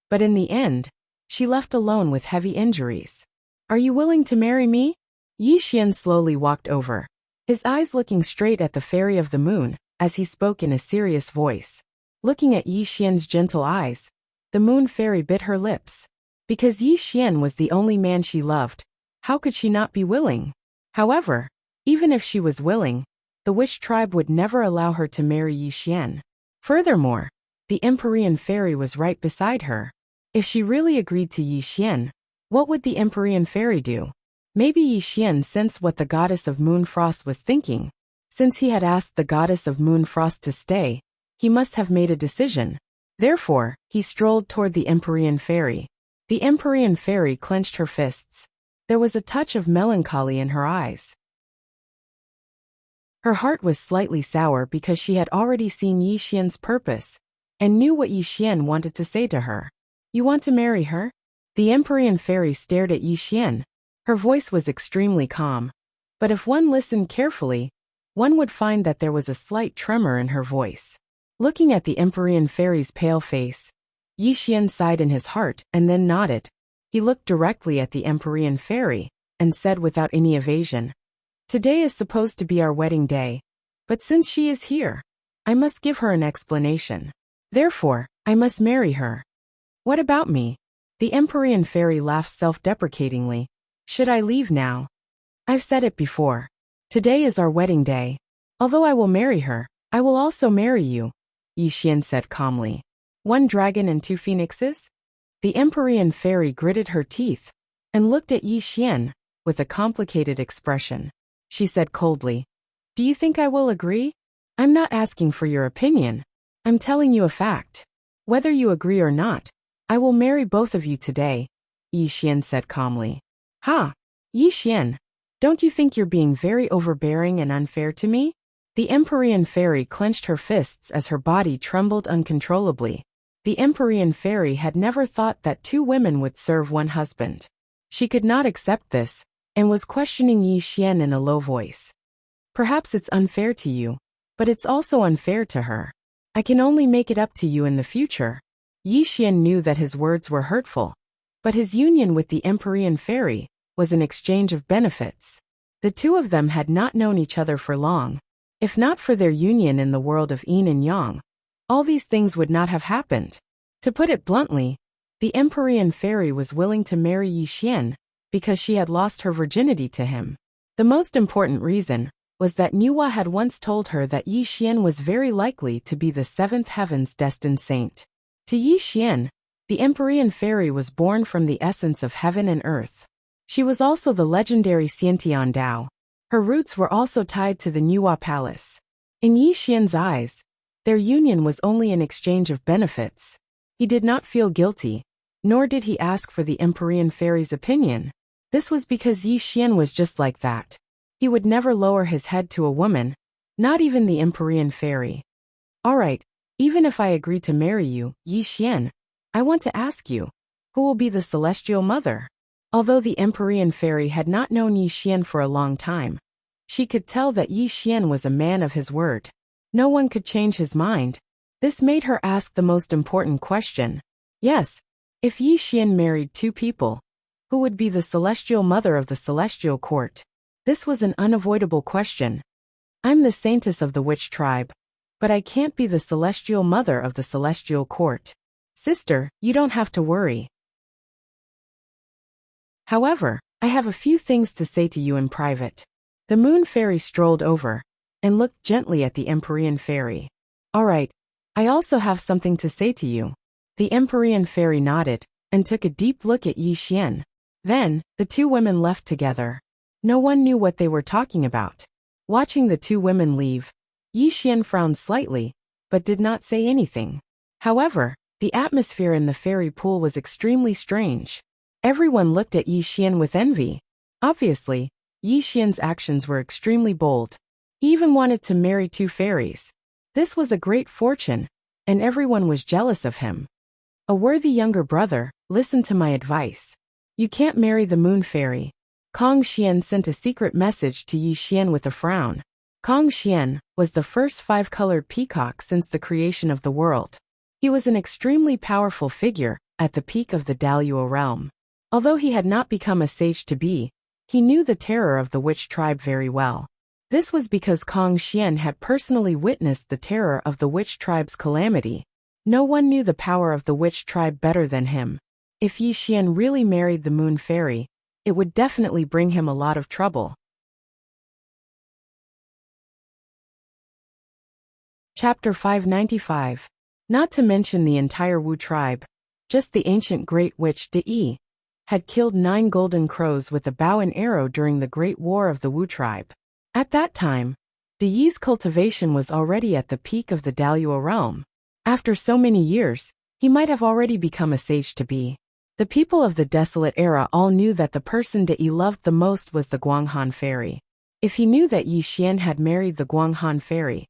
But in the end, she left alone with heavy injuries. Are you willing to marry me? Yi Xian slowly walked over, his eyes looking straight at the fairy of the moon, as he spoke in a serious voice. Looking at Yi Xian's gentle eyes, the moon fairy bit her lips. Because Yi Xian was the only man she loved, how could she not be willing? However, even if she was willing, the Wish tribe would never allow her to marry Yi Xian. Furthermore, the Empyrean fairy was right beside her. If she really agreed to Yi Xian, what would the Empyrean fairy do? Maybe Yi Xian sensed what the goddess of Moonfrost was thinking. Since he had asked the goddess of Moonfrost to stay, he must have made a decision. Therefore, he strolled toward the Empyrean fairy. The Empyrean fairy clenched her fists. There was a touch of melancholy in her eyes. Her heart was slightly sour because she had already seen Yi Xian's purpose, and knew what Yi Xian wanted to say to her. You want to marry her? The Empyrean fairy stared at Yi Xian. Her voice was extremely calm, but if one listened carefully, one would find that there was a slight tremor in her voice. Looking at the Empyrean fairy's pale face, Yi Xian sighed in his heart and then nodded. He looked directly at the Empyrean fairy, and said without any evasion, Today is supposed to be our wedding day, but since she is here, I must give her an explanation. Therefore, I must marry her. What about me? The Empyrean fairy laughed self-deprecatingly. Should I leave now? I've said it before. Today is our wedding day. Although I will marry her, I will also marry you, Yi Xian said calmly. One dragon and two phoenixes? The Empyrean fairy gritted her teeth, and looked at Yi Xian, with a complicated expression. She said coldly, Do you think I will agree? I'm not asking for your opinion. I'm telling you a fact. Whether you agree or not, I will marry both of you today, Yi Xian said calmly. Ha! Yi Xian, don't you think you're being very overbearing and unfair to me? The Empyrean fairy clenched her fists as her body trembled uncontrollably. The Empyrean fairy had never thought that two women would serve one husband. She could not accept this, and was questioning Yi Xian in a low voice. Perhaps it's unfair to you, but it's also unfair to her. I can only make it up to you in the future. Yi Xian knew that his words were hurtful, but his union with the Empyrean fairy was an exchange of benefits. The two of them had not known each other for long. If not for their union in the world of yin and yang, all these things would not have happened. To put it bluntly, the Empyrean fairy was willing to marry Yi Xian because she had lost her virginity to him. The most important reason was that Nuwa had once told her that Yi Xian was very likely to be the seventh heaven's destined saint. To Yi Xian, The Empyrean fairy was born from the essence of heaven and earth. She was also the legendary Xiantian Dao. Her roots were also tied to the Nuwa Palace. In Yi Xian's eyes, their union was only an exchange of benefits. He did not feel guilty, nor did he ask for the Empyrean fairy's opinion. This was because Yi Xian was just like that. He would never lower his head to a woman, not even the Empyrean fairy. Alright, even if I agree to marry you, Yi Xian, I want to ask you, who will be the celestial mother? Although the Empyrean fairy had not known Yi Xian for a long time, she could tell that Yi Xian was a man of his word. No one could change his mind. This made her ask the most important question. Yes, if Yi Xian married two people, who would be the celestial mother of the celestial court? This was an unavoidable question. I'm the saintess of the witch tribe, but I can't be the celestial mother of the celestial court. Sister, you don't have to worry. However, I have a few things to say to you in private. The moon fairy strolled over and looked gently at the Empyrean fairy. Alright, I also have something to say to you. The Empyrean fairy nodded and took a deep look at Yi Xian. Then, the two women left together. No one knew what they were talking about. Watching the two women leave, Yi Xian frowned slightly, but did not say anything. However, the atmosphere in the fairy pool was extremely strange. Everyone looked at Yi Xian with envy. Obviously, Yi Xian's actions were extremely bold. He even wanted to marry two fairies. This was a great fortune, and everyone was jealous of him. A worthy younger brother, listen to my advice. You can't marry the moon fairy. Kong Xian sent a secret message to Yi Xian with a frown. Kong Xian was the first five-colored peacock since the creation of the world. He was an extremely powerful figure at the peak of the Daluo realm. Although he had not become a sage-to-be, he knew the terror of the witch tribe very well. This was because Kong Xian had personally witnessed the terror of the witch tribe's calamity. No one knew the power of the witch tribe better than him. If Yi Xian really married the moon fairy, it would definitely bring him a lot of trouble. Chapter 595. Not to mention the entire Wu tribe, just the ancient great witch De had killed 9 golden crows with a bow and arrow during the Great War of the Wu tribe. At that time, De's cultivation was already at the peak of the Daluo realm. After so many years, he might have already become a sage-to-be. The people of the Desolate Era all knew that the person De loved the most was the Guanghan fairy. If he knew that Yi Xian had married the Guanghan fairy,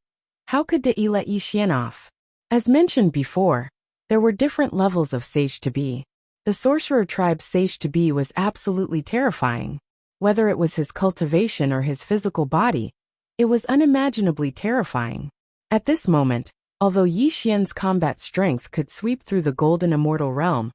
how could De let Yi Xian off? As mentioned before, there were different levels of sage-to-be. The sorcerer tribe's sage-to-be was absolutely terrifying. Whether it was his cultivation or his physical body, it was unimaginably terrifying. At this moment, although Yi Xian's combat strength could sweep through the golden immortal realm,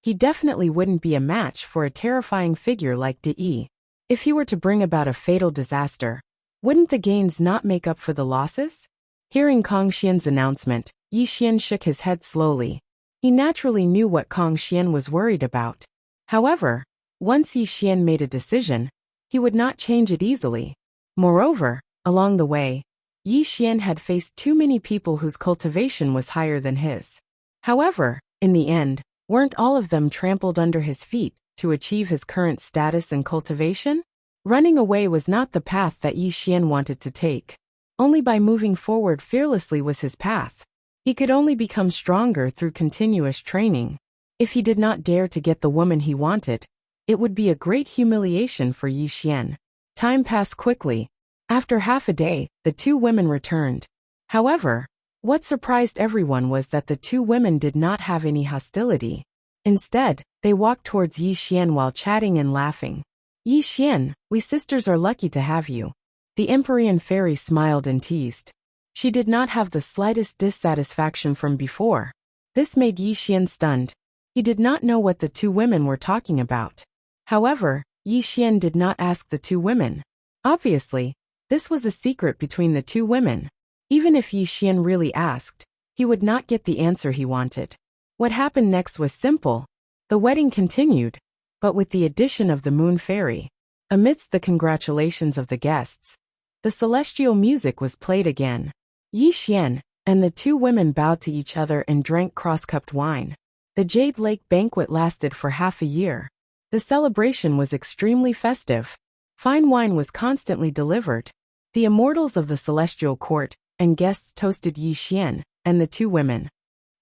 he definitely wouldn't be a match for a terrifying figure like De. If he were to bring about a fatal disaster, wouldn't the gains not make up for the losses? Hearing Kong Xian's announcement, Yi Xian shook his head slowly. He naturally knew what Kong Xian was worried about. However, once Yi Xian made a decision, he would not change it easily. Moreover, along the way, Yi Xian had faced too many people whose cultivation was higher than his. However, in the end, weren't all of them trampled under his feet to achieve his current status and cultivation? Running away was not the path that Yi Xian wanted to take. Only by moving forward fearlessly was his path. He could only become stronger through continuous training. If he did not dare to get the woman he wanted, it would be a great humiliation for Yi Xian. Time passed quickly. After half a day, the two women returned. However, what surprised everyone was that the two women did not have any hostility. Instead, they walked towards Yi Xian while chatting and laughing. Yi Xian, we sisters are lucky to have you. The Empyrean fairy smiled and teased. She did not have the slightest dissatisfaction from before. This made Yi Xian stunned. He did not know what the two women were talking about. However, Yi Xian did not ask the two women. Obviously, this was a secret between the two women. Even if Yi Xian really asked, he would not get the answer he wanted. What happened next was simple. The wedding continued, but with the addition of the moon fairy. Amidst the congratulations of the guests, the celestial music was played again. Yi Xian and the two women bowed to each other and drank cross-cupped wine. The Jade Lake banquet lasted for half a year. The celebration was extremely festive. Fine wine was constantly delivered. The immortals of the celestial court and guests toasted Yi Xian and the two women.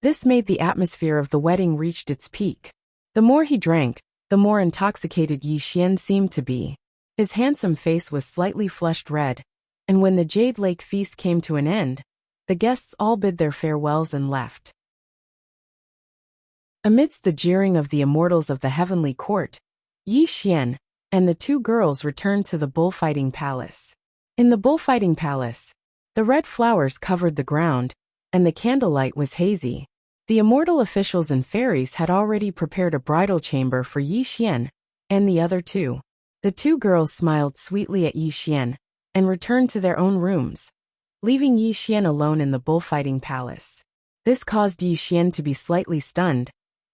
This made the atmosphere of the wedding reached its peak. The more he drank, the more intoxicated Yi Xian seemed to be. His handsome face was slightly flushed red, and when the Jade Lake feast came to an end, the guests all bid their farewells and left. Amidst the jeering of the immortals of the heavenly court, Yi Xian and the two girls returned to the bullfighting palace. In the bullfighting palace, the red flowers covered the ground, and the candlelight was hazy. The immortal officials and fairies had already prepared a bridal chamber for Yi Xian and the other two. The two girls smiled sweetly at Yi Xian and returned to their own rooms, leaving Yi Xian alone in the bullfighting palace. This caused Yi Xian to be slightly stunned,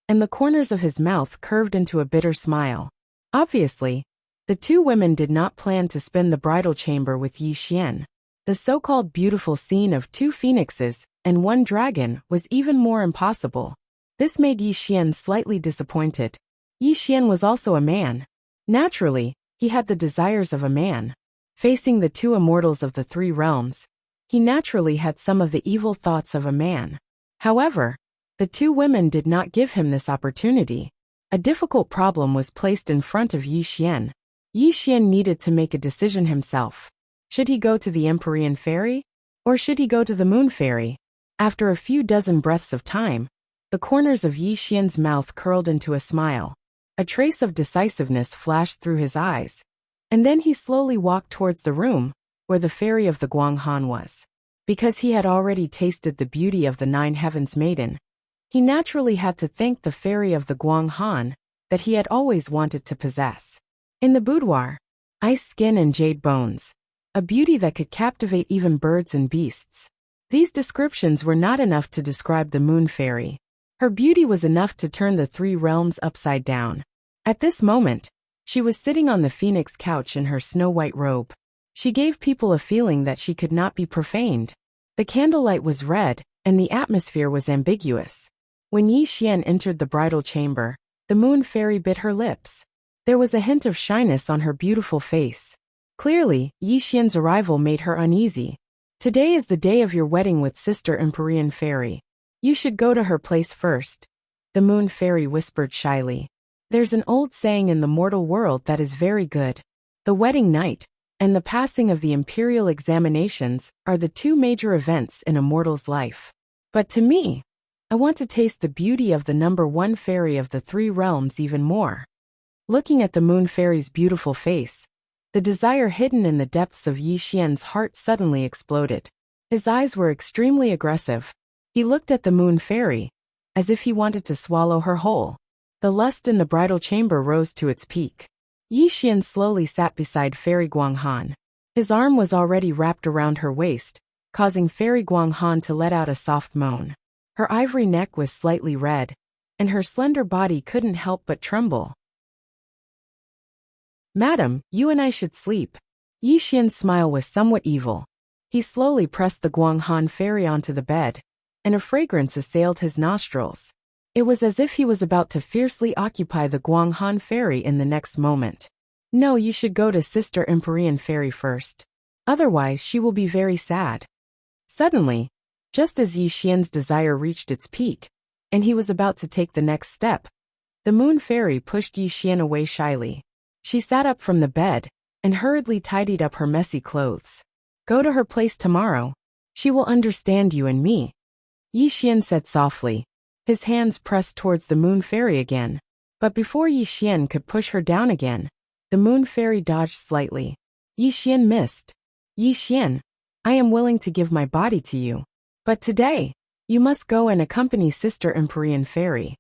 and the corners of his mouth curved into a bitter smile. Obviously, the two women did not plan to spend the bridal chamber with Yi Xian. The so-called beautiful scene of two phoenixes and one dragon was even more impossible. This made Yi Xian slightly disappointed. Yi Xian was also a man. Naturally, he had the desires of a man. Facing the two immortals of the three realms, he naturally had some of the evil thoughts of a man. However, the two women did not give him this opportunity. A difficult problem was placed in front of Yi Xian. Yi Xian needed to make a decision himself. Should he go to the Empyrean Fairy? Or should he go to the Moon Fairy? After a few dozen breaths of time, the corners of Yi Xian's mouth curled into a smile. A trace of decisiveness flashed through his eyes, and then he slowly walked towards the room where the Fairy of the Guanghan was. Because he had already tasted the beauty of the Nine Heavens Maiden, he naturally had to thank the Fairy of the Guanghan that he had always wanted to possess. In the boudoir, ice skin and jade bones, a beauty that could captivate even birds and beasts. These descriptions were not enough to describe the Moon Fairy. Her beauty was enough to turn the three realms upside down. At this moment, she was sitting on the phoenix couch in her snow-white robe. She gave people a feeling that she could not be profaned. The candlelight was red, and the atmosphere was ambiguous. When Yi Xian entered the bridal chamber, the Moon Fairy bit her lips. There was a hint of shyness on her beautiful face. Clearly, Yi Xian's arrival made her uneasy. Today is the day of your wedding with Sister Empyrean Fairy. You should go to her place first, the Moon Fairy whispered shyly. There's an old saying in the mortal world that is very good. The wedding night and the passing of the imperial examinations are the two major events in a mortal's life. But to me, I want to taste the beauty of the number one fairy of the three realms even more. Looking at the Moon Fairy's beautiful face, the desire hidden in the depths of Yi Xian's heart suddenly exploded. His eyes were extremely aggressive. He looked at the Moon Fairy, as if he wanted to swallow her whole. The lust in the bridal chamber rose to its peak. Yi Xian slowly sat beside Fairy Guanghan. His arm was already wrapped around her waist, causing Fairy Guanghan to let out a soft moan. Her ivory neck was slightly red, and her slender body couldn't help but tremble. Madam, you and I should sleep. Yi Xian's smile was somewhat evil. He slowly pressed the Guanghan Fairy onto the bed, and a fragrance assailed his nostrils. It was as if he was about to fiercely occupy the Guanghan Fairy in the next moment. No, you should go to Sister Empyrean Fairy first. Otherwise she will be very sad. Suddenly, just as Yi Xian's desire reached its peak, and he was about to take the next step, the Moon Fairy pushed Yi Xian away shyly. She sat up from the bed and hurriedly tidied up her messy clothes. Go to her place tomorrow. She will understand you and me, Yi Xian said softly. His hands pressed towards the Moon Fairy again. But before Yi Xian could push her down again, the Moon Fairy dodged slightly. Yi Xian missed. Yi Xian, I am willing to give my body to you. But today, you must go and accompany Sister Empyrean Fairy.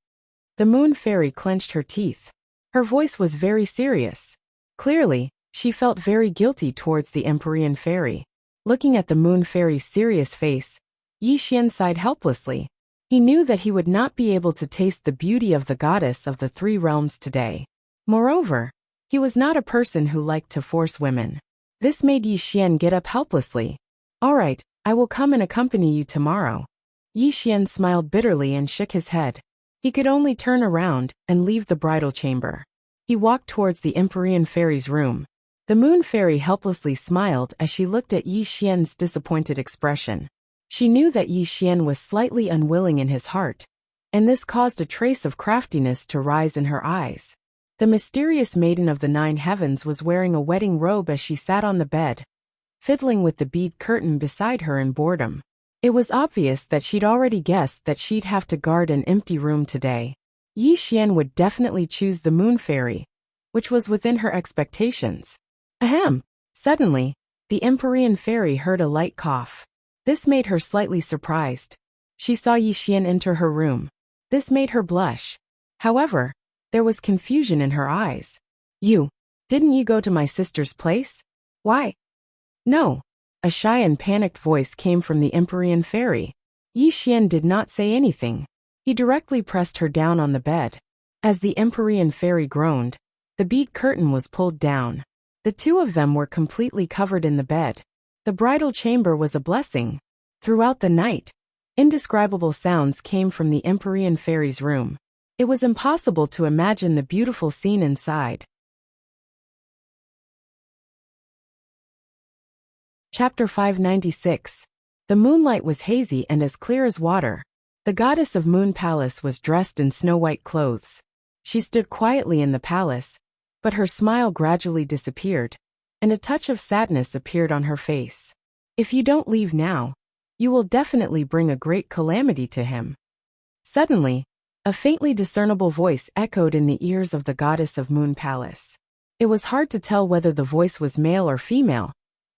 The Moon Fairy clenched her teeth. Her voice was very serious. Clearly, she felt very guilty towards the Empyrean Fairy. Looking at the Moon Fairy's serious face, Yi Xian sighed helplessly. He knew that he would not be able to taste the beauty of the goddess of the three realms today. Moreover, he was not a person who liked to force women. This made Yi Xian get up helplessly. All right, I will come and accompany you tomorrow. Yi Xian smiled bitterly and shook his head. He could only turn around and leave the bridal chamber. He walked towards the Empyrean fairy's room. The moon fairy helplessly smiled as she looked at Yi Xian's disappointed expression. She knew that Yi Xian was slightly unwilling in his heart, and this caused a trace of craftiness to rise in her eyes. The mysterious maiden of the 9 heavens was wearing a wedding robe as she sat on the bed, fiddling with the bead curtain beside her in boredom. It was obvious that she'd already guessed that she'd have to guard an empty room today. Yi Xian would definitely choose the moon fairy, which was within her expectations. Ahem! Suddenly, the Empyrean fairy heard a light cough. This made her slightly surprised. She saw Yi Xian enter her room. This made her blush. However, there was confusion in her eyes. Didn't you go to my sister's place? Why? No. A shy and panicked voice came from the Empyrean fairy. Yi Xian did not say anything. He directly pressed her down on the bed. As the Empyrean fairy groaned, the bead curtain was pulled down. The two of them were completely covered in the bed. The bridal chamber was a blessing. Throughout the night, indescribable sounds came from the Empyrean fairy's room. It was impossible to imagine the beautiful scene inside. Chapter 596. The moonlight was hazy and as clear as water. The goddess of Moon Palace was dressed in snow-white clothes. She stood quietly in the palace, but her smile gradually disappeared, and a touch of sadness appeared on her face. If you don't leave now, you will definitely bring a great calamity to him. Suddenly, a faintly discernible voice echoed in the ears of the goddess of Moon Palace. It was hard to tell whether the voice was male or female,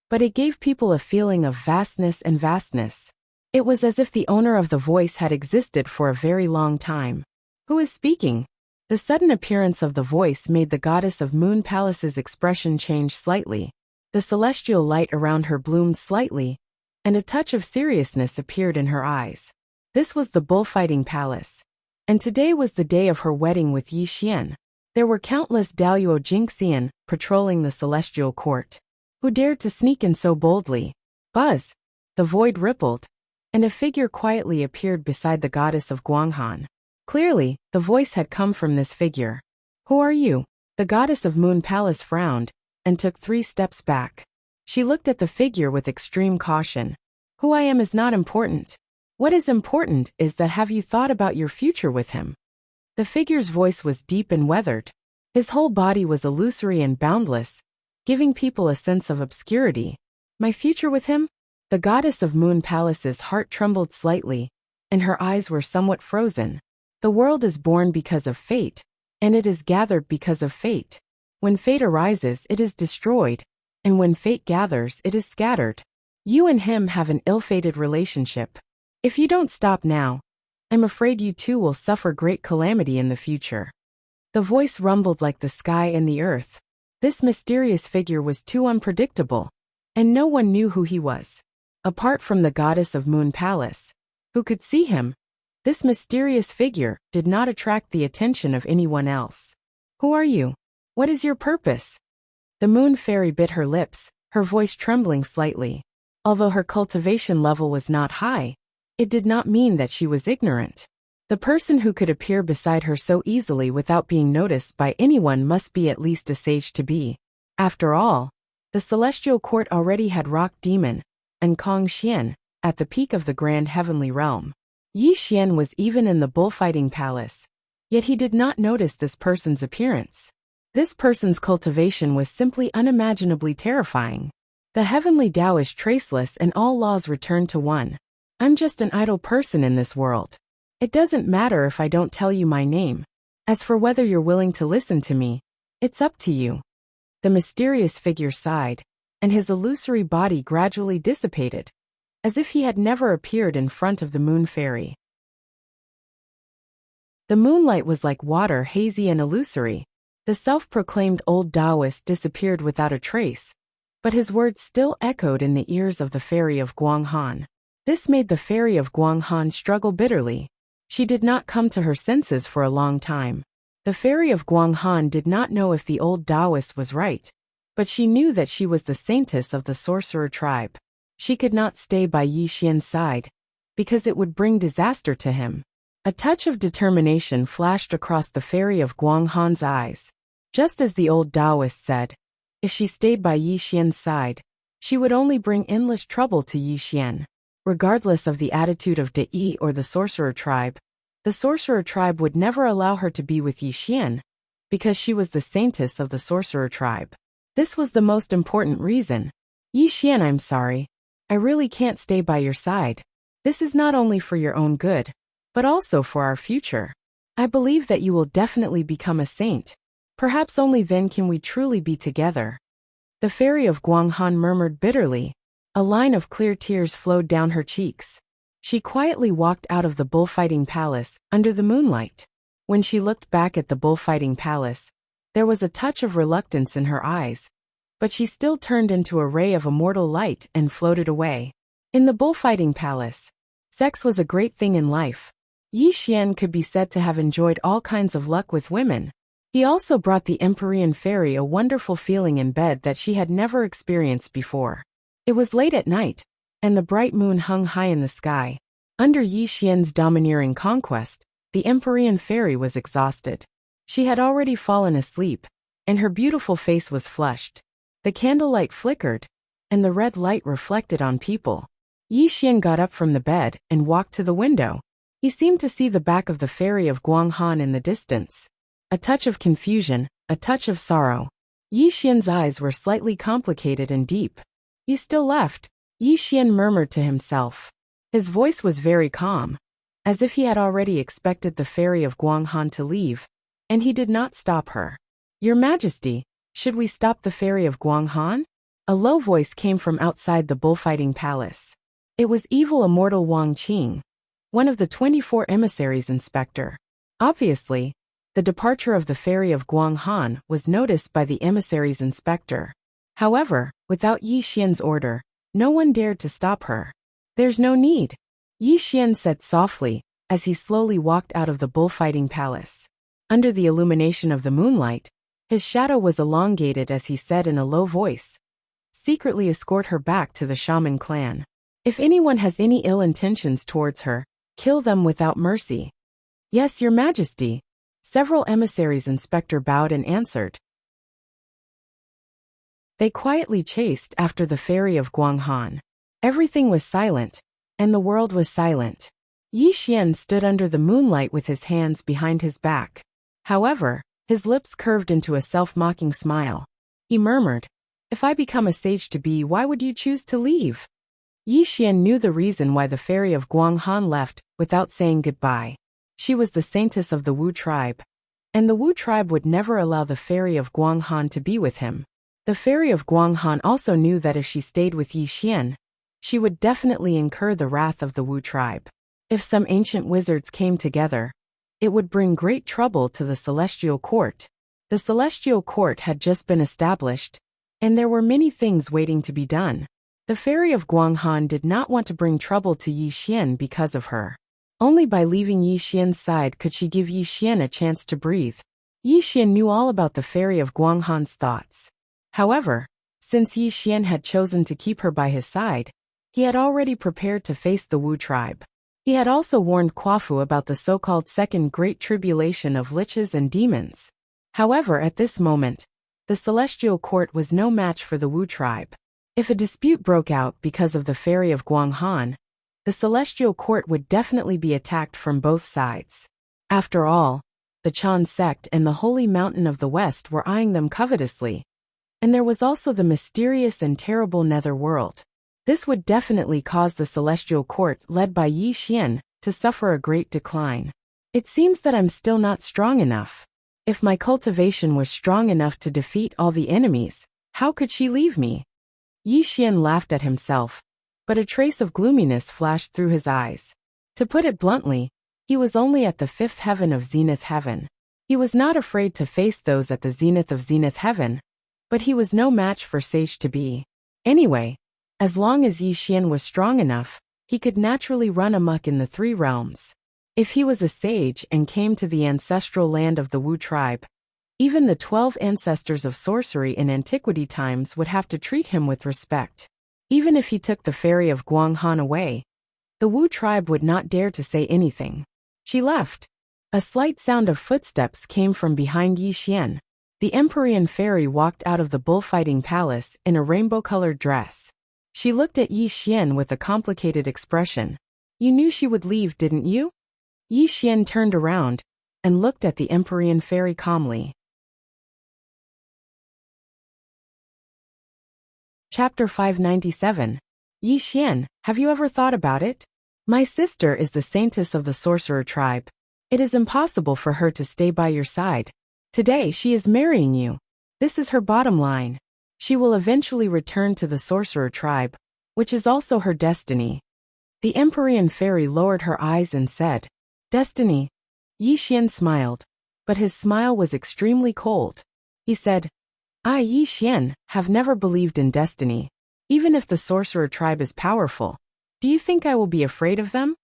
but it gave people a feeling of vastness and vastness. It was as if the owner of the voice had existed for a very long time. Who is speaking? The sudden appearance of the voice made the goddess of Moon Palace's expression change slightly. The celestial light around her bloomed slightly, and a touch of seriousness appeared in her eyes. This was the bullfighting palace, and today was the day of her wedding with Yi Xian. There were countless Daoyuo Jingxian patrolling the celestial court. Who dared to sneak in so boldly? Buzz! The void rippled, and a figure quietly appeared beside the goddess of Guanghan. Clearly, the voice had come from this figure. Who are you? The goddess of Moon Palace frowned, and took 3 steps back. She looked at the figure with extreme caution. Who I am is not important. What is important is that have you thought about your future with him? The figure's voice was deep and weathered. His whole body was illusory and boundless, giving people a sense of obscurity. My future with him? The goddess of Moon Palace's heart trembled slightly, and her eyes were somewhat frozen. The world is born because of fate, and it is gathered because of fate. When fate arises, it is destroyed, and when fate gathers, it is scattered. You and him have an ill-fated relationship. If you don't stop now, I'm afraid you two will suffer great calamity in the future. The voice rumbled like the sky and the earth. This mysterious figure was too unpredictable, and no one knew who he was. Apart from the goddess of Moon Palace, who could see him, this mysterious figure did not attract the attention of anyone else. Who are you? What is your purpose? The moon fairy bit her lips, her voice trembling slightly. Although her cultivation level was not high, it did not mean that she was ignorant. The person who could appear beside her so easily without being noticed by anyone must be at least a sage to be. After all, the celestial court already had Rock Demon and Kong Xian at the peak of the grand heavenly realm. Yi Xian was even in the bullfighting palace, yet he did not notice this person's appearance. This person's cultivation was simply unimaginably terrifying. The heavenly Tao is traceless and all laws return to one. I'm just an idle person in this world. It doesn't matter if I don't tell you my name. As for whether you're willing to listen to me, it's up to you. The mysterious figure sighed, and his illusory body gradually dissipated, as if he had never appeared in front of the moon fairy. The moonlight was like water, hazy and illusory. The self-proclaimed old Taoist disappeared without a trace, but his words still echoed in the ears of the fairy of Guanghan. This made the fairy of Guanghan struggle bitterly. She did not come to her senses for a long time. The fairy of Guanghan did not know if the old Taoist was right, but she knew that she was the saintess of the sorcerer tribe. She could not stay by Yi Xian's side, because it would bring disaster to him. A touch of determination flashed across the fairy of Guanghan's eyes. Just as the old Taoist said, if she stayed by Yi Xian's side, she would only bring endless trouble to Yi Xian. Regardless of the attitude of De Yi or the sorcerer tribe, the sorcerer tribe would never allow her to be with Yi Xian, because she was the saintess of the sorcerer tribe. This was the most important reason. Yi Xian, I'm sorry. I really can't stay by your side. This is not only for your own good, but also for our future. I believe that you will definitely become a saint. Perhaps only then can we truly be together. The fairy of Guanghan murmured bitterly. A line of clear tears flowed down her cheeks. She quietly walked out of the bullfighting palace, under the moonlight. When she looked back at the bullfighting palace, there was a touch of reluctance in her eyes, but she still turned into a ray of immortal light and floated away. In the bullfighting palace, sex was a great thing in life. Yi Xian could be said to have enjoyed all kinds of luck with women. He also brought the Empyrean fairy a wonderful feeling in bed that she had never experienced before. It was late at night, and the bright moon hung high in the sky. Under Yi Xian's domineering conquest, the Empyrean fairy was exhausted. She had already fallen asleep, and her beautiful face was flushed. The candlelight flickered, and the red light reflected on people. Yi Xian got up from the bed and walked to the window. He seemed to see the back of the fairy of Guanghan in the distance. A touch of confusion, a touch of sorrow. Yi Xian's eyes were slightly complicated and deep. You still left, Yi Xian murmured to himself. His voice was very calm, as if he had already expected the fairy of Guanghan to leave, and he did not stop her. Your Majesty, should we stop the fairy of Guanghan? A low voice came from outside the bullfighting palace. It was evil immortal Wang Qing, one of the 24 emissaries inspector. Obviously, the departure of the fairy of Guanghan was noticed by the emissaries inspector. However, without Yi Xian's order, no one dared to stop her. There's no need, Yi Xian said softly, as he slowly walked out of the bullfighting palace. Under the illumination of the moonlight, his shadow was elongated as he said in a low voice, secretly escort her back to the shaman clan. If anyone has any ill intentions towards her, kill them without mercy. Yes, Your Majesty. Several emissaries inspector bowed and answered. They quietly chased after the fairy of Guanghan. Everything was silent, and the world was silent. Yi Xian stood under the moonlight with his hands behind his back. However, his lips curved into a self-mocking smile. He murmured, if I become a sage to be, why would you choose to leave? Yi Xian knew the reason why the fairy of Guanghan left, without saying goodbye. She was the saintess of the Wu tribe, and the Wu tribe would never allow the fairy of Guanghan to be with him. The fairy of Guanghan also knew that if she stayed with Yi Xian, she would definitely incur the wrath of the Wu tribe. If some ancient wizards came together, it would bring great trouble to the celestial court. The celestial court had just been established, and there were many things waiting to be done. The fairy of Guanghan did not want to bring trouble to Yi Xian because of her. Only by leaving Yi Xian's side could she give Yi Xian a chance to breathe. Yi Xian knew all about the fairy of Guanghan's thoughts. However, since Yi Xian had chosen to keep her by his side, he had already prepared to face the Wu tribe. He had also warned Quafu about the so-called second great tribulation of liches and demons. However, at this moment, the celestial court was no match for the Wu tribe. If a dispute broke out because of the fairy of Guanghan, the celestial court would definitely be attacked from both sides. After all, the Chan sect and the Holy Mountain of the West were eyeing them covetously. And there was also the mysterious and terrible nether world. This would definitely cause the celestial court led by Yi Xian to suffer a great decline. It seems that I'm still not strong enough. If my cultivation was strong enough to defeat all the enemies, how could she leave me? Yi Xian laughed at himself, but a trace of gloominess flashed through his eyes. To put it bluntly, he was only at the fifth heaven of Zenith Heaven. He was not afraid to face those at the zenith of Zenith Heaven, but he was no match for Sage to be. Anyway, as long as Yi Xian was strong enough, he could naturally run amok in the three realms. If he was a sage and came to the ancestral land of the Wu tribe, even the 12 ancestors of sorcery in antiquity times would have to treat him with respect. Even if he took the fairy of Guanghan away, the Wu tribe would not dare to say anything. She left. A slight sound of footsteps came from behind Yi Xian. The Empyrean fairy walked out of the bullfighting palace in a rainbow-colored dress. She looked at Yi Xian with a complicated expression. You knew she would leave, didn't you? Yi Xian turned around and looked at the Empyrean fairy calmly. Chapter 597. Yi Xian, have you ever thought about it? My sister is the saintess of the sorcerer tribe. It is impossible for her to stay by your side. Today she is marrying you. This is her bottom line. She will eventually return to the sorcerer tribe, which is also her destiny. The Empyrean fairy lowered her eyes and said, Destiny. Yi Xian smiled, but his smile was extremely cold. He said, I, Yi Xian, have never believed in destiny. Even if the sorcerer tribe is powerful, do you think I will be afraid of them?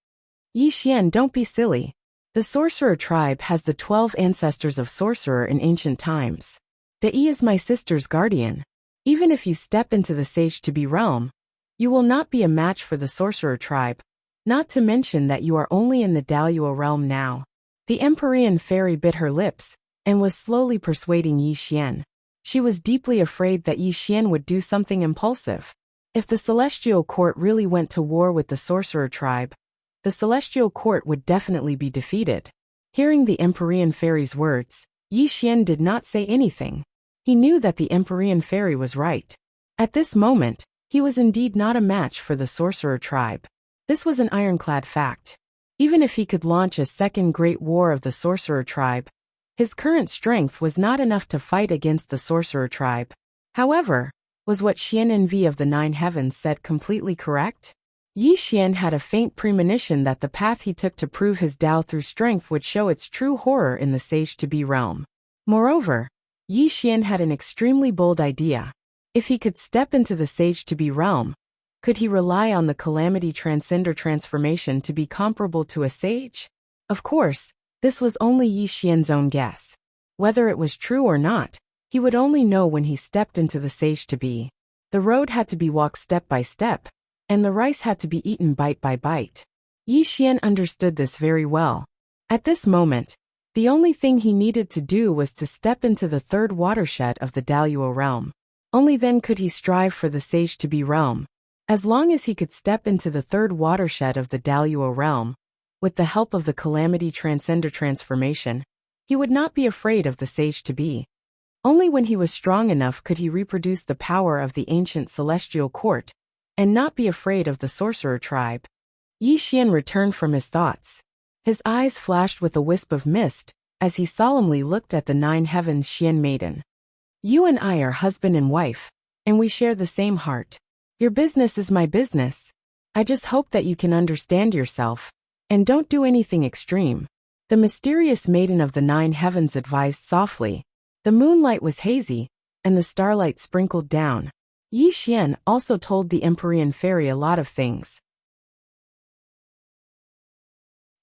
Yi Xian, don't be silly. The sorcerer tribe has the 12 ancestors of sorcerer in ancient times. Dai is my sister's guardian. Even if you step into the Sage-to-be realm, you will not be a match for the sorcerer tribe, not to mention that you are only in the Daluo realm now. The Empyrean fairy bit her lips and was slowly persuading Yi Xian. She was deeply afraid that Yi Xian would do something impulsive. If the celestial court really went to war with the sorcerer tribe, the celestial court would definitely be defeated. Hearing the Empyrean fairy's words, Yi Xian did not say anything. He knew that the Empyrean fairy was right. At this moment, he was indeed not a match for the sorcerer tribe. This was an ironclad fact. Even if he could launch a second great war of the sorcerer tribe, his current strength was not enough to fight against the sorcerer tribe. However, was what Xian Envy of the Nine Heavens said completely correct? Yi Xian had a faint premonition that the path he took to prove his Tao through strength would show its true horror in the Sage-to-be realm. Moreover, Yi Xian had an extremely bold idea. If he could step into the Sage-to-be realm, could he rely on the Calamity Transcender transformation to be comparable to a sage? Of course, this was only Yi Xian's own guess. Whether it was true or not, he would only know when he stepped into the Sage-to-be. The road had to be walked step by step, and the rice had to be eaten bite by bite. Yi Xian understood this very well. At this moment, the only thing he needed to do was to step into the third watershed of the Daluo realm. Only then could he strive for the Sage-to-be realm. As long as he could step into the third watershed of the Daluo realm, with the help of the Calamity Transcender transformation, he would not be afraid of the Sage-to-be. Only when he was strong enough could he reproduce the power of the ancient celestial court, and not be afraid of the sorcerer tribe. Yi Xian returned from his thoughts. His eyes flashed with a wisp of mist, as he solemnly looked at the Nine Heavens Xian maiden. You and I are husband and wife, and we share the same heart. Your business is my business. I just hope that you can understand yourself, and don't do anything extreme. The mysterious maiden of the Nine Heavens advised softly. The moonlight was hazy, and the starlight sprinkled down. Yi Xian also told the Empyrean fairy a lot of things.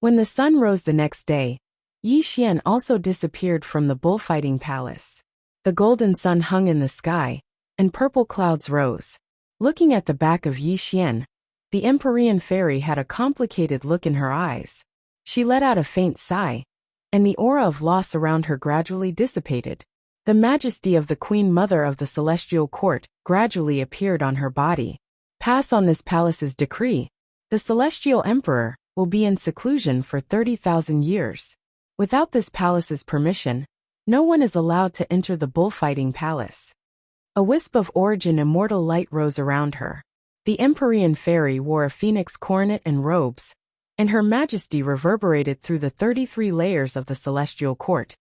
When the sun rose the next day, Yi Xian also disappeared from the bullfighting palace. The golden sun hung in the sky, and purple clouds rose. Looking at the back of Yi Xian, the Empyrean fairy had a complicated look in her eyes. She let out a faint sigh, and the aura of loss around her gradually dissipated. The majesty of the Queen Mother of the Celestial Court gradually appeared on her body. Pass on this palace's decree. The Celestial Emperor will be in seclusion for 30,000 years. Without this palace's permission, no one is allowed to enter the bullfighting palace. A wisp of orange and immortal light rose around her. The Empyrean fairy wore a phoenix coronet and robes, and her majesty reverberated through the 33 layers of the Celestial Court,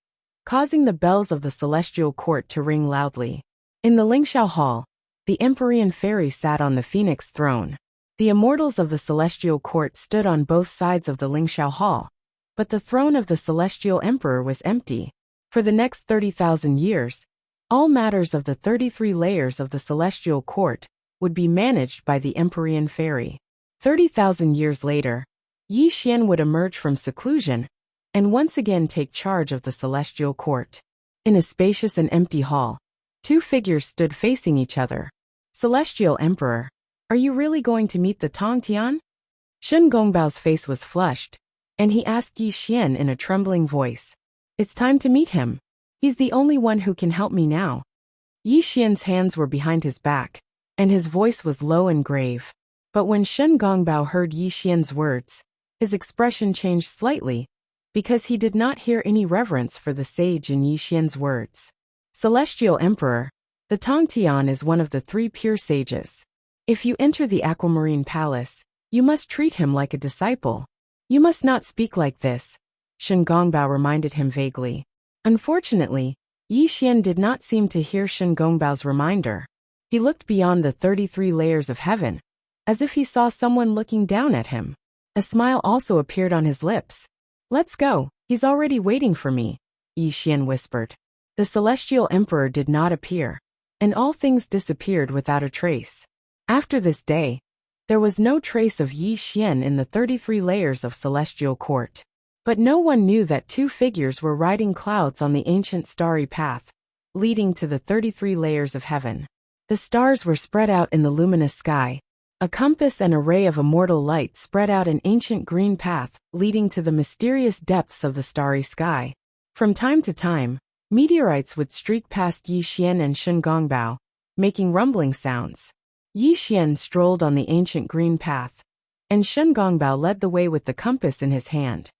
causing the bells of the Celestial Court to ring loudly. In the Lingxiao Hall, the Empyrean fairy sat on the phoenix throne. The immortals of the Celestial Court stood on both sides of the Lingxiao Hall, but the throne of the Celestial Emperor was empty. For the next 30,000 years, all matters of the 33 layers of the Celestial Court would be managed by the Empyrean fairy. 30,000 years later, Yi Xian would emerge from seclusion and once again take charge of the Celestial Court. In a spacious and empty hall, two figures stood facing each other. Celestial Emperor, are you really going to meet the Tong Tian? Shun Gongbao's face was flushed, and he asked Yi Xian in a trembling voice. It's time to meet him. He's the only one who can help me now. Yi Xian's hands were behind his back, and his voice was low and grave. But when Shen Gongbao heard Yi Xian's words, his expression changed slightly, because he did not hear any reverence for the sage in Yi Xian's words. Celestial Emperor, the Tongtian is one of the 3 pure sages. If you enter the Aquamarine Palace, you must treat him like a disciple. You must not speak like this, Shen Gongbao reminded him vaguely. Unfortunately, Yi Xian did not seem to hear Shen Gongbao's reminder. He looked beyond the 33 layers of heaven, as if he saw someone looking down at him. A smile also appeared on his lips. Let's go, he's already waiting for me, Yi Xian whispered. The Celestial Emperor did not appear, and all things disappeared without a trace. After this day, there was no trace of Yi Xian in the 33 layers of Celestial Court. But no one knew that 2 figures were riding clouds on the ancient starry path, leading to the 33 layers of heaven. The stars were spread out in the luminous sky. A compass and a ray of immortal light spread out an ancient green path, leading to the mysterious depths of the starry sky. From time to time, meteorites would streak past Yi Xian and Shen Gongbao, making rumbling sounds. Yi Xian strolled on the ancient green path, and Shen Gongbao led the way with the compass in his hand.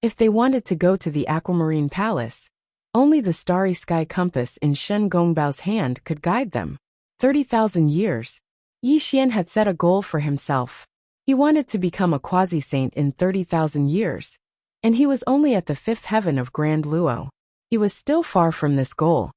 If they wanted to go to the Aquamarine Palace, only the starry sky compass in Shen Gongbao's hand could guide them. 30,000 years. Yi Xian had set a goal for himself. He wanted to become a quasi-saint in 30,000 years, and he was only at the 5th heaven of Grand Luo. He was still far from this goal,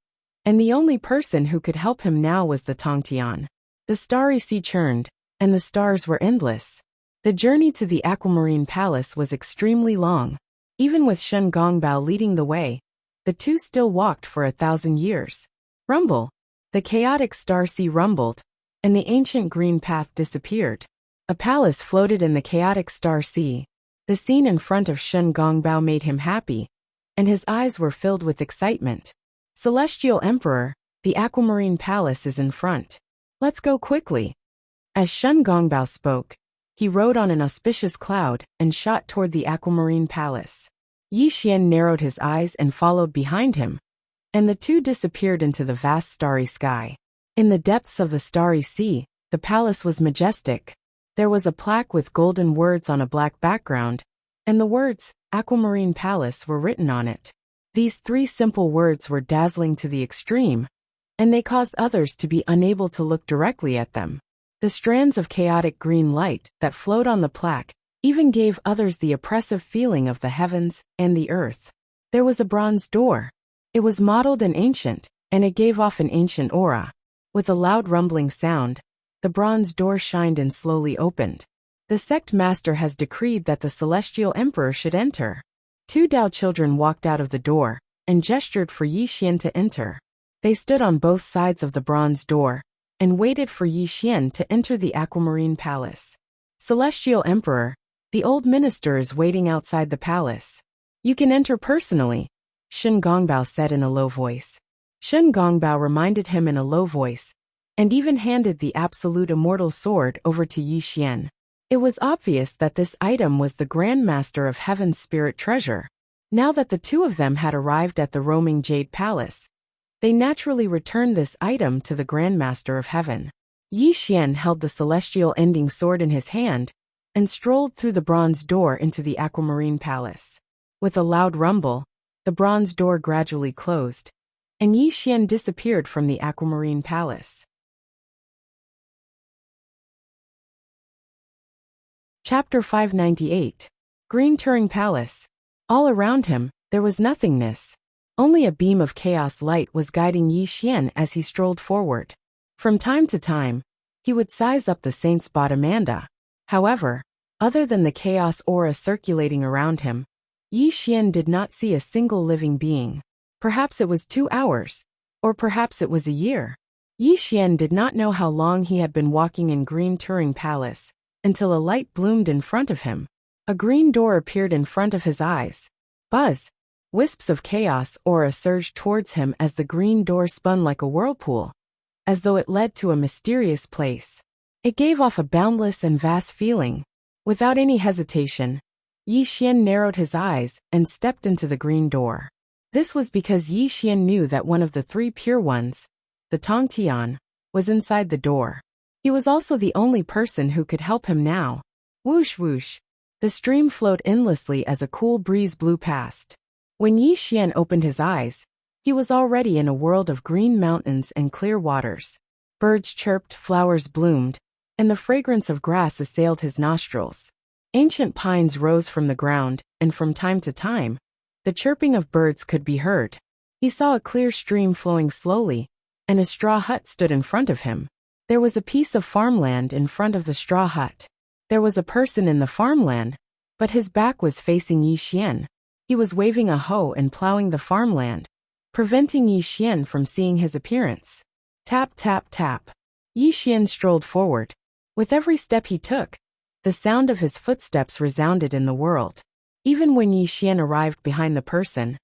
and the only person who could help him now was the Tongtian. The starry sea churned, and the stars were endless. The journey to the Aquamarine Palace was extremely long. Even with Shen Gongbao leading the way, the 2 still walked for 1,000 years. Rumble! The chaotic star sea rumbled, and the ancient green path disappeared. A palace floated in the chaotic star sea. The scene in front of Shen Gongbao made him happy, and his eyes were filled with excitement. Celestial Emperor, the Aquamarine Palace is in front. Let's go quickly. As Shen Gongbao spoke, he rode on an auspicious cloud and shot toward the Aquamarine Palace. Yi Xian narrowed his eyes and followed behind him, and the 2 disappeared into the vast starry sky. In the depths of the starry sea, the palace was majestic. There was a plaque with golden words on a black background, and the words, Aquamarine Palace, were written on it. These 3 simple words were dazzling to the extreme, and they caused others to be unable to look directly at them. The strands of chaotic green light that flowed on the plaque even gave others the oppressive feeling of the heavens and the earth. There was a bronze door. It was mottled and ancient, and it gave off an ancient aura. With a loud rumbling sound, the bronze door shined and slowly opened. The sect master has decreed that the Celestial Emperor should enter. 2 Dao children walked out of the door and gestured for Yi Xian to enter. They stood on both sides of the bronze door and waited for Yi Xian to enter the Aquamarine Palace. Celestial Emperor, the old minister is waiting outside the palace. You can enter personally, Shen Gongbao said in a low voice. Shen Gongbao reminded him in a low voice, and even handed the absolute immortal sword over to Yi Xian. It was obvious that this item was the Grand Master of Heaven's spirit treasure. Now that the 2 of them had arrived at the roaming Jade Palace, they naturally returned this item to the Grand Master of Heaven. Yi Xian held the celestial ending sword in his hand and strolled through the bronze door into the Aquamarine Palace. With a loud rumble, the bronze door gradually closed, and Yi Xian disappeared from the Aquamarine Palace. Chapter 598. Green Turing Palace. All around him, there was nothingness. Only a beam of chaos light was guiding Yi Xian as he strolled forward. From time to time, he would size up the saint's Amanda. However, other than the chaos aura circulating around him, Yi Xian did not see a single living being. Perhaps it was 2 hours, or perhaps it was a year. Yi Xian did not know how long he had been walking in Green Turing Palace, until a light bloomed in front of him. A green door appeared in front of his eyes. Buzz! Wisps of chaos aura surged towards him as the green door spun like a whirlpool, as though it led to a mysterious place. It gave off a boundless and vast feeling. Without any hesitation, Yi Xian narrowed his eyes and stepped into the green door. This was because Yi Xian knew that one of the three pure ones, the Tongtian, was inside the door. He was also the only person who could help him now. Whoosh whoosh. The stream flowed endlessly as a cool breeze blew past. When Yi Xian opened his eyes, he was already in a world of green mountains and clear waters. Birds chirped, flowers bloomed, and the fragrance of grass assailed his nostrils. Ancient pines rose from the ground, and from time to time, the chirping of birds could be heard. He saw a clear stream flowing slowly, and a straw hut stood in front of him. There was a piece of farmland in front of the straw hut. There was a person in the farmland, but his back was facing Yi Xian. He was waving a hoe and plowing the farmland, preventing Yi Xian from seeing his appearance. Tap, tap, tap. Yi Xian strolled forward. With every step he took, the sound of his footsteps resounded in the world. Even when Yi Xian arrived behind the person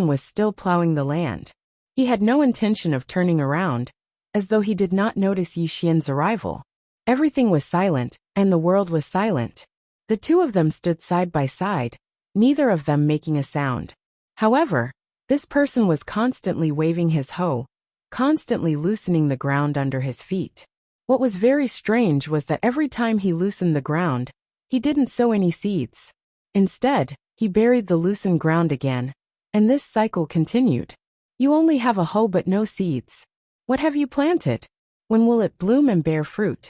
was still plowing the land. He had no intention of turning around, as though he did not notice Yi Xian's arrival. Everything was silent, and the world was silent. The two of them stood side by side, neither of them making a sound. However, this person was constantly waving his hoe, constantly loosening the ground under his feet. What was very strange was that every time he loosened the ground, he didn't sow any seeds. Instead, he buried the loosened ground again, and this cycle continued. You only have a hoe but no seeds. What have you planted? When will it bloom and bear fruit?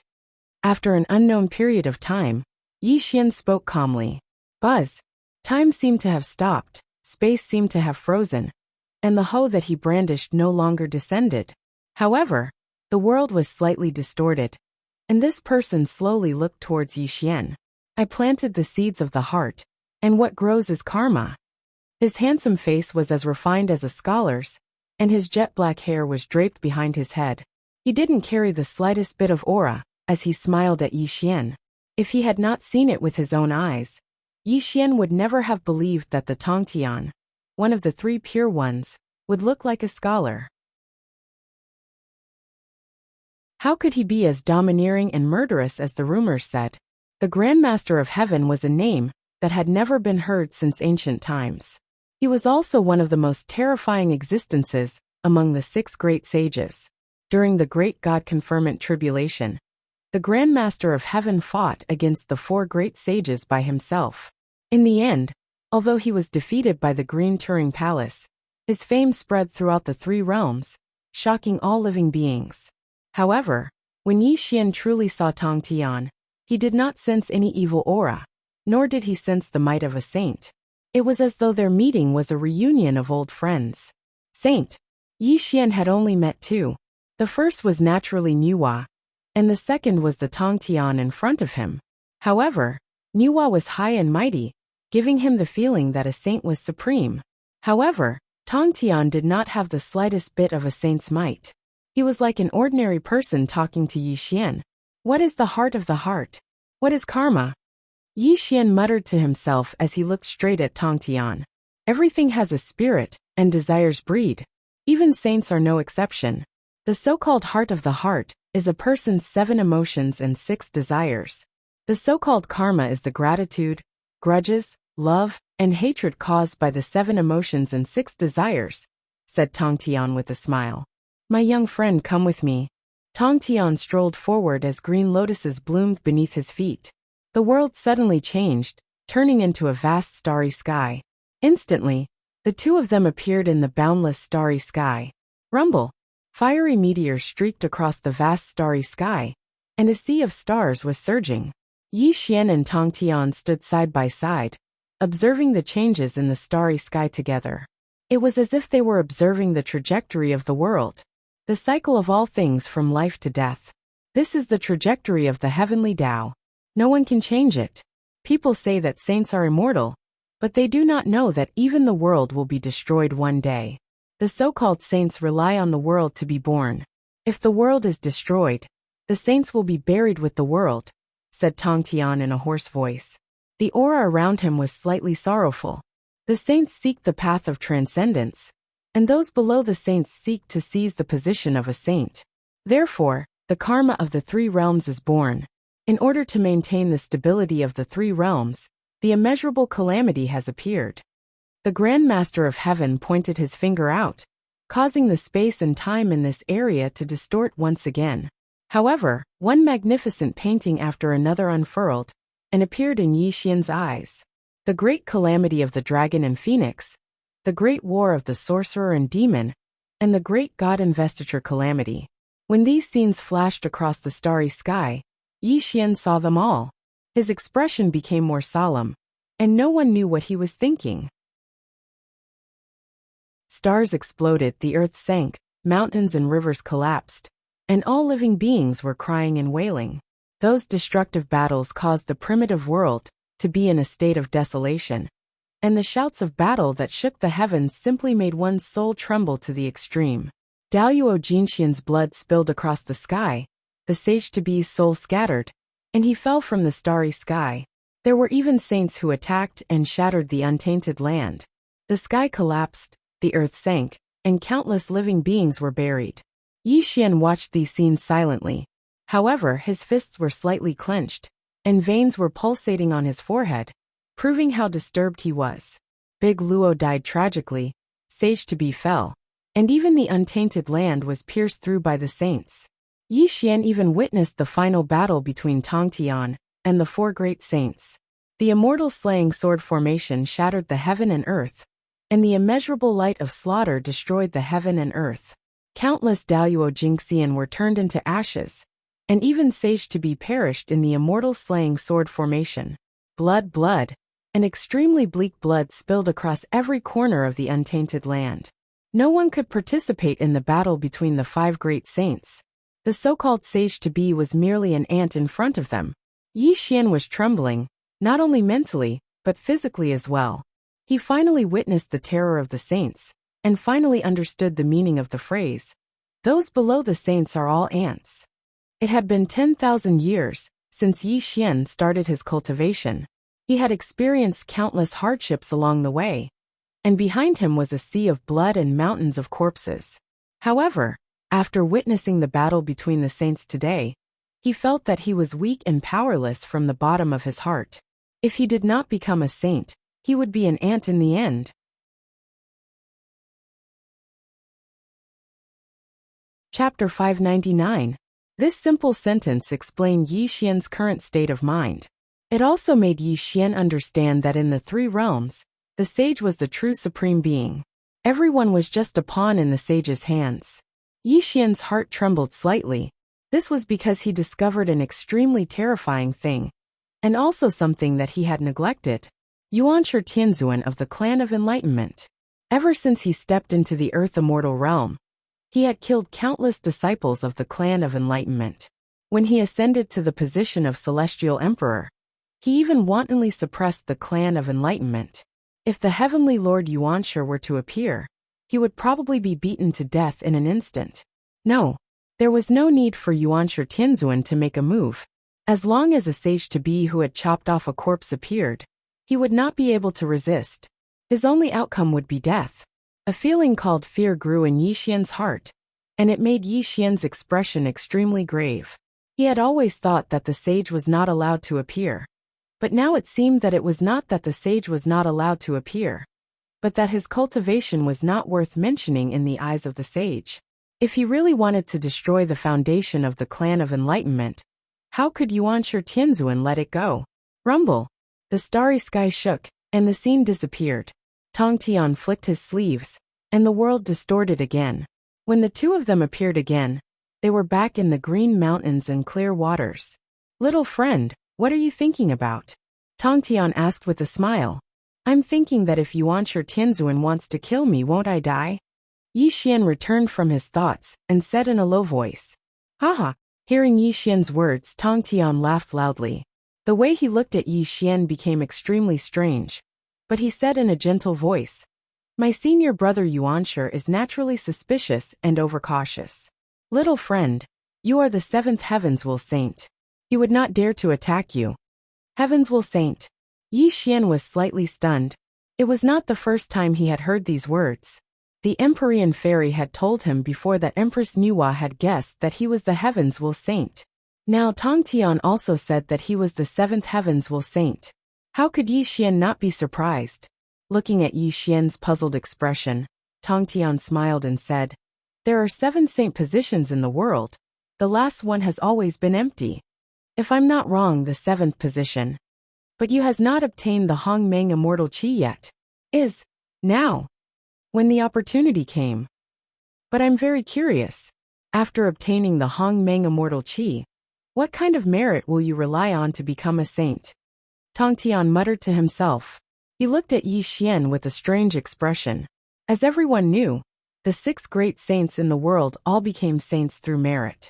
After an unknown period of time, Yi Xian spoke calmly. Buzz. Time seemed to have stopped, space seemed to have frozen, and the hoe that he brandished no longer descended. However, the world was slightly distorted, and this person slowly looked towards Yi Xian. I planted the seeds of the heart, and what grows is karma. His handsome face was as refined as a scholar's, and his jet-black hair was draped behind his head. He didn't carry the slightest bit of aura, as he smiled at Yi Xian. If he had not seen it with his own eyes, Yi Xian would never have believed that the Tongtian, one of the three pure ones, would look like a scholar. How could he be as domineering and murderous as the rumors said? The Grandmaster of Heaven was a name that had never been heard since ancient times. He was also one of the most terrifying existences among the 6 great sages. During the Great God Conferment Tribulation, the Grandmaster of Heaven fought against the 4 great sages by himself. In the end, although he was defeated by the Green Turing Palace, his fame spread throughout the 3 realms, shocking all living beings. However, when Yi Xian truly saw Tongtian, he did not sense any evil aura, nor did he sense the might of a saint. It was as though their meeting was a reunion of old friends. Saint. Yi Xian had only met 2. The first was naturally Nuwa, and the second was the Tongtian in front of him. However, Nuwa was high and mighty, giving him the feeling that a saint was supreme. However, Tongtian did not have the slightest bit of a saint's might. He was like an ordinary person talking to Yi Xian. What is the heart of the heart? What is karma? Yi Xian muttered to himself as he looked straight at Tongtian. Everything has a spirit, and desires breed. Even saints are no exception. The so-called heart of the heart is a person's 7 emotions and 6 desires. The so-called karma is the gratitude, grudges, love, and hatred caused by the 7 emotions and 6 desires, said Tongtian with a smile. My young friend, come with me. Tongtian strolled forward as green lotuses bloomed beneath his feet. The world suddenly changed, turning into a vast starry sky. Instantly, the 2 of them appeared in the boundless starry sky. Rumble! Fiery meteors streaked across the vast starry sky, and a sea of stars was surging. Yi Xian and Tongtian stood side by side, observing the changes in the starry sky together. It was as if they were observing the trajectory of the world, the cycle of all things from life to death. This is the trajectory of the heavenly Tao. No one can change it. People say that saints are immortal, but they do not know that even the world will be destroyed one day. The so-called saints rely on the world to be born. If the world is destroyed, the saints will be buried with the world, said Tongtian in a hoarse voice. The aura around him was slightly sorrowful. The saints seek the path of transcendence, and those below the saints seek to seize the position of a saint. Therefore, the karma of the 3 realms is born. In order to maintain the stability of the three realms, the immeasurable calamity has appeared. The Grand Master of Heaven pointed his finger out, causing the space and time in this area to distort once again. However, one magnificent painting after another unfurled and appeared in Yi Xian's eyes. The great calamity of the dragon and phoenix, the great war of the sorcerer and demon, and the great god investiture calamity. When these scenes flashed across the starry sky, Yi Xian saw them all. His expression became more solemn, and no one knew what he was thinking. Stars exploded, the earth sank, mountains and rivers collapsed, and all living beings were crying and wailing. Those destructive battles caused the primitive world to be in a state of desolation, and the shouts of battle that shook the heavens simply made one's soul tremble to the extreme. Daluo Jinxian's blood spilled across the sky, the sage-to-be's soul scattered, and he fell from the starry sky. There were even saints who attacked and shattered the untainted land. The sky collapsed, the earth sank, and countless living beings were buried. Yi Xian watched these scenes silently. However, his fists were slightly clenched, and veins were pulsating on his forehead, proving how disturbed he was. Big Luo died tragically, Sage-to-be fell, and even the untainted land was pierced through by the saints. Yi Xian even witnessed the final battle between Tongtian and the four great saints. The immortal slaying sword formation shattered the heaven and earth, and the immeasurable light of slaughter destroyed the heaven and earth. Countless Daluo Jingxian were turned into ashes, and even Sage-to-be perished in the immortal slaying sword formation. Blood, and extremely bleak blood spilled across every corner of the untainted land. No one could participate in the battle between the five great saints. The so-called Sage-to-be was merely an ant in front of them. Yi Xian was trembling, not only mentally, but physically as well. He finally witnessed the terror of the saints, and finally understood the meaning of the phrase, "Those below the saints are all ants." It had been 10,000 years since Yi Xian started his cultivation. He had experienced countless hardships along the way, and behind him was a sea of blood and mountains of corpses. However, after witnessing the battle between the saints today, he felt that he was weak and powerless from the bottom of his heart. If he did not become a saint, he would be an ant in the end. Chapter 599. This simple sentence explained Yi Xian's current state of mind. It also made Yi Xian understand that in the three realms, the sage was the true supreme being. Everyone was just a pawn in the sage's hands. Yi Xian's heart trembled slightly. This was because he discovered an extremely terrifying thing, and also something that he had neglected. Yuanshi Tianzuan of the Clan of Enlightenment. Ever since he stepped into the Earth Immortal realm, he had killed countless disciples of the Clan of Enlightenment. When he ascended to the position of Celestial Emperor, he even wantonly suppressed the Clan of Enlightenment. If the Heavenly Lord Yuanshi were to appear, he would probably be beaten to death in an instant. No, there was no need for Yuanshi Tianzuan to make a move. As long as a sage-to-be who had chopped off a corpse appeared, he would not be able to resist. His only outcome would be death. A feeling called fear grew in Yi Xian's heart, and it made Yi Xian's expression extremely grave. He had always thought that the sage was not allowed to appear. But now it seemed that it was not that the sage was not allowed to appear, but that his cultivation was not worth mentioning in the eyes of the sage. If he really wanted to destroy the foundation of the Clan of Enlightenment, how could Yuanshi Tianzuan let it go? Rumble. The starry sky shook, and the scene disappeared. Tongtian flicked his sleeves, and the world distorted again. When the two of them appeared again, they were back in the green mountains and clear waters. "Little friend, what are you thinking about?" Tongtian asked with a smile. "I'm thinking that if Yuanshi Tianzuan wants to kill me, won't I die?" Yi Xian returned from his thoughts and said in a low voice, "Haha." Hearing Yi Xian's words, Tongtian laughed loudly. The way he looked at Yi Xian became extremely strange, but he said in a gentle voice, "My senior brother Yuanshi is naturally suspicious and overcautious. Little friend, you are the seventh Heavens Will Saint. He would not dare to attack you." Heavens Will Saint. Yi Xian was slightly stunned. It was not the first time he had heard these words. The Empyrean fairy had told him before that Empress Nuwa had guessed that he was the Heavens Will Saint. Now Tong Tian also said that he was the seventh heavens will saint. How could Yi Xian not be surprised? Looking at Yi Xian's puzzled expression, Tong Tian smiled and said, "There are 7 saint positions in the world. The last one has always been empty. If I'm not wrong, the 7th position. But you has not obtained the Hong Meng Immortal Qi yet. Is now, when the opportunity came. But I'm very curious. After obtaining the Hong Meng Immortal Qi, what kind of merit will you rely on to become a saint?" Tong Tian muttered to himself. He looked at Yi Xian with a strange expression. As everyone knew, the 6 great saints in the world all became saints through merit.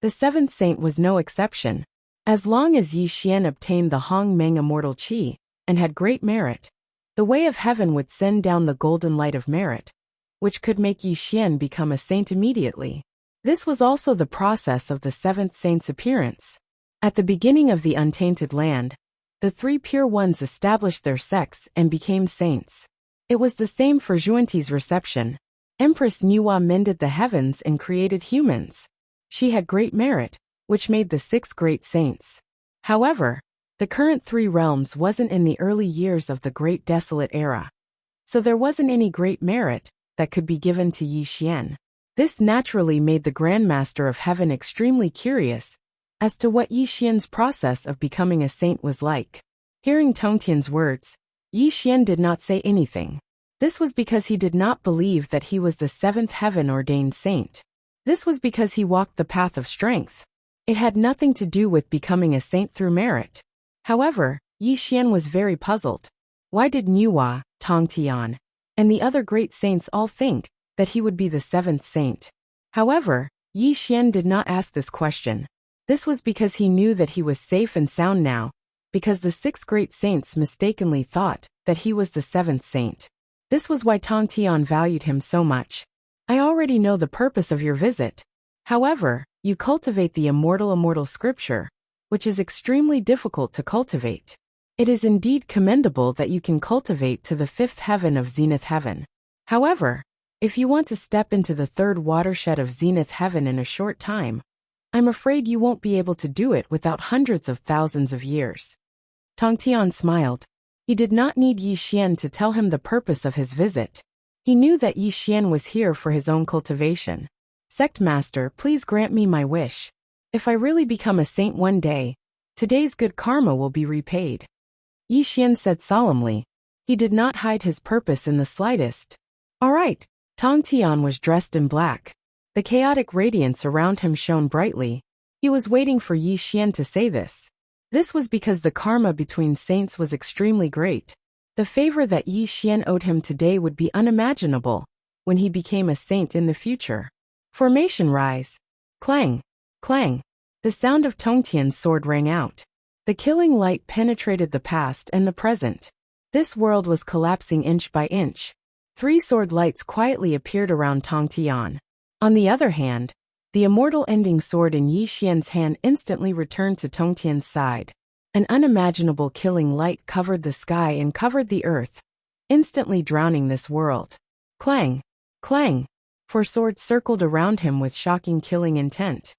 The 7th saint was no exception. As long as Yi Xian obtained the Hong Meng Immortal Qi and had great merit, the way of heaven would send down the golden light of merit, which could make Yi Xian become a saint immediately. This was also the process of the 7th saint's appearance. At the beginning of the untainted land, the 3 pure ones established their sects and became saints. It was the same for Xuanti's reception. Empress Nuwa mended the heavens and created humans. She had great merit, which made the 6 great saints. However, the current 3 realms wasn't in the early years of the Great Desolate Era. So there wasn't any great merit that could be given to Yi Xian. This naturally made the Grandmaster of Heaven extremely curious as to what Yi Xian's process of becoming a saint was like. Hearing Tong Tian's words, Yi Xian did not say anything. This was because he did not believe that he was the 7th heaven-ordained saint. This was because he walked the path of strength. It had nothing to do with becoming a saint through merit. However, Yi Xian was very puzzled. Why did Nuwa, Tong Tian, and the other great saints all think that he would be the 7th saint? However, Yi Xian did not ask this question. This was because he knew that he was safe and sound now, because the 6 great saints mistakenly thought that he was the 7th saint. This was why Tong Tian valued him so much. I already know the purpose of your visit. However, you cultivate the immortal scripture, which is extremely difficult to cultivate. It is indeed commendable that you can cultivate to the 5th heaven of Zenith Heaven. However, if you want to step into the 3rd watershed of Zenith Heaven in a short time, I'm afraid you won't be able to do it without hundreds of thousands of years. Tong Tian smiled. He did not need Yi Xian to tell him the purpose of his visit. He knew that Yi Xian was here for his own cultivation. Sect Master, please grant me my wish. If I really become a saint one day, today's good karma will be repaid. Yi Xian said solemnly. He did not hide his purpose in the slightest. All right. Tong Tian was dressed in black. The chaotic radiance around him shone brightly. He was waiting for Yi Xian to say this. This was because the karma between saints was extremely great. The favor that Yi Xian owed him today would be unimaginable when he became a saint in the future. Formation rise. Clang, clang. The sound of Tong Tian's sword rang out. The killing light penetrated the past and the present. This world was collapsing inch by inch. 3 sword lights quietly appeared around Tong Tian. On the other hand, the immortal ending sword in Yi Xian's hand instantly returned to Tong Tian's side. An unimaginable killing light covered the sky and covered the earth, instantly drowning this world. Clang, clang. 4 swords circled around him with shocking killing intent.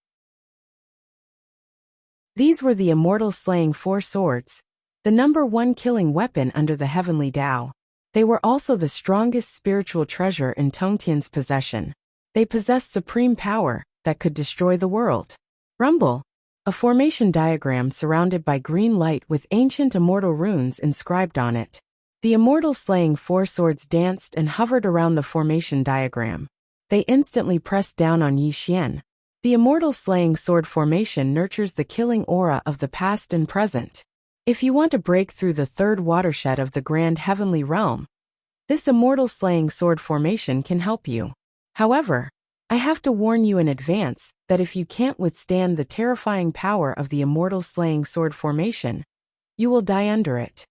These were the immortal slaying 4 swords, the number 1 killing weapon under the heavenly Tao. They were also the strongest spiritual treasure in Tong Tian's possession. They possessed supreme power that could destroy the world. Rumble. A formation diagram surrounded by green light with ancient immortal runes inscribed on it. The immortal slaying 4 swords danced and hovered around the formation diagram. They instantly pressed down on Yi Xian. The immortal slaying sword formation nurtures the killing aura of the past and present. If you want to break through the 3rd watershed of the grand heavenly realm, this immortal slaying sword formation can help you. However, I have to warn you in advance that if you can't withstand the terrifying power of the immortal slaying sword formation, you will die under it.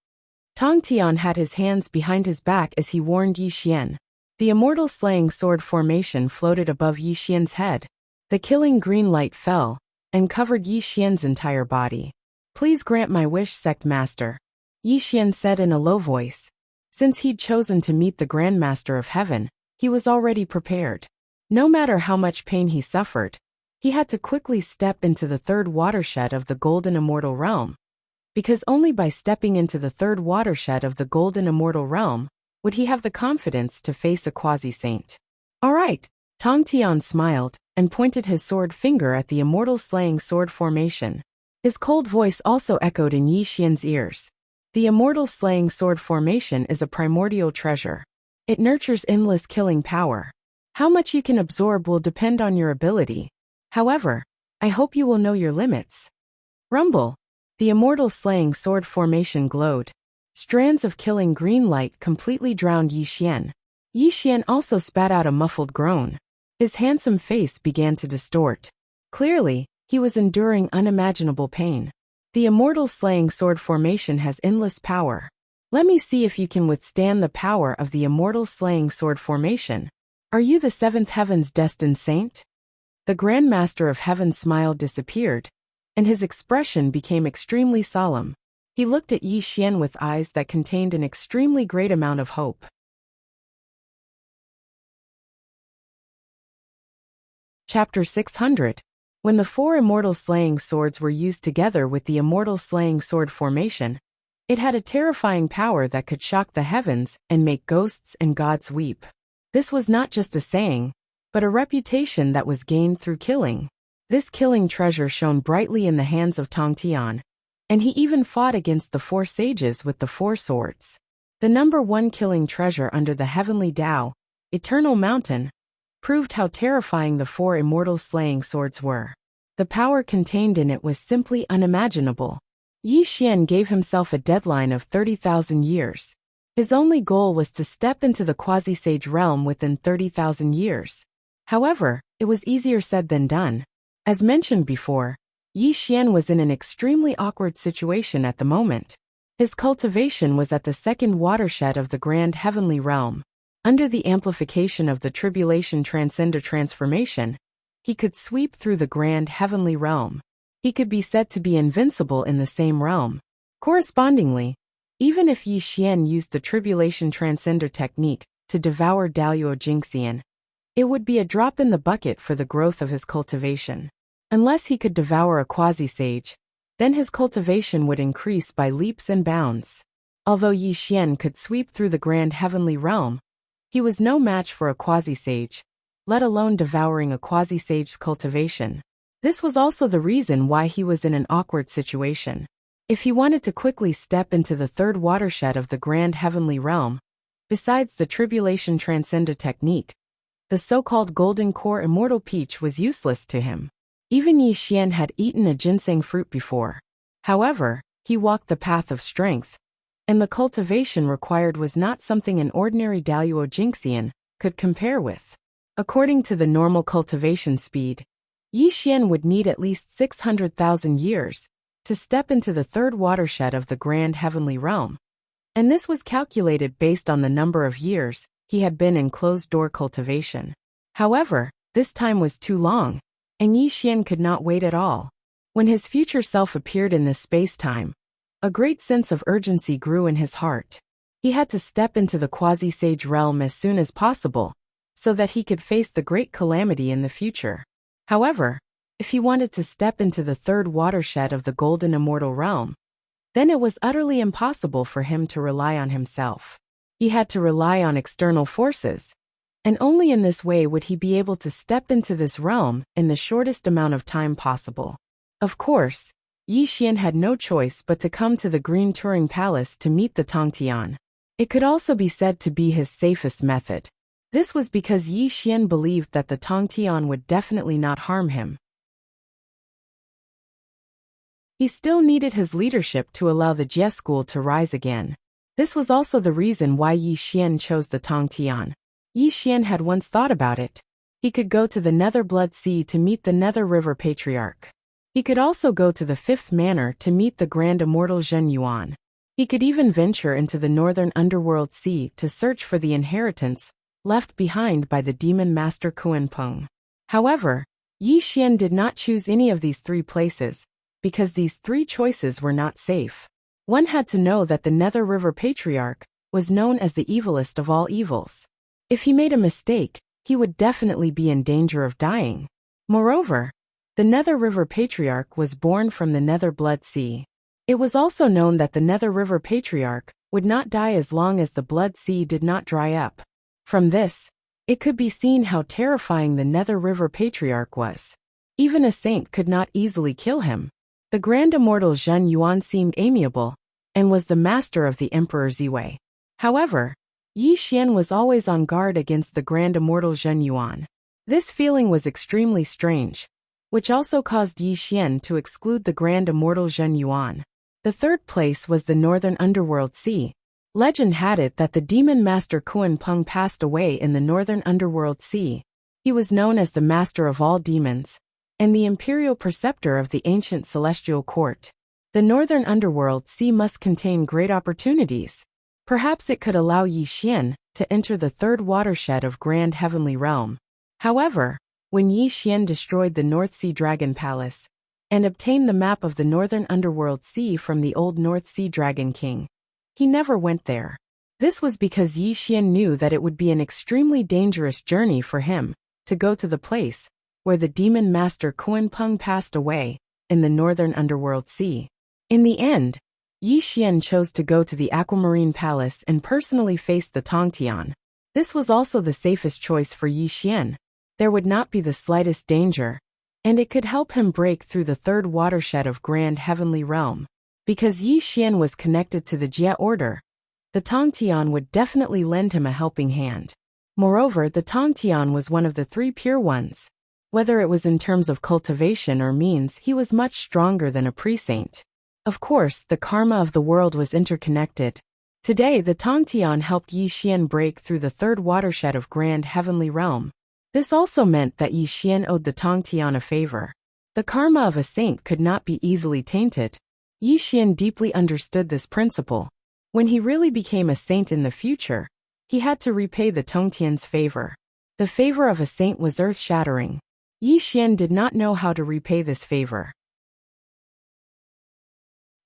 Tong Tian had his hands behind his back as he warned Yi Xian. The immortal slaying sword formation floated above Yi Xian's head. The killing green light fell and covered Yi Xian's entire body. Please grant my wish, Sect Master, Yi Xian said in a low voice. Since he'd chosen to meet the Grandmaster of Heaven, he was already prepared. No matter how much pain he suffered, He had to quickly step into the third watershed of the Golden Immortal Realm, because only by stepping into the third watershed of the Golden Immortal Realm would he have the confidence to face a quasi-saint. All right, Tong Tian smiled and pointed his sword finger at the immortal slaying sword formation. His cold voice also echoed in Yi Xian's ears. The immortal slaying sword formation is a primordial treasure. It nurtures endless killing power. How much you can absorb will depend on your ability. However, I hope you will know your limits. Rumble. The immortal slaying sword formation glowed. Strands of killing green light completely drowned Yi Xian. Yi Xian also spat out a muffled groan. His handsome face began to distort. Clearly, he was enduring unimaginable pain. The immortal slaying sword formation has endless power. Let me see if you can withstand the power of the immortal slaying sword formation. Are you the seventh heaven's destined saint? The Grand Master of Heaven smile disappeared, and his expression became extremely solemn. He looked at Yi Xian with eyes that contained an extremely great amount of hope. Chapter 600. When the four immortal slaying swords were used together with the immortal slaying sword formation, it had a terrifying power that could shock the heavens and make ghosts and gods weep. This was not just a saying, but a reputation that was gained through killing. This killing treasure shone brightly in the hands of Tong Tian, and he even fought against the four sages with the four swords. The number one killing treasure under the heavenly Tao, Eternal Mountain, proved how terrifying the four immortal slaying swords were. The power contained in it was simply unimaginable. Yi Xian gave himself a deadline of 30,000 years. His only goal was to step into the quasi-sage realm within 30,000 years. However, it was easier said than done. As mentioned before, Yi Xian was in an extremely awkward situation at the moment. His cultivation was at the second watershed of the Grand Heavenly Realm. Under the amplification of the Tribulation Transcender transformation, he could sweep through the Grand Heavenly Realm. He could be said to be invincible in the same realm. Correspondingly, even if Yi Xian used the Tribulation Transcender technique to devour Daluo Jingxian, it would be a drop in the bucket for the growth of his cultivation. Unless he could devour a quasi-sage, then his cultivation would increase by leaps and bounds. Although Yi Xian could sweep through the Grand Heavenly Realm, he was no match for a quasi-sage, let alone devouring a quasi-sage's cultivation. This was also the reason why he was in an awkward situation. If he wanted to quickly step into the third watershed of the Grand Heavenly Realm, besides the Tribulation Transcender technique, the so-called Golden Core Immortal Peach was useless to him. Even Yi Xian had eaten a ginseng fruit before. However, he walked the path of strength, and the cultivation required was not something an ordinary Daluo Jingxian could compare with. According to the normal cultivation speed, Yi Xian would need at least 600,000 years to step into the third watershed of the Grand Heavenly Realm, and this was calculated based on the number of years he had been in closed-door cultivation. However, this time was too long, and Yi Xian could not wait at all. When his future self appeared in this space-time, a great sense of urgency grew in his heart. He had to step into the quasi-sage realm as soon as possible, so that he could face the great calamity in the future. However, if he wanted to step into the third watershed of the Golden Immortal Realm, then it was utterly impossible for him to rely on himself. He had to rely on external forces, and only in this way would he be able to step into this realm in the shortest amount of time possible. Of course, Yi Xian had no choice but to come to the Green Turing Palace to meet the Tong Tian. It could also be said to be his safest method. This was because Yi Xian believed that the Tong Tian would definitely not harm him. He still needed his leadership to allow the Jie school to rise again. This was also the reason why Yi Xian chose the Tong Tian. Yi Xian had once thought about it. He could go to the Nether Blood Sea to meet the Nether River Patriarch. He could also go to the Fifth Manor to meet the Grand Immortal Zhen Yuan. He could even venture into the Northern Underworld Sea to search for the inheritance left behind by the Demon Master Kuan Peng. However, Yi Xian did not choose any of these three places, because these three choices were not safe. One had to know that the Nether River Patriarch was known as the evilest of all evils. If he made a mistake, he would definitely be in danger of dying. Moreover, The Nether River Patriarch was born from the Nether Blood Sea. It was also known that the Nether River Patriarch would not die as long as the Blood Sea did not dry up. From this, it could be seen how terrifying the Nether River Patriarch was. Even a saint could not easily kill him. The Grand Immortal Zhen Yuan seemed amiable, and was the master of the Emperor Ziwei. However, Yi Xian was always on guard against the Grand Immortal Zhen Yuan. This feeling was extremely strange, which also caused Yi Xian to exclude the Grand Immortal Zhen Yuan. The third place was the Northern Underworld Sea. Legend had it that the demon master Kuan Peng passed away in the Northern Underworld Sea. He was known as the master of all demons, and the imperial preceptor of the ancient celestial court. The Northern Underworld Sea must contain great opportunities. Perhaps it could allow Yi Xian to enter the third watershed of Grand Heavenly Realm. However, when Yi Xian destroyed the North Sea Dragon Palace and obtained the map of the Northern Underworld Sea from the old North Sea Dragon King, he never went there. This was because Yi Xian knew that it would be an extremely dangerous journey for him to go to the place where the demon master Kuan Peng passed away in the Northern Underworld Sea. In the end, Yi Xian chose to go to the Aquamarine Palace and personally face the Tongtian. This was also the safest choice for Yi Xian. There would not be the slightest danger, and it could help him break through the third watershed of Grand Heavenly Realm. Because Yi Xian was connected to the Jia Order, the Tongtian would definitely lend him a helping hand. Moreover, the Tongtian was one of the three pure ones. Whether it was in terms of cultivation or means, he was much stronger than a pre-saint. Of course, the karma of the world was interconnected. Today, the Tongtian helped Yi Xian break through the third watershed of Grand Heavenly Realm. This also meant that Yi Xian owed the Tongtian a favor. The karma of a saint could not be easily tainted. Yi Xian deeply understood this principle. When he really became a saint in the future, he had to repay the Tongtian's favor. The favor of a saint was earth-shattering. Yi Xian did not know how to repay this favor.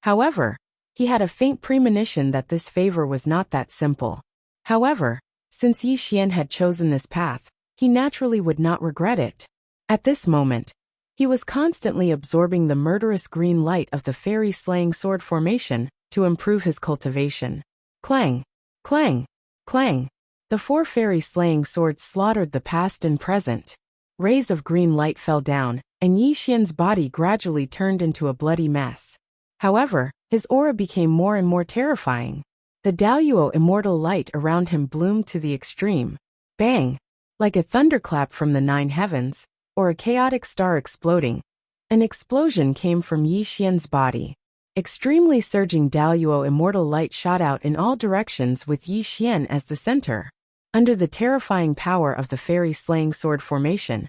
However, he had a faint premonition that this favor was not that simple. However, since Yi Xian had chosen this path, he naturally would not regret it. At this moment, he was constantly absorbing the murderous green light of the fairy-slaying sword formation to improve his cultivation. Clang! Clang! Clang! The four fairy-slaying swords slaughtered the past and present. Rays of green light fell down, and Yi Xian's body gradually turned into a bloody mess. However, his aura became more and more terrifying. The Daluo immortal light around him bloomed to the extreme. Bang! Like a thunderclap from the nine heavens, or a chaotic star exploding. An explosion came from Yi Xian's body. Extremely surging Daluo immortal light shot out in all directions with Yi Xian as the center. Under the terrifying power of the fairy-slaying sword formation,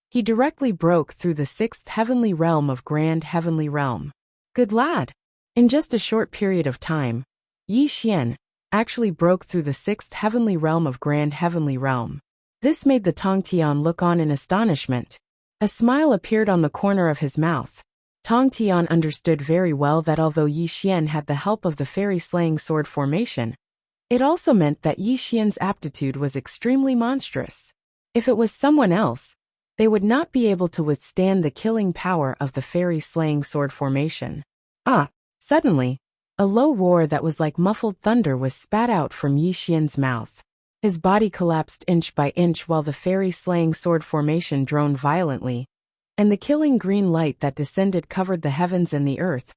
he directly broke through the sixth heavenly realm of Grand Heavenly Realm. Good lad! In just a short period of time, Yi Xian actually broke through the sixth heavenly realm of Grand Heavenly Realm. This made the Tongtian look on in astonishment. A smile appeared on the corner of his mouth. Tongtian understood very well that although Yi Xian had the help of the fairy-slaying sword formation, it also meant that Yi Xian's aptitude was extremely monstrous. If it was someone else, they would not be able to withstand the killing power of the fairy-slaying sword formation. Suddenly, a low roar that was like muffled thunder was spat out from Yi Xian's mouth. His body collapsed inch by inch while the fairy-slaying sword formation droned violently, and the killing green light that descended covered the heavens and the earth,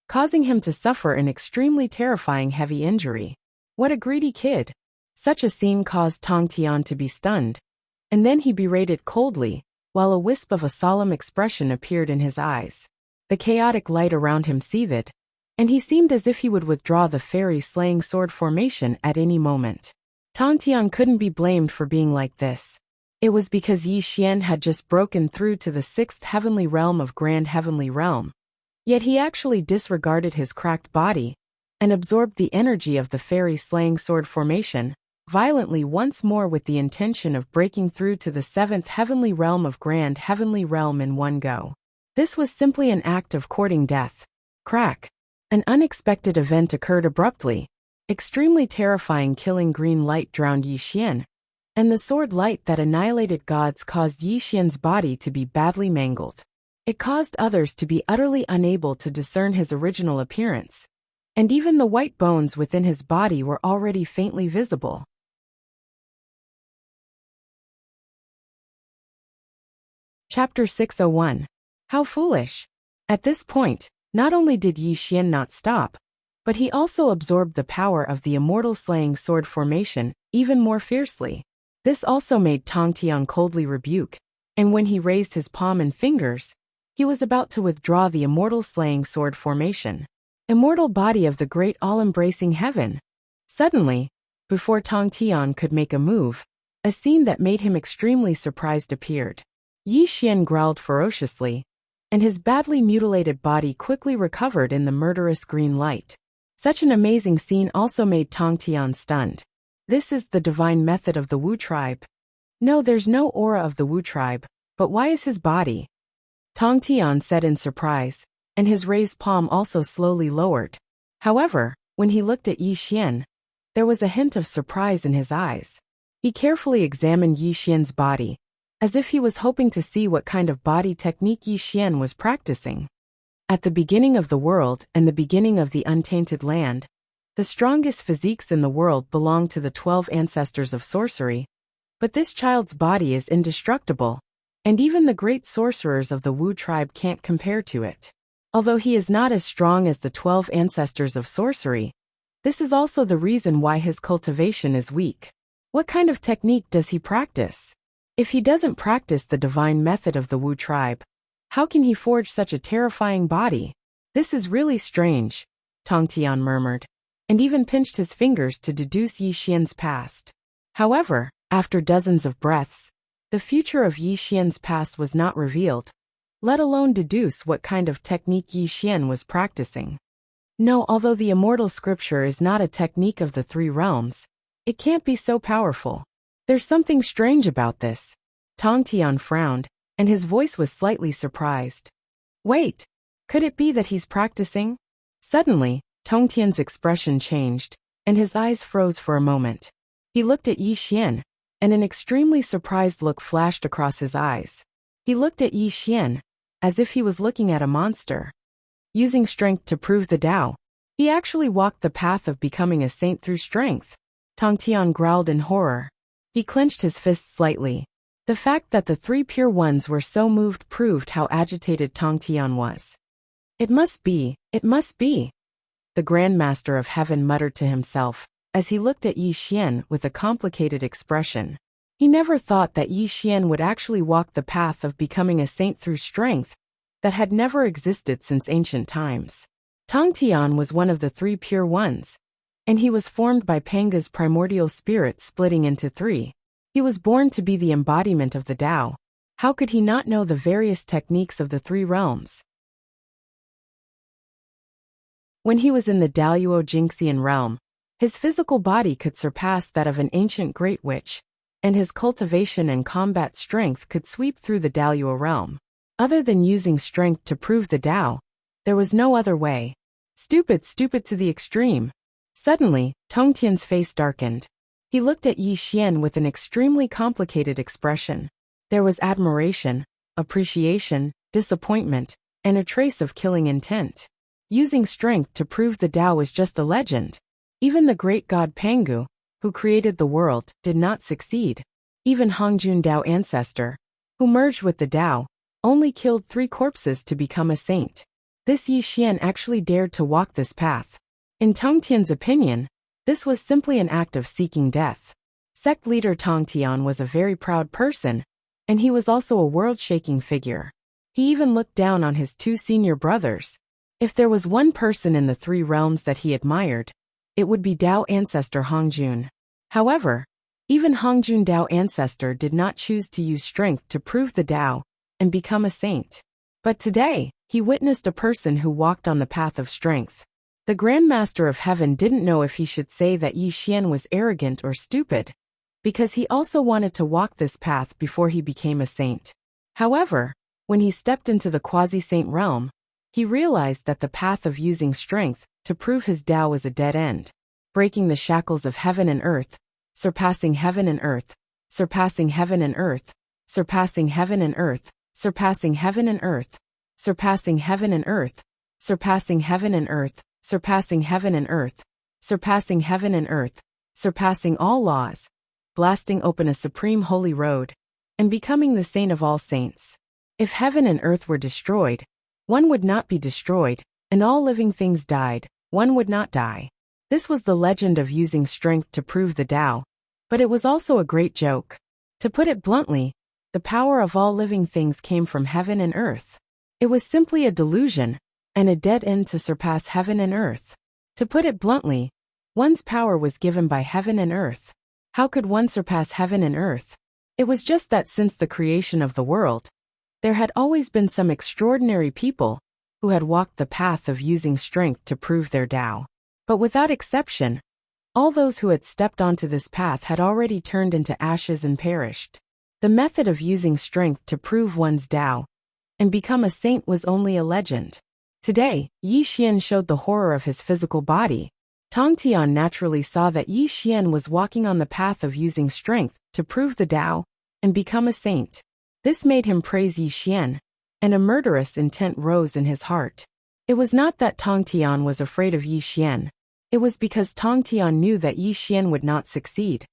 causing him to suffer an extremely terrifying heavy injury. What a greedy kid! Such a scene caused Tongtian to be stunned, and then he berated coldly, while a wisp of a solemn expression appeared in his eyes. The chaotic light around him seethed, and he seemed as if he would withdraw the fairy-slaying sword formation at any moment. Tongtian couldn't be blamed for being like this. It was because Yi Xian had just broken through to the sixth heavenly realm of Grand Heavenly Realm. Yet he actually disregarded his cracked body and absorbed the energy of the fairy-slaying sword formation violently once more with the intention of breaking through to the seventh heavenly realm of Grand Heavenly Realm in one go. This was simply an act of courting death. Crack! An unexpected event occurred abruptly. Extremely terrifying killing green light drowned Yi Xian, and the sword light that annihilated gods caused Yi Xian's body to be badly mangled. It caused others to be utterly unable to discern his original appearance, and even the white bones within his body were already faintly visible. Chapter 601. How foolish! At this point, not only did Yi Xian not stop, but he also absorbed the power of the immortal slaying sword formation even more fiercely. This also made Tong Tian coldly rebuke, and when he raised his palm and fingers, he was about to withdraw the immortal slaying sword formation. Immortal body of the great all-embracing heaven. Suddenly, before Tong Tian could make a move, a scene that made him extremely surprised appeared. Yi Xian growled ferociously, and his badly mutilated body quickly recovered in the murderous green light. Such an amazing scene also made Tong Tian stunned. This is the divine method of the Wu tribe. No, there's no aura of the Wu tribe, but why is his body? Tong Tian said in surprise, and his raised palm also slowly lowered. However, when he looked at Yi Xian, there was a hint of surprise in his eyes. He carefully examined Yi Xian's body, as if he was hoping to see what kind of body technique Yi Xian was practicing. At the beginning of the world and the beginning of the untainted land, the strongest physiques in the world belong to the 12 ancestors of sorcery, but this child's body is indestructible, and even the great sorcerers of the Wu tribe can't compare to it. Although he is not as strong as the 12 ancestors of sorcery, this is also the reason why his cultivation is weak. What kind of technique does he practice? If he doesn't practice the divine method of the Wu tribe, how can he forge such a terrifying body? This is really strange, Tong Tian murmured, and even pinched his fingers to deduce Yi Xian's past. However, after dozens of breaths, the future of Yi Xian's past was not revealed, let alone deduce what kind of technique Yi Xian was practicing. No, although the immortal scripture is not a technique of the 3 realms, it can't be so powerful. There's something strange about this. Tong Tian frowned, and his voice was slightly surprised. Wait, could it be that he's practicing? Suddenly, Tong Tian's expression changed, and his eyes froze for a moment. He looked at Yi Xian, and an extremely surprised look flashed across his eyes. He looked at Yi Xian, as if he was looking at a monster. Using strength to prove the Tao, he actually walked the path of becoming a saint through strength. Tong Tian growled in horror. He clenched his fists slightly. The fact that the 3 pure ones were so moved proved how agitated Tong Tian was. It must be, the Grand Master of Heaven muttered to himself, as he looked at Yi Xian with a complicated expression. He never thought that Yi Xian would actually walk the path of becoming a saint through strength that had never existed since ancient times. Tong Tian was one of the 3 pure ones, and he was formed by Panga's primordial spirit splitting into 3. He was born to be the embodiment of the Tao. How could he not know the various techniques of the 3 realms? When he was in the Daluo Jingxian realm, his physical body could surpass that of an ancient great witch, and his cultivation and combat strength could sweep through the Daluo realm. Other than using strength to prove the Tao, there was no other way. Stupid to the extreme. Suddenly, Tong Tian's face darkened. He looked at Yi Xian with an extremely complicated expression. There was admiration, appreciation, disappointment, and a trace of killing intent. Using strength to prove the Tao was just a legend. Even the great god Pangu, who created the world, did not succeed. Even Hongjun Tao ancestor, who merged with the Tao, only killed 3 corpses to become a saint. This Yi Xian actually dared to walk this path. In Tong Tian's opinion, this was simply an act of seeking death. Sect leader Tong Tian was a very proud person, and he was also a world-shaking figure. He even looked down on his 2 senior brothers. If there was one person in the 3 realms that he admired, it would be Tao ancestor Hongjun. However, even Hongjun Tao ancestor did not choose to use strength to prove the Tao and become a saint. But today, he witnessed a person who walked on the path of strength. The Grand Master of Heaven didn't know if he should say that Yi Xian was arrogant or stupid, because he also wanted to walk this path before he became a saint. However, when he stepped into the quasi-saint realm, he realized that the path of using strength to prove his Tao was a dead end. Breaking the shackles of heaven and earth, surpassing heaven and earth, surpassing heaven and earth, surpassing heaven and earth, surpassing heaven and earth, surpassing heaven and earth, surpassing heaven and earth, surpassing heaven and earth, surpassing heaven and earth, surpassing all laws, blasting open a supreme holy road, and becoming the saint of all saints. If heaven and earth were destroyed, one would not be destroyed, and all living things died, one would not die. This was the legend of using strength to prove the Tao, but it was also a great joke. To put it bluntly, the power of all living things came from heaven and earth. It was simply a delusion, and a dead end to surpass heaven and earth. To put it bluntly, one's power was given by heaven and earth. How could one surpass heaven and earth? It was just that since the creation of the world, there had always been some extraordinary people who had walked the path of using strength to prove their Tao. But without exception, all those who had stepped onto this path had already turned into ashes and perished. The method of using strength to prove one's Tao and become a saint was only a legend. Today, Yi Xian showed the horror of his physical body. Tong Tian naturally saw that Yi Xian was walking on the path of using strength to prove the Tao and become a saint. This made him praise Yi Xian, and a murderous intent rose in his heart. It was not that Tong Tian was afraid of Yi Xian. It was because Tong Tian knew that Yi Xian would not succeed.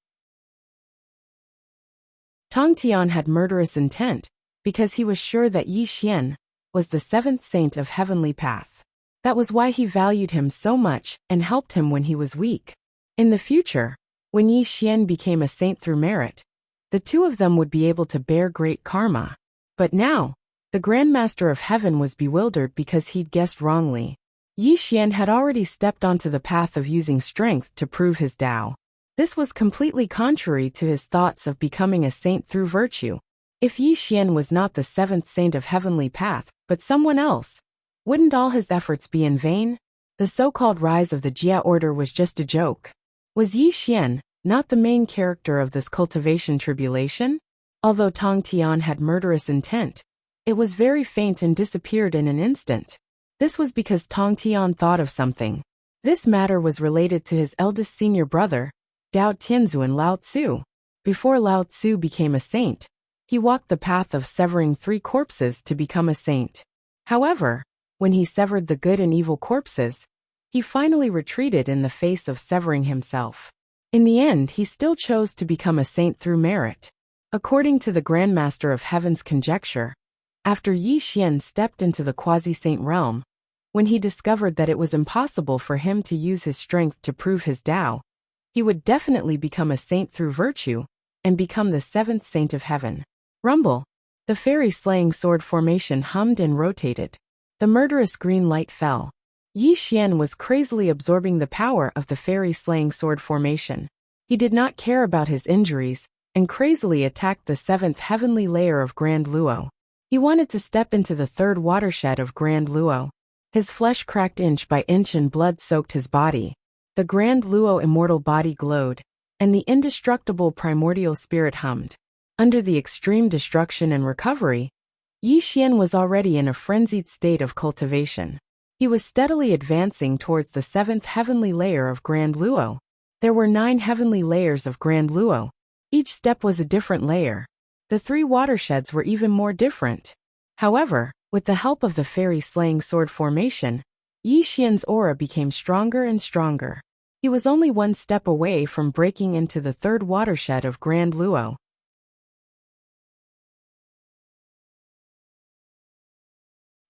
Tong Tian had murderous intent because he was sure that Yi Xian was the seventh saint of heavenly path. That was why he valued him so much and helped him when he was weak. In the future, when Yi Xian became a saint through merit, the two of them would be able to bear great karma. But now, the Grand Master of Heaven was bewildered because he'd guessed wrongly. Yi Xian had already stepped onto the path of using strength to prove his Tao. This was completely contrary to his thoughts of becoming a saint through virtue. If Yi Xian was not the seventh saint of heavenly path, but someone else, wouldn't all his efforts be in vain? The so-called rise of the Jia order was just a joke. Was Yi Xian not the main character of this cultivation tribulation? Although Tong Tian had murderous intent, it was very faint and disappeared in an instant. This was because Tong Tian thought of something. This matter was related to his eldest senior brother, Dao Tianzu and Lao Tzu. Before Lao Tzu became a saint, he walked the path of severing 3 corpses to become a saint. However, when he severed the good and evil corpses, he finally retreated in the face of severing himself. In the end, he still chose to become a saint through merit. According to the Grand Master of Heaven's conjecture, after Yi Xian stepped into the quasi-saint realm, when he discovered that it was impossible for him to use his strength to prove his Tao, he would definitely become a saint through virtue and become the 7th saint of heaven. Rumble. The fairy-slaying sword formation hummed and rotated. The murderous green light fell. Yi Xian was crazily absorbing the power of the fairy-slaying sword formation. He did not care about his injuries and crazily attacked the 7th heavenly layer of Grand Luo. He wanted to step into the 3rd watershed of Grand Luo. His flesh cracked inch by inch and blood soaked his body. The Grand Luo immortal body glowed, and the indestructible primordial spirit hummed. Under the extreme destruction and recovery, Yi Xian was already in a frenzied state of cultivation. He was steadily advancing towards the 7th heavenly layer of Grand Luo. There were 9 heavenly layers of Grand Luo. Each step was a different layer. The 3 watersheds were even more different. However, with the help of the fairy-slaying sword formation, Yi Xian's aura became stronger and stronger. He was only 1 step away from breaking into the 3rd watershed of Grand Luo.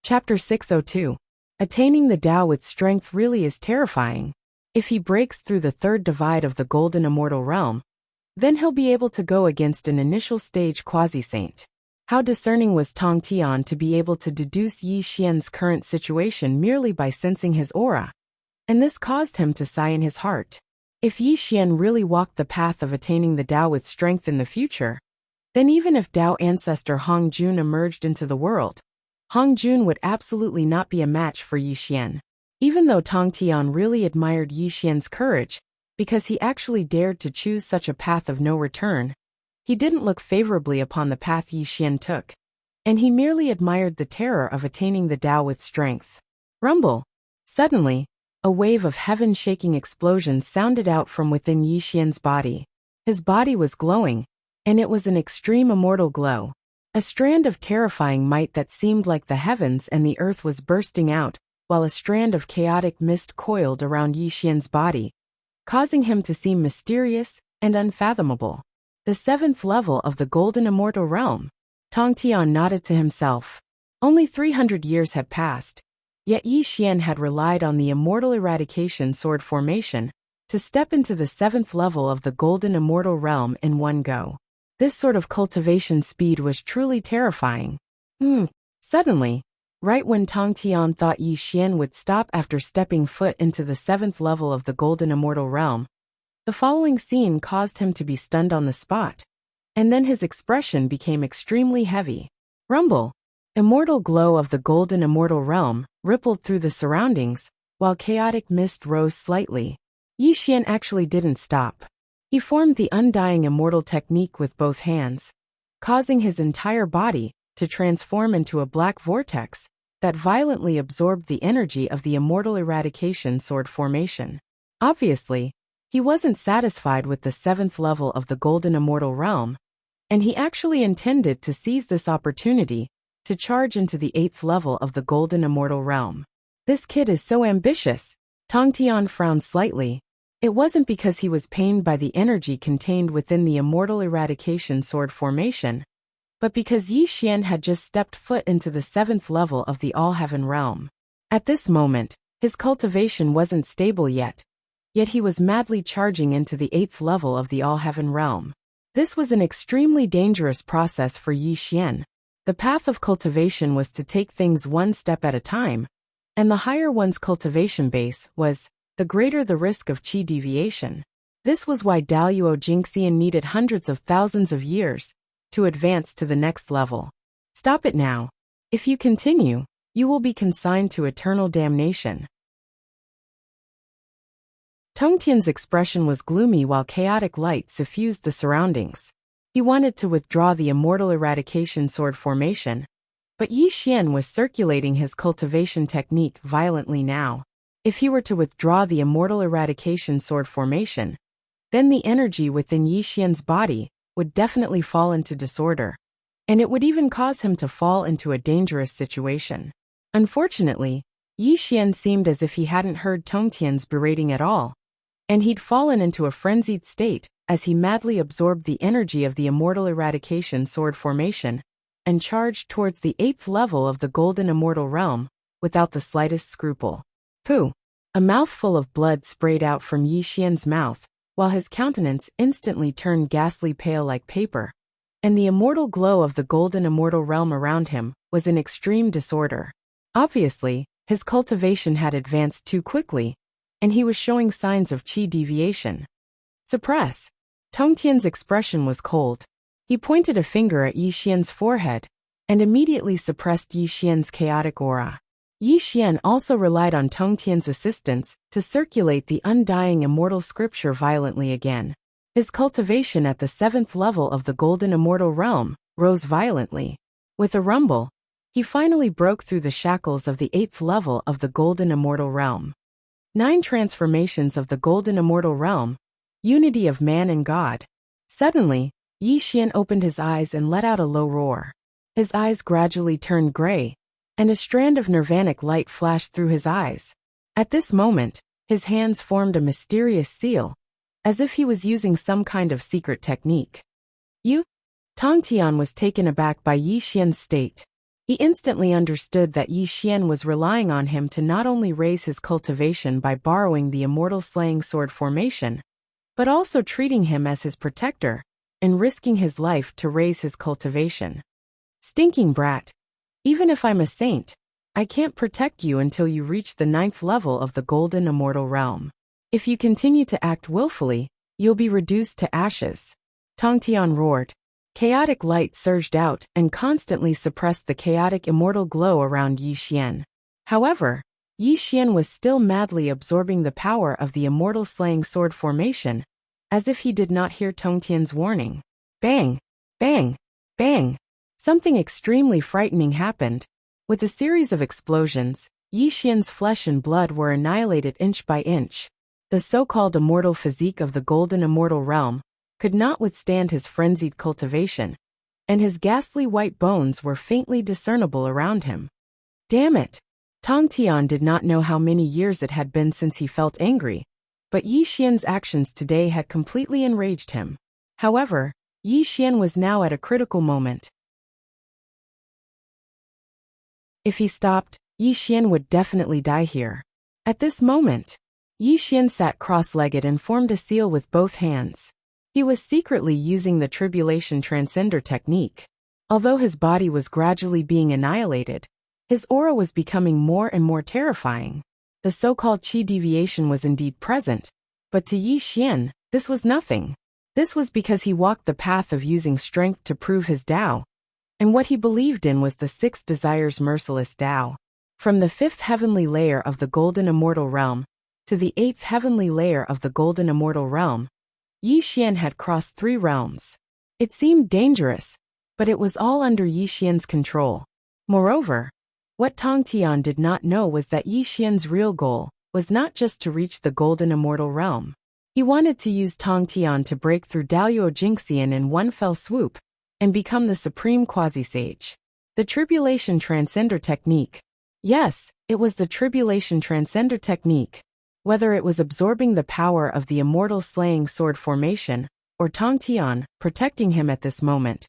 Chapter 602. Attaining the Tao with strength really is terrifying. If he breaks through the 3rd divide of the golden immortal realm, then he'll be able to go against an initial stage quasi-saint. How discerning was Tong Tian to be able to deduce Yi Xian's current situation merely by sensing his aura. And this caused him to sigh in his heart. If Yi Xian really walked the path of attaining the Tao with strength in the future, then even if Tao ancestor Hong Jun emerged into the world, Hong Jun would absolutely not be a match for Yi Xian. Even though Tong Tian really admired Yi Xian's courage, because he actually dared to choose such a path of no return, he didn't look favorably upon the path Yi Xian took, and he merely admired the terror of attaining the Tao with strength. Rumble. Suddenly, a wave of heaven-shaking explosions sounded out from within Yi Xian's body. His body was glowing, and it was an extreme immortal glow. A strand of terrifying might that seemed like the heavens and the earth was bursting out, while a strand of chaotic mist coiled around Yixian's body, causing him to seem mysterious and unfathomable. The 7th level of the Golden Immortal Realm. Tongtian nodded to himself. Only 300 years had passed, yet Yixian had relied on the Immortal Eradication Sword formation to step into the 7th level of the Golden Immortal Realm in one go. This sort of cultivation speed was truly terrifying. Suddenly, right when Tongtian thought Yixian would stop after stepping foot into the 7th level of the Golden Immortal Realm, the following scene caused him to be stunned on the spot, and then his expression became extremely heavy. Rumble. Immortal glow of the Golden Immortal Realm rippled through the surroundings, while chaotic mist rose slightly. Yixian actually didn't stop. He formed the Undying Immortal technique with both hands, causing his entire body to transform into a black vortex that violently absorbed the energy of the Immortal Eradication Sword formation. Obviously, he wasn't satisfied with the 7th level of the Golden Immortal Realm, and he actually intended to seize this opportunity to charge into the 8th level of the Golden Immortal Realm. This kid is so ambitious. Tongtian frowned slightly. It wasn't because he was pained by the energy contained within the Immortal Eradication Sword formation, but because Yixian had just stepped foot into the 7th level of the All-Heaven Realm. At this moment, his cultivation wasn't stable yet he was madly charging into the 8th level of the All-Heaven Realm. This was an extremely dangerous process for Yixian. The path of cultivation was to take things one step at a time, and the higher one's cultivation base was, the greater the risk of qi deviation. This was why Daluo Jingxian needed hundreds of thousands of years to advance to the next level. Stop it now. If you continue, you will be consigned to eternal damnation. Tongtian's expression was gloomy while chaotic light suffused the surroundings. He wanted to withdraw the Immortal Eradication Sword formation, but Yixian was circulating his cultivation technique violently now. If he were to withdraw the Immortal Eradication Sword formation, then the energy within Yixian's body would definitely fall into disorder, and it would even cause him to fall into a dangerous situation. Unfortunately, Yixian seemed as if he hadn't heard Tongtian's berating at all, and he'd fallen into a frenzied state as he madly absorbed the energy of the Immortal Eradication Sword formation and charged towards the 8th level of the Golden Immortal Realm without the slightest scruple. Pooh! A mouthful of blood sprayed out from Yixian's mouth, while his countenance instantly turned ghastly pale like paper, and the immortal glow of the Golden Immortal Realm around him was in extreme disorder. Obviously, his cultivation had advanced too quickly, and he was showing signs of qi deviation. Suppress. Tongtian's expression was cold. He pointed a finger at Yixian's forehead and immediately suppressed Yixian's chaotic aura. Yixian also relied on Tongtian's assistance to circulate the undying immortal scripture violently again. His cultivation at the 7th level of the Golden Immortal Realm rose violently. With a rumble, he finally broke through the shackles of the 8th level of the Golden Immortal Realm. 9 transformations of the Golden Immortal Realm, unity of man and God. Suddenly, Yixian opened his eyes and let out a low roar. His eyes gradually turned gray, and a strand of nirvanic light flashed through his eyes. At this moment, his hands formed a mysterious seal, as if he was using some kind of secret technique. You? Tongtian was taken aback by Yixian's state. He instantly understood that Yixian was relying on him to not only raise his cultivation by borrowing the Immortal Slaying Sword formation, but also treating him as his protector and risking his life to raise his cultivation. Stinking brat. Even if I'm a saint, I can't protect you until you reach the 9th level of the Golden Immortal Realm. If you continue to act willfully, you'll be reduced to ashes. Tongtian roared. Chaotic light surged out and constantly suppressed the chaotic immortal glow around Yixian. However, Yixian was still madly absorbing the power of the Immortal Slaying Sword formation, as if he did not hear Tongtian's warning. Bang! Bang! Bang! Something extremely frightening happened. With a series of explosions, Yixian's flesh and blood were annihilated inch by inch. The so-called immortal physique of the Golden Immortal Realm could not withstand his frenzied cultivation, and his ghastly white bones were faintly discernible around him. Damn it! Tong Tian did not know how many years it had been since he felt angry, but Yi Xian's actions today had completely enraged him. However, Yi Xian was now at a critical moment. If he stopped, Yi Xian would definitely die here. At this moment, Yi Xian sat cross-legged and formed a seal with both hands. He was secretly using the Tribulation Transcender technique. Although his body was gradually being annihilated, his aura was becoming more and more terrifying. The so-called qi deviation was indeed present, but to Yi Xian, this was nothing. This was because he walked the path of using strength to prove his Tao, and what he believed in was the 6 desires merciless Tao. From the 5th heavenly layer of the Golden Immortal Realm to the 8th heavenly layer of the Golden Immortal Realm, Yi Xian had crossed 3 realms. It seemed dangerous, but it was all under Yi Xian's control. Moreover, what Tong Tian did not know was that Yi Xian's real goal was not just to reach the Golden Immortal Realm. He wanted to use Tong Tian to break through Daluo Jingxian in one fell swoop and become the supreme quasi-sage. The Tribulation Transcender technique. Yes, it was the Tribulation Transcender technique. Whether it was absorbing the power of the immortal slaying sword formation, or Tong Tian protecting him at this moment,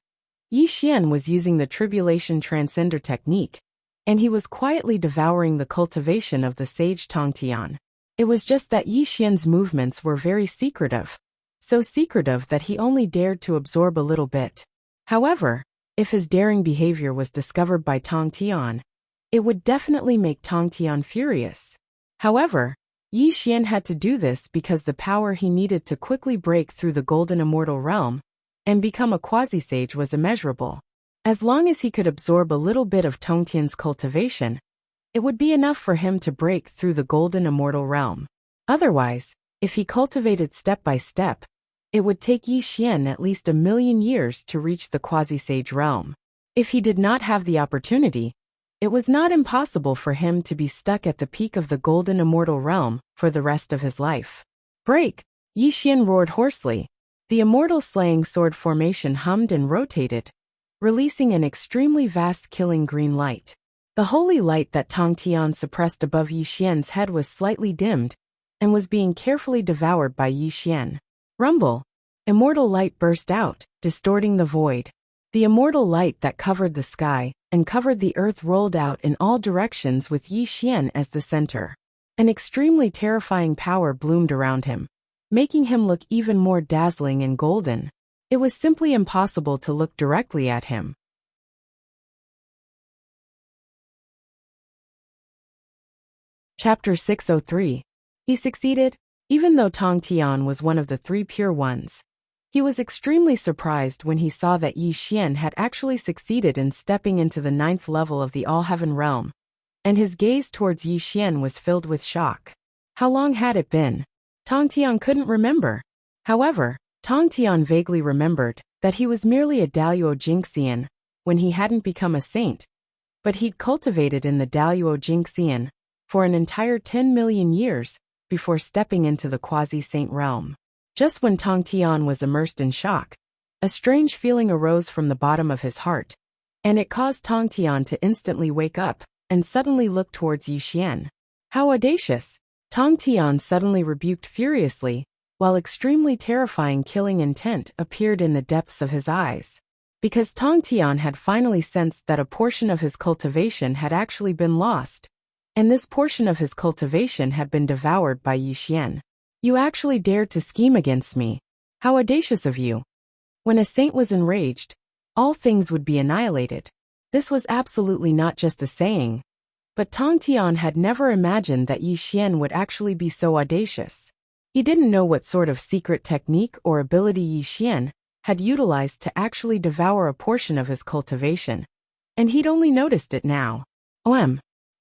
Yi Xian was using the Tribulation Transcender technique, and he was quietly devouring the cultivation of the sage Tong Tian. It was just that Yi Xian's movements were very secretive, so secretive that he only dared to absorb a little bit. However, if his daring behavior was discovered by Tong Tian, it would definitely make Tong Tian furious. However, Yi Xian had to do this because the power he needed to quickly break through the Golden Immortal Realm and become a quasi-sage was immeasurable. As long as he could absorb a little bit of Tong Tian's cultivation, it would be enough for him to break through the Golden Immortal Realm. Otherwise, if he cultivated step by step, it would take Yi Xian at least 1,000,000 years to reach the quasi-sage realm. If he did not have the opportunity, it was not impossible for him to be stuck at the peak of the Golden Immortal Realm for the rest of his life. Break! Yi Xian roared hoarsely. The immortal slaying sword formation hummed and rotated, releasing an extremely vast killing green light. The holy light that Tong Tian suppressed above Yi Xian's head was slightly dimmed, and was being carefully devoured by Yi Xian. Rumble! Immortal light burst out, distorting the void. The immortal light that covered the sky and covered the earth rolled out in all directions with Yi Xian as the center. An extremely terrifying power bloomed around him, making him look even more dazzling and golden. It was simply impossible to look directly at him. Chapter 603. He succeeded. Even though Tong Tian was one of the 3 pure ones, he was extremely surprised when he saw that Yi Xian had actually succeeded in stepping into the 9th level of the All-Heaven Realm, and his gaze towards Yi Xian was filled with shock. How long had it been? Tong Tian couldn't remember. However, Tong Tian vaguely remembered that he was merely a Daluo Jingxian when he hadn't become a saint, but he'd cultivated in the Daluo Jingxian for an entire 10,000,000 years before stepping into the quasi-saint realm. Just when Tong Tian was immersed in shock, a strange feeling arose from the bottom of his heart, and it caused Tong Tian to instantly wake up and suddenly look towards Yi Xian. How audacious! Tong Tian suddenly rebuked furiously, while extremely terrifying killing intent appeared in the depths of his eyes. Because Tong Tian had finally sensed that a portion of his cultivation had actually been lost, and this portion of his cultivation had been devoured by Yi Xian. You actually dared to scheme against me. How audacious of you. When a saint was enraged, all things would be annihilated. This was absolutely not just a saying, but Tong Tian had never imagined that Yi Xian would actually be so audacious. He didn't know what sort of secret technique or ability Yi Xian had utilized to actually devour a portion of his cultivation, and he'd only noticed it now.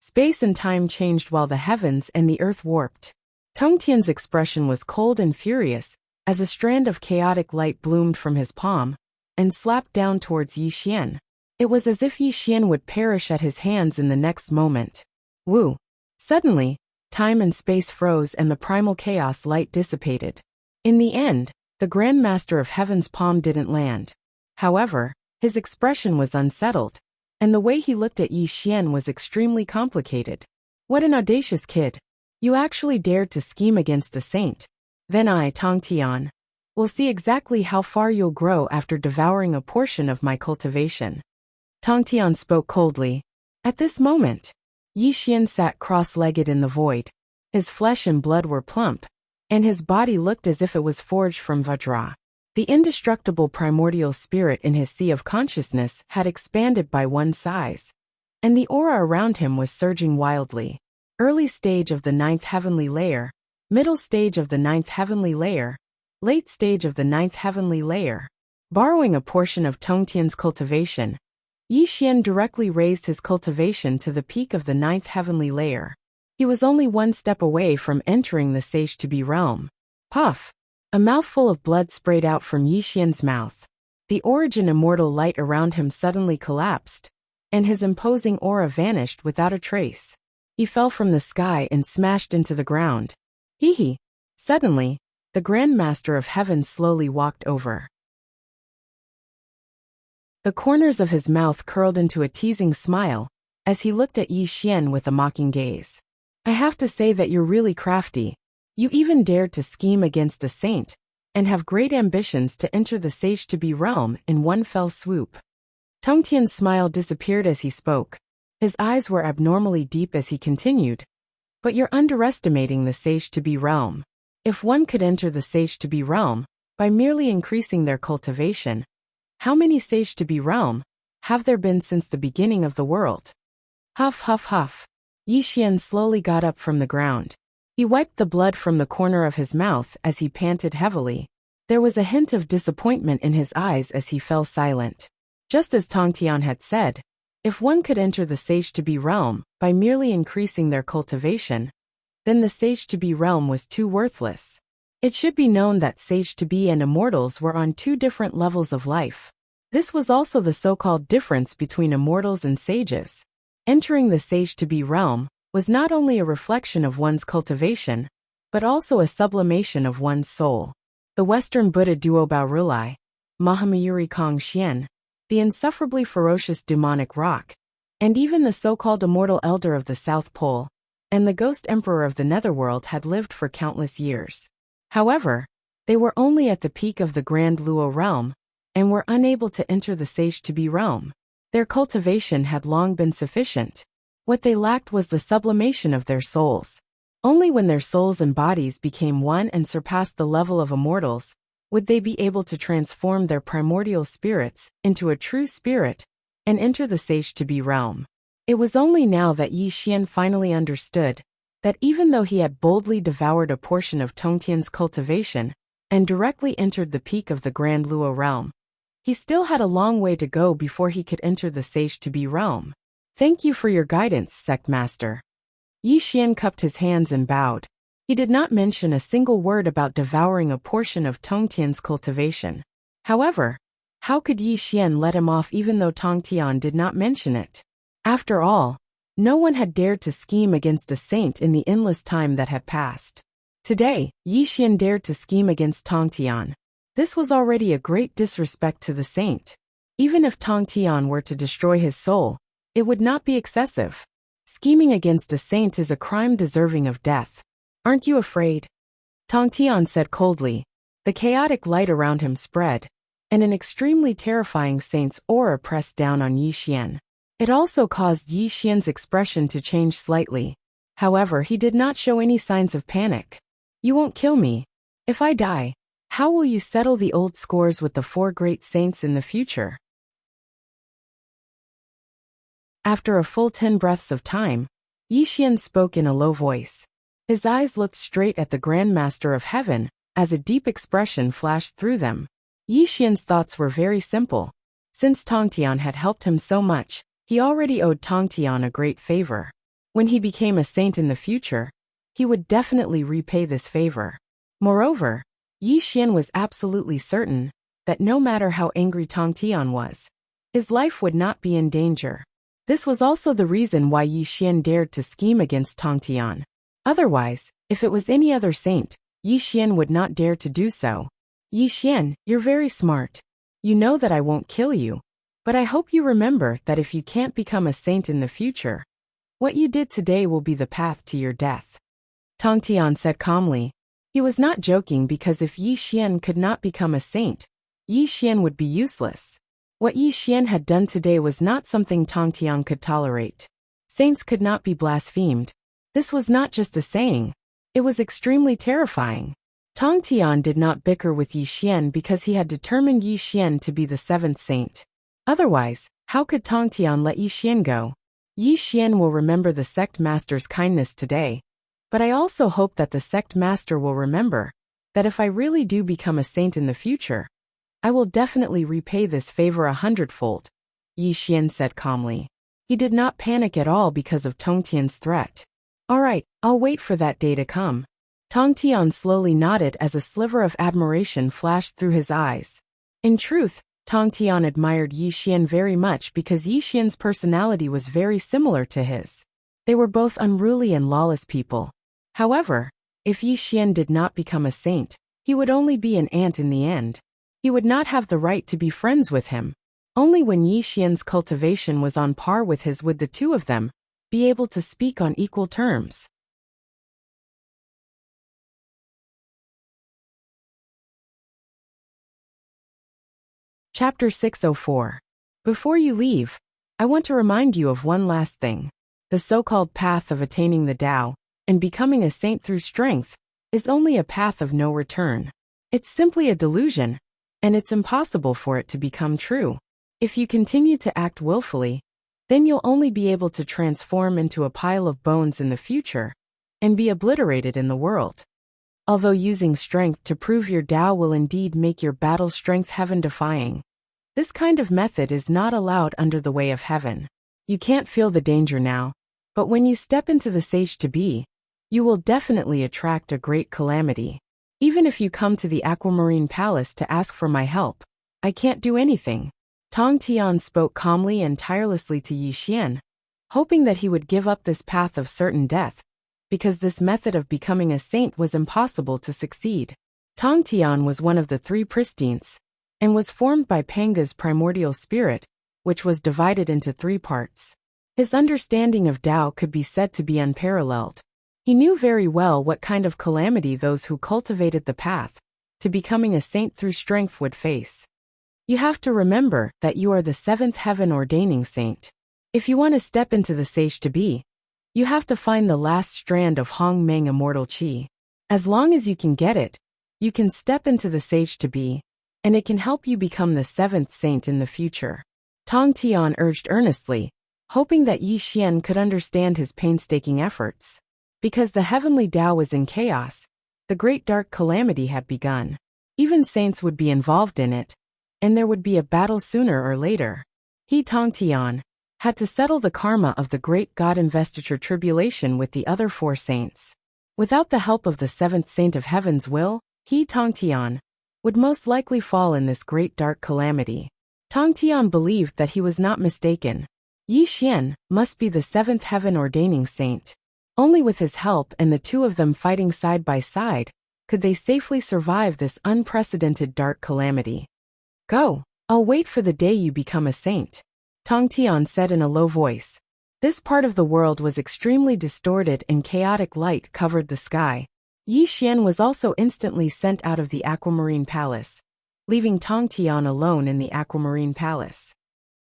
Space and time changed while the heavens and the earth warped. Tong Tian's expression was cold and furious, as a strand of chaotic light bloomed from his palm and slapped down towards Yi Xian. It was as if Yi Xian would perish at his hands in the next moment. Woo! Suddenly, time and space froze and the primal chaos light dissipated. In the end, the Grand Master of Heaven's palm didn't land. However, His expression was unsettled, and the way he looked at Yi Xian was extremely complicated. What an audacious kid. You actually dared to scheme against a saint. Then I, Tong Tian, will see exactly how far you'll grow after devouring a portion of my cultivation. Tong Tian spoke coldly. At this moment, Yi Xian sat cross-legged in the void. His flesh and blood were plump, and his body looked as if it was forged from Vajra. The indestructible primordial spirit in his sea of consciousness had expanded by one size, and the aura around him was surging wildly. Early stage of the 9th heavenly layer, middle stage of the 9th heavenly layer, late stage of the 9th heavenly layer. Borrowing a portion of Tongtian's cultivation, Yi Xian directly raised his cultivation to the peak of the 9th heavenly layer. He was only one step away from entering the sage-to-be realm. Puff! A mouthful of blood sprayed out from Yi Xian's mouth. The origin immortal light around him suddenly collapsed, and his imposing aura vanished without a trace. He fell from the sky and smashed into the ground. Hee. Suddenly, the Grand Master of Heaven slowly walked over. The corners of his mouth curled into a teasing smile as he looked at Yi Xian with a mocking gaze. I have to say that you're really crafty. You even dared to scheme against a saint, and have great ambitions to enter the sage-to-be realm in one fell swoop. Tongtian's smile disappeared as he spoke. His eyes were abnormally deep as he continued. But you're underestimating the sage-to-be realm. If one could enter the sage-to-be realm by merely increasing their cultivation, how many sage-to-be realm have there been since the beginning of the world? Huff, huff, huff. Yi Xian slowly got up from the ground. He wiped the blood from the corner of his mouth as he panted heavily. There was a hint of disappointment in his eyes as he fell silent. Just as Tongtian had said, if one could enter the sage-to-be realm by merely increasing their cultivation, then the sage-to-be realm was too worthless. It should be known that sage-to-be and immortals were on two different levels of life. This was also the so-called difference between immortals and sages. Entering the sage-to-be realm was not only a reflection of one's cultivation, but also a sublimation of one's soul. The Western Buddha Duobao Rulai, Mahamayuri Kong Xian, the insufferably ferocious demonic rock, and even the so-called immortal elder of the South Pole, and the ghost emperor of the netherworld had lived for countless years. However, they were only at the peak of the Grand Luo realm, and were unable to enter the sage-to-be realm. Their cultivation had long been sufficient. What they lacked was the sublimation of their souls. Only when their souls and bodies became one and surpassed the level of immortals, would they be able to transform their primordial spirits into a true spirit and enter the sage-to-be realm. It was only now that Yi Xian finally understood that even though he had boldly devoured a portion of Tongtian's cultivation and directly entered the peak of the Grand Luo realm, he still had a long way to go before he could enter the sage-to-be realm. Thank you for your guidance, Sect Master. Yi Xian cupped his hands and bowed. He did not mention a single word about devouring a portion of Tongtian's cultivation. However, how could Yi Xian let him off even though Tongtian did not mention it? After all, no one had dared to scheme against a saint in the endless time that had passed. Today, Yi Xian dared to scheme against Tongtian. This was already a great disrespect to the saint. Even if Tongtian were to destroy his soul, it would not be excessive. Scheming against a saint is a crime deserving of death. Aren't you afraid? Tongtian said coldly. The chaotic light around him spread, and an extremely terrifying saint's aura pressed down on Yi Xian. It also caused Yi Xian's expression to change slightly. However, he did not show any signs of panic. You won't kill me. If I die, how will you settle the old scores with the four great saints in the future? After a full 10 breaths of time, Yi Xian spoke in a low voice. His eyes looked straight at the Grand Master of Heaven, as a deep expression flashed through them. Yi Xian's thoughts were very simple. Since Tongtian had helped him so much, he already owed Tongtian a great favor. When he became a saint in the future, he would definitely repay this favor. Moreover, Yi Xian was absolutely certain that no matter how angry Tongtian was, his life would not be in danger. This was also the reason why Yi Xian dared to scheme against Tongtian. Otherwise, if it was any other saint, Yi Xian would not dare to do so. Yi Xian, you're very smart. You know that I won't kill you. But I hope you remember that if you can't become a saint in the future, what you did today will be the path to your death. Tong Tian said calmly. He was not joking because if Yi Xian could not become a saint, Yi Xian would be useless. What Yi Xian had done today was not something Tong Tian could tolerate. Saints could not be blasphemed. This was not just a saying. It was extremely terrifying. Tong Tian did not bicker with Yi Xian because he had determined Yi Xian to be the seventh saint. Otherwise, how could Tong Tian let Yi Xian go? Yi Xian will remember the sect master's kindness today, but I also hope that the sect master will remember that if I really do become a saint in the future, I will definitely repay this favor 100-fold, Yi Xian said calmly. He did not panic at all because of Tong Tian's threat. All right, I'll wait for that day to come. Tong Tian slowly nodded as a sliver of admiration flashed through his eyes. In truth, Tong Tian admired Yi Xian very much because Yi Xian's personality was very similar to his. They were both unruly and lawless people. However, if Yi Xian did not become a saint, he would only be an ant in the end. He would not have the right to be friends with him. Only when Yi Xian's cultivation was on par with his would the two of them be able to speak on equal terms. Chapter 604. Before you leave, I want to remind you of one last thing. The so-called path of attaining the Tao and becoming a saint through strength is only a path of no return. It's simply a delusion, and it's impossible for it to become true. If you continue to act willfully, then you'll only be able to transform into a pile of bones in the future and be obliterated in the world. Although using strength to prove your Tao will indeed make your battle strength heaven-defying, this kind of method is not allowed under the way of heaven. You can't feel the danger now, but when you step into the sage-to-be, you will definitely attract a great calamity. Even if you come to the Aquamarine Palace to ask for my help, I can't do anything. Tong Tian spoke calmly and tirelessly to Yi Xian, hoping that he would give up this path of certain death, because this method of becoming a saint was impossible to succeed. Tong Tian was one of the three pristines, and was formed by Panga's primordial spirit, which was divided into three parts. His understanding of Tao could be said to be unparalleled. He knew very well what kind of calamity those who cultivated the path to becoming a saint through strength would face. You have to remember that you are the seventh heaven-ordaining saint. If you want to step into the sage-to-be, you have to find the last strand of Hong Meng Immortal Qi. As long as you can get it, you can step into the sage-to-be, and it can help you become the seventh saint in the future. Tong Tian urged earnestly, hoping that Yi Xian could understand his painstaking efforts. Because the heavenly Tao was in chaos, the great dark calamity had begun. Even saints would be involved in it, and there would be a battle sooner or later. He, Tong Tian, had to settle the karma of the great God investiture tribulation with the other four saints. Without the help of the seventh saint of heaven's will, he, Tong Tian, would most likely fall in this great dark calamity. Tong Tian believed that he was not mistaken. Yi Xian must be the seventh heaven-ordaining saint. Only with his help and the two of them fighting side by side could they safely survive this unprecedented dark calamity. Go, I'll wait for the day you become a saint, Tong Tian said in a low voice. This part of the world was extremely distorted and chaotic light covered the sky. Yi Xian was also instantly sent out of the Aquamarine Palace, leaving Tong Tian alone in the Aquamarine Palace.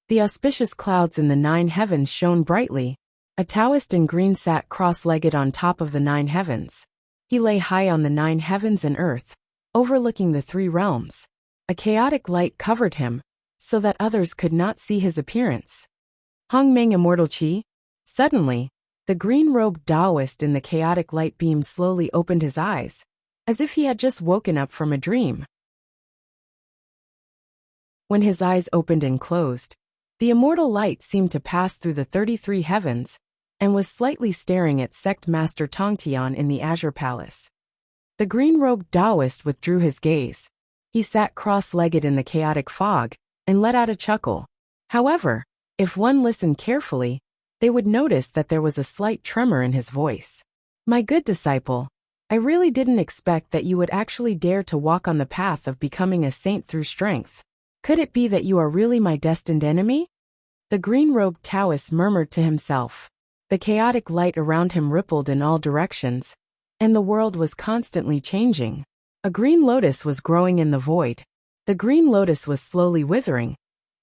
The auspicious clouds in the 9 heavens shone brightly. A Taoist in green sat cross-legged on top of the 9 heavens. He lay high on the 9 heavens and earth, overlooking the 3 realms. A chaotic light covered him, so that others could not see his appearance. Hong Meng Immortal Qi. Suddenly, the green-robed Taoist in the chaotic light beam slowly opened his eyes, as if he had just woken up from a dream. When his eyes opened and closed, the immortal light seemed to pass through the 33 heavens, and was slightly staring at Sect Master Tong Tian in the Azure Palace. The green-robed Taoist withdrew his gaze. He sat cross-legged in the chaotic fog, and let out a chuckle. However, if one listened carefully, they would notice that there was a slight tremor in his voice. My good disciple, I really didn't expect that you would actually dare to walk on the path of becoming a saint through strength. Could it be that you are really my destined enemy? The green-robed Taoist murmured to himself. The chaotic light around him rippled in all directions, and the world was constantly changing. A green lotus was growing in the void. The green lotus was slowly withering,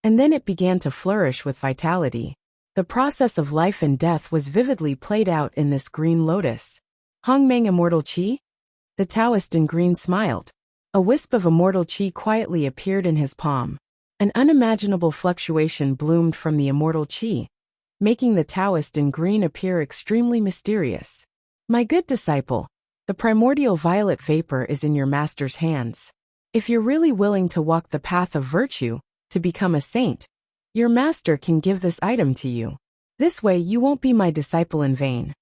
and then it began to flourish with vitality. The process of life and death was vividly played out in this green lotus. Hongmeng Immortal Qi? The Taoist in green smiled. A wisp of immortal qi quietly appeared in his palm. An unimaginable fluctuation bloomed from the immortal qi, making the Taoist in green appear extremely mysterious. My good disciple, the primordial violet vapor is in your master's hands. If you're really willing to walk the path of virtue, to become a saint, your master can give this item to you. This way you won't be my disciple in vain.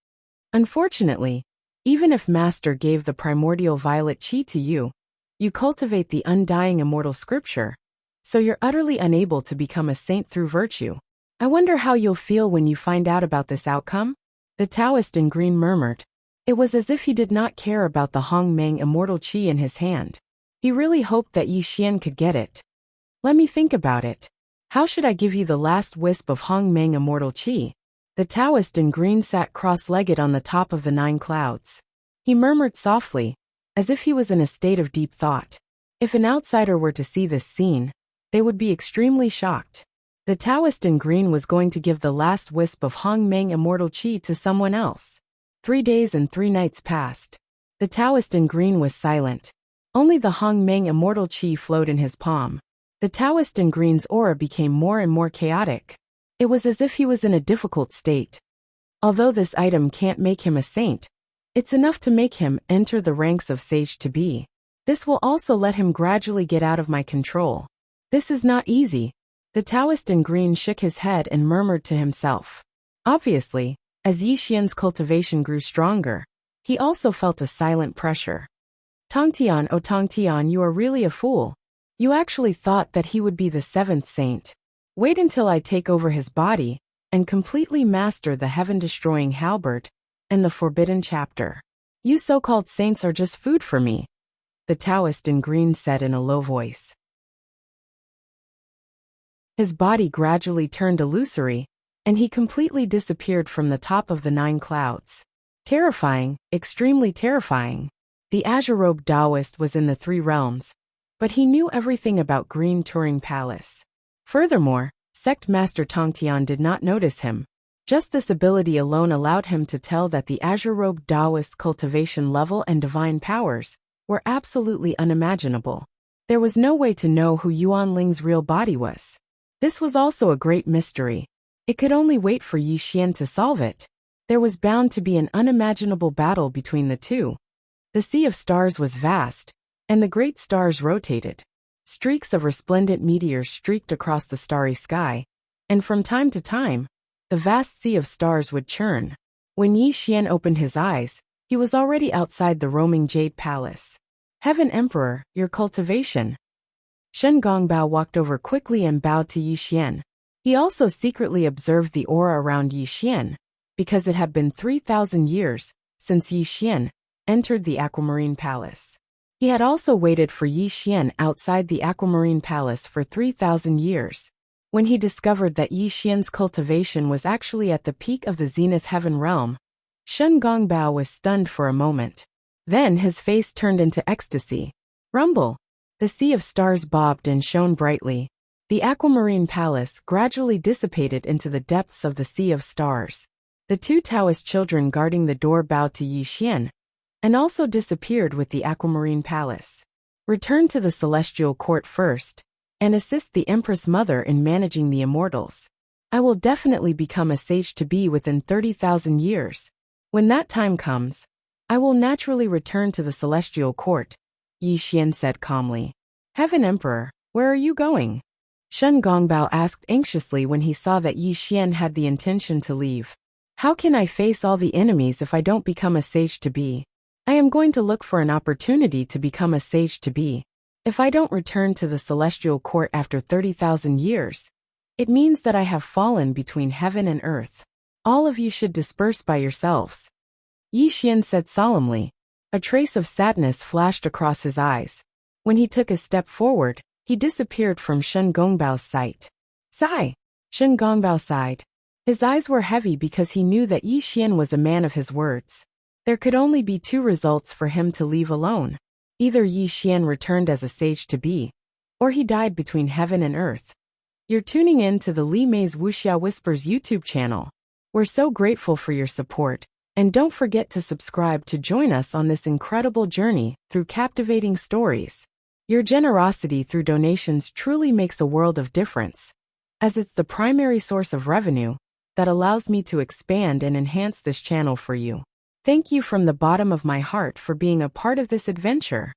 Unfortunately, even if master gave the primordial violet qi to you, you cultivate the undying immortal scripture, so you're utterly unable to become a saint through virtue. I wonder how you'll feel when you find out about this outcome? The Taoist in green murmured. It was as if he did not care about the Hongmeng immortal qi in his hand. He really hoped that Yi Xian could get it. Let me think about it. How should I give you the last wisp of Hongmeng immortal qi? The Taoist in green sat cross-legged on the top of the 9 clouds. He murmured softly, as if he was in a state of deep thought. If an outsider were to see this scene, they would be extremely shocked. The Taoist in green was going to give the last wisp of Hongmeng immortal qi to someone else. 3 days and 3 nights passed. The Taoist in green was silent. Only the Hongmeng immortal qi flowed in his palm. The Taoist in green's aura became more and more chaotic. It was as if he was in a difficult state. Although this item can't make him a saint, it's enough to make him enter the ranks of sage to be. This will also let him gradually get out of my control. This is not easy. The Taoist in green shook his head and murmured to himself. Obviously, as Yi Xian's cultivation grew stronger, he also felt a silent pressure. Tongtian, oh Tongtian, you are really a fool. You actually thought that he would be the 7th saint. Wait until I take over his body and completely master the heaven-destroying halberd and the forbidden chapter. You so-called saints are just food for me, the Taoist in green said in a low voice. His body gradually turned illusory, and he completely disappeared from the top of the 9 clouds. Terrifying, extremely terrifying. The azure-robed Taoist was in the 3 realms, but he knew everything about Green Turing Palace. Furthermore, Sect Master Tongtian did not notice him. Just this ability alone allowed him to tell that the azure-robed Taoist's cultivation level and divine powers were absolutely unimaginable. There was no way to know who Yuan Ling's real body was. This was also a great mystery. It could only wait for Yi Xian to solve it. There was bound to be an unimaginable battle between the two. The sea of stars was vast, and the great stars rotated. Streaks of resplendent meteors streaked across the starry sky, and from time to time, the vast sea of stars would churn. When Yi Xian opened his eyes, he was already outside the roaming Jade Palace. Heaven Emperor, your cultivation. Shen Gongbao walked over quickly and bowed to Yi Xian. He also secretly observed the aura around Yi Xian, because it had been 3,000 years since Yi Xian entered the Aquamarine Palace. He had also waited for Yi Xian outside the Aquamarine Palace for 3,000 years. When he discovered that Yi Xian's cultivation was actually at the peak of the Zenith Heaven realm, Shen Gongbao was stunned for a moment. Then his face turned into ecstasy. Rumble! The sea of stars bobbed and shone brightly. The Aquamarine Palace gradually dissipated into the depths of the sea of stars. The 2 Taoist children guarding the door bowed to Yi Xian, and also disappeared with the Aquamarine Palace. Return to the Celestial Court first, and assist the Empress Mother in managing the immortals. I will definitely become a sage-to-be within 30,000 years. When that time comes, I will naturally return to the Celestial Court, Yi Xian said calmly. Heaven Emperor, where are you going? Shen Gongbao asked anxiously when he saw that Yi Xian had the intention to leave. How can I face all the enemies if I don't become a sage-to-be? I am going to look for an opportunity to become a sage-to-be. If I don't return to the Celestial Court after 30,000 years, it means that I have fallen between heaven and earth. All of you should disperse by yourselves. Yi Xian said solemnly. A trace of sadness flashed across his eyes. When he took a step forward, he disappeared from Shen Gongbao's sight. Sigh. Shen Gongbao sighed. His eyes were heavy because he knew that Yi Xian was a man of his words. There could only be two results for him to leave alone. Either Yi Xian returned as a sage to be, or he died between heaven and earth. You're tuning in to the Li Mei's Wuxia Whispers YouTube channel. We're so grateful for your support, and don't forget to subscribe to join us on this incredible journey through captivating stories. Your generosity through donations truly makes a world of difference, as it's the primary source of revenue that allows me to expand and enhance this channel for you. Thank you from the bottom of my heart for being a part of this adventure.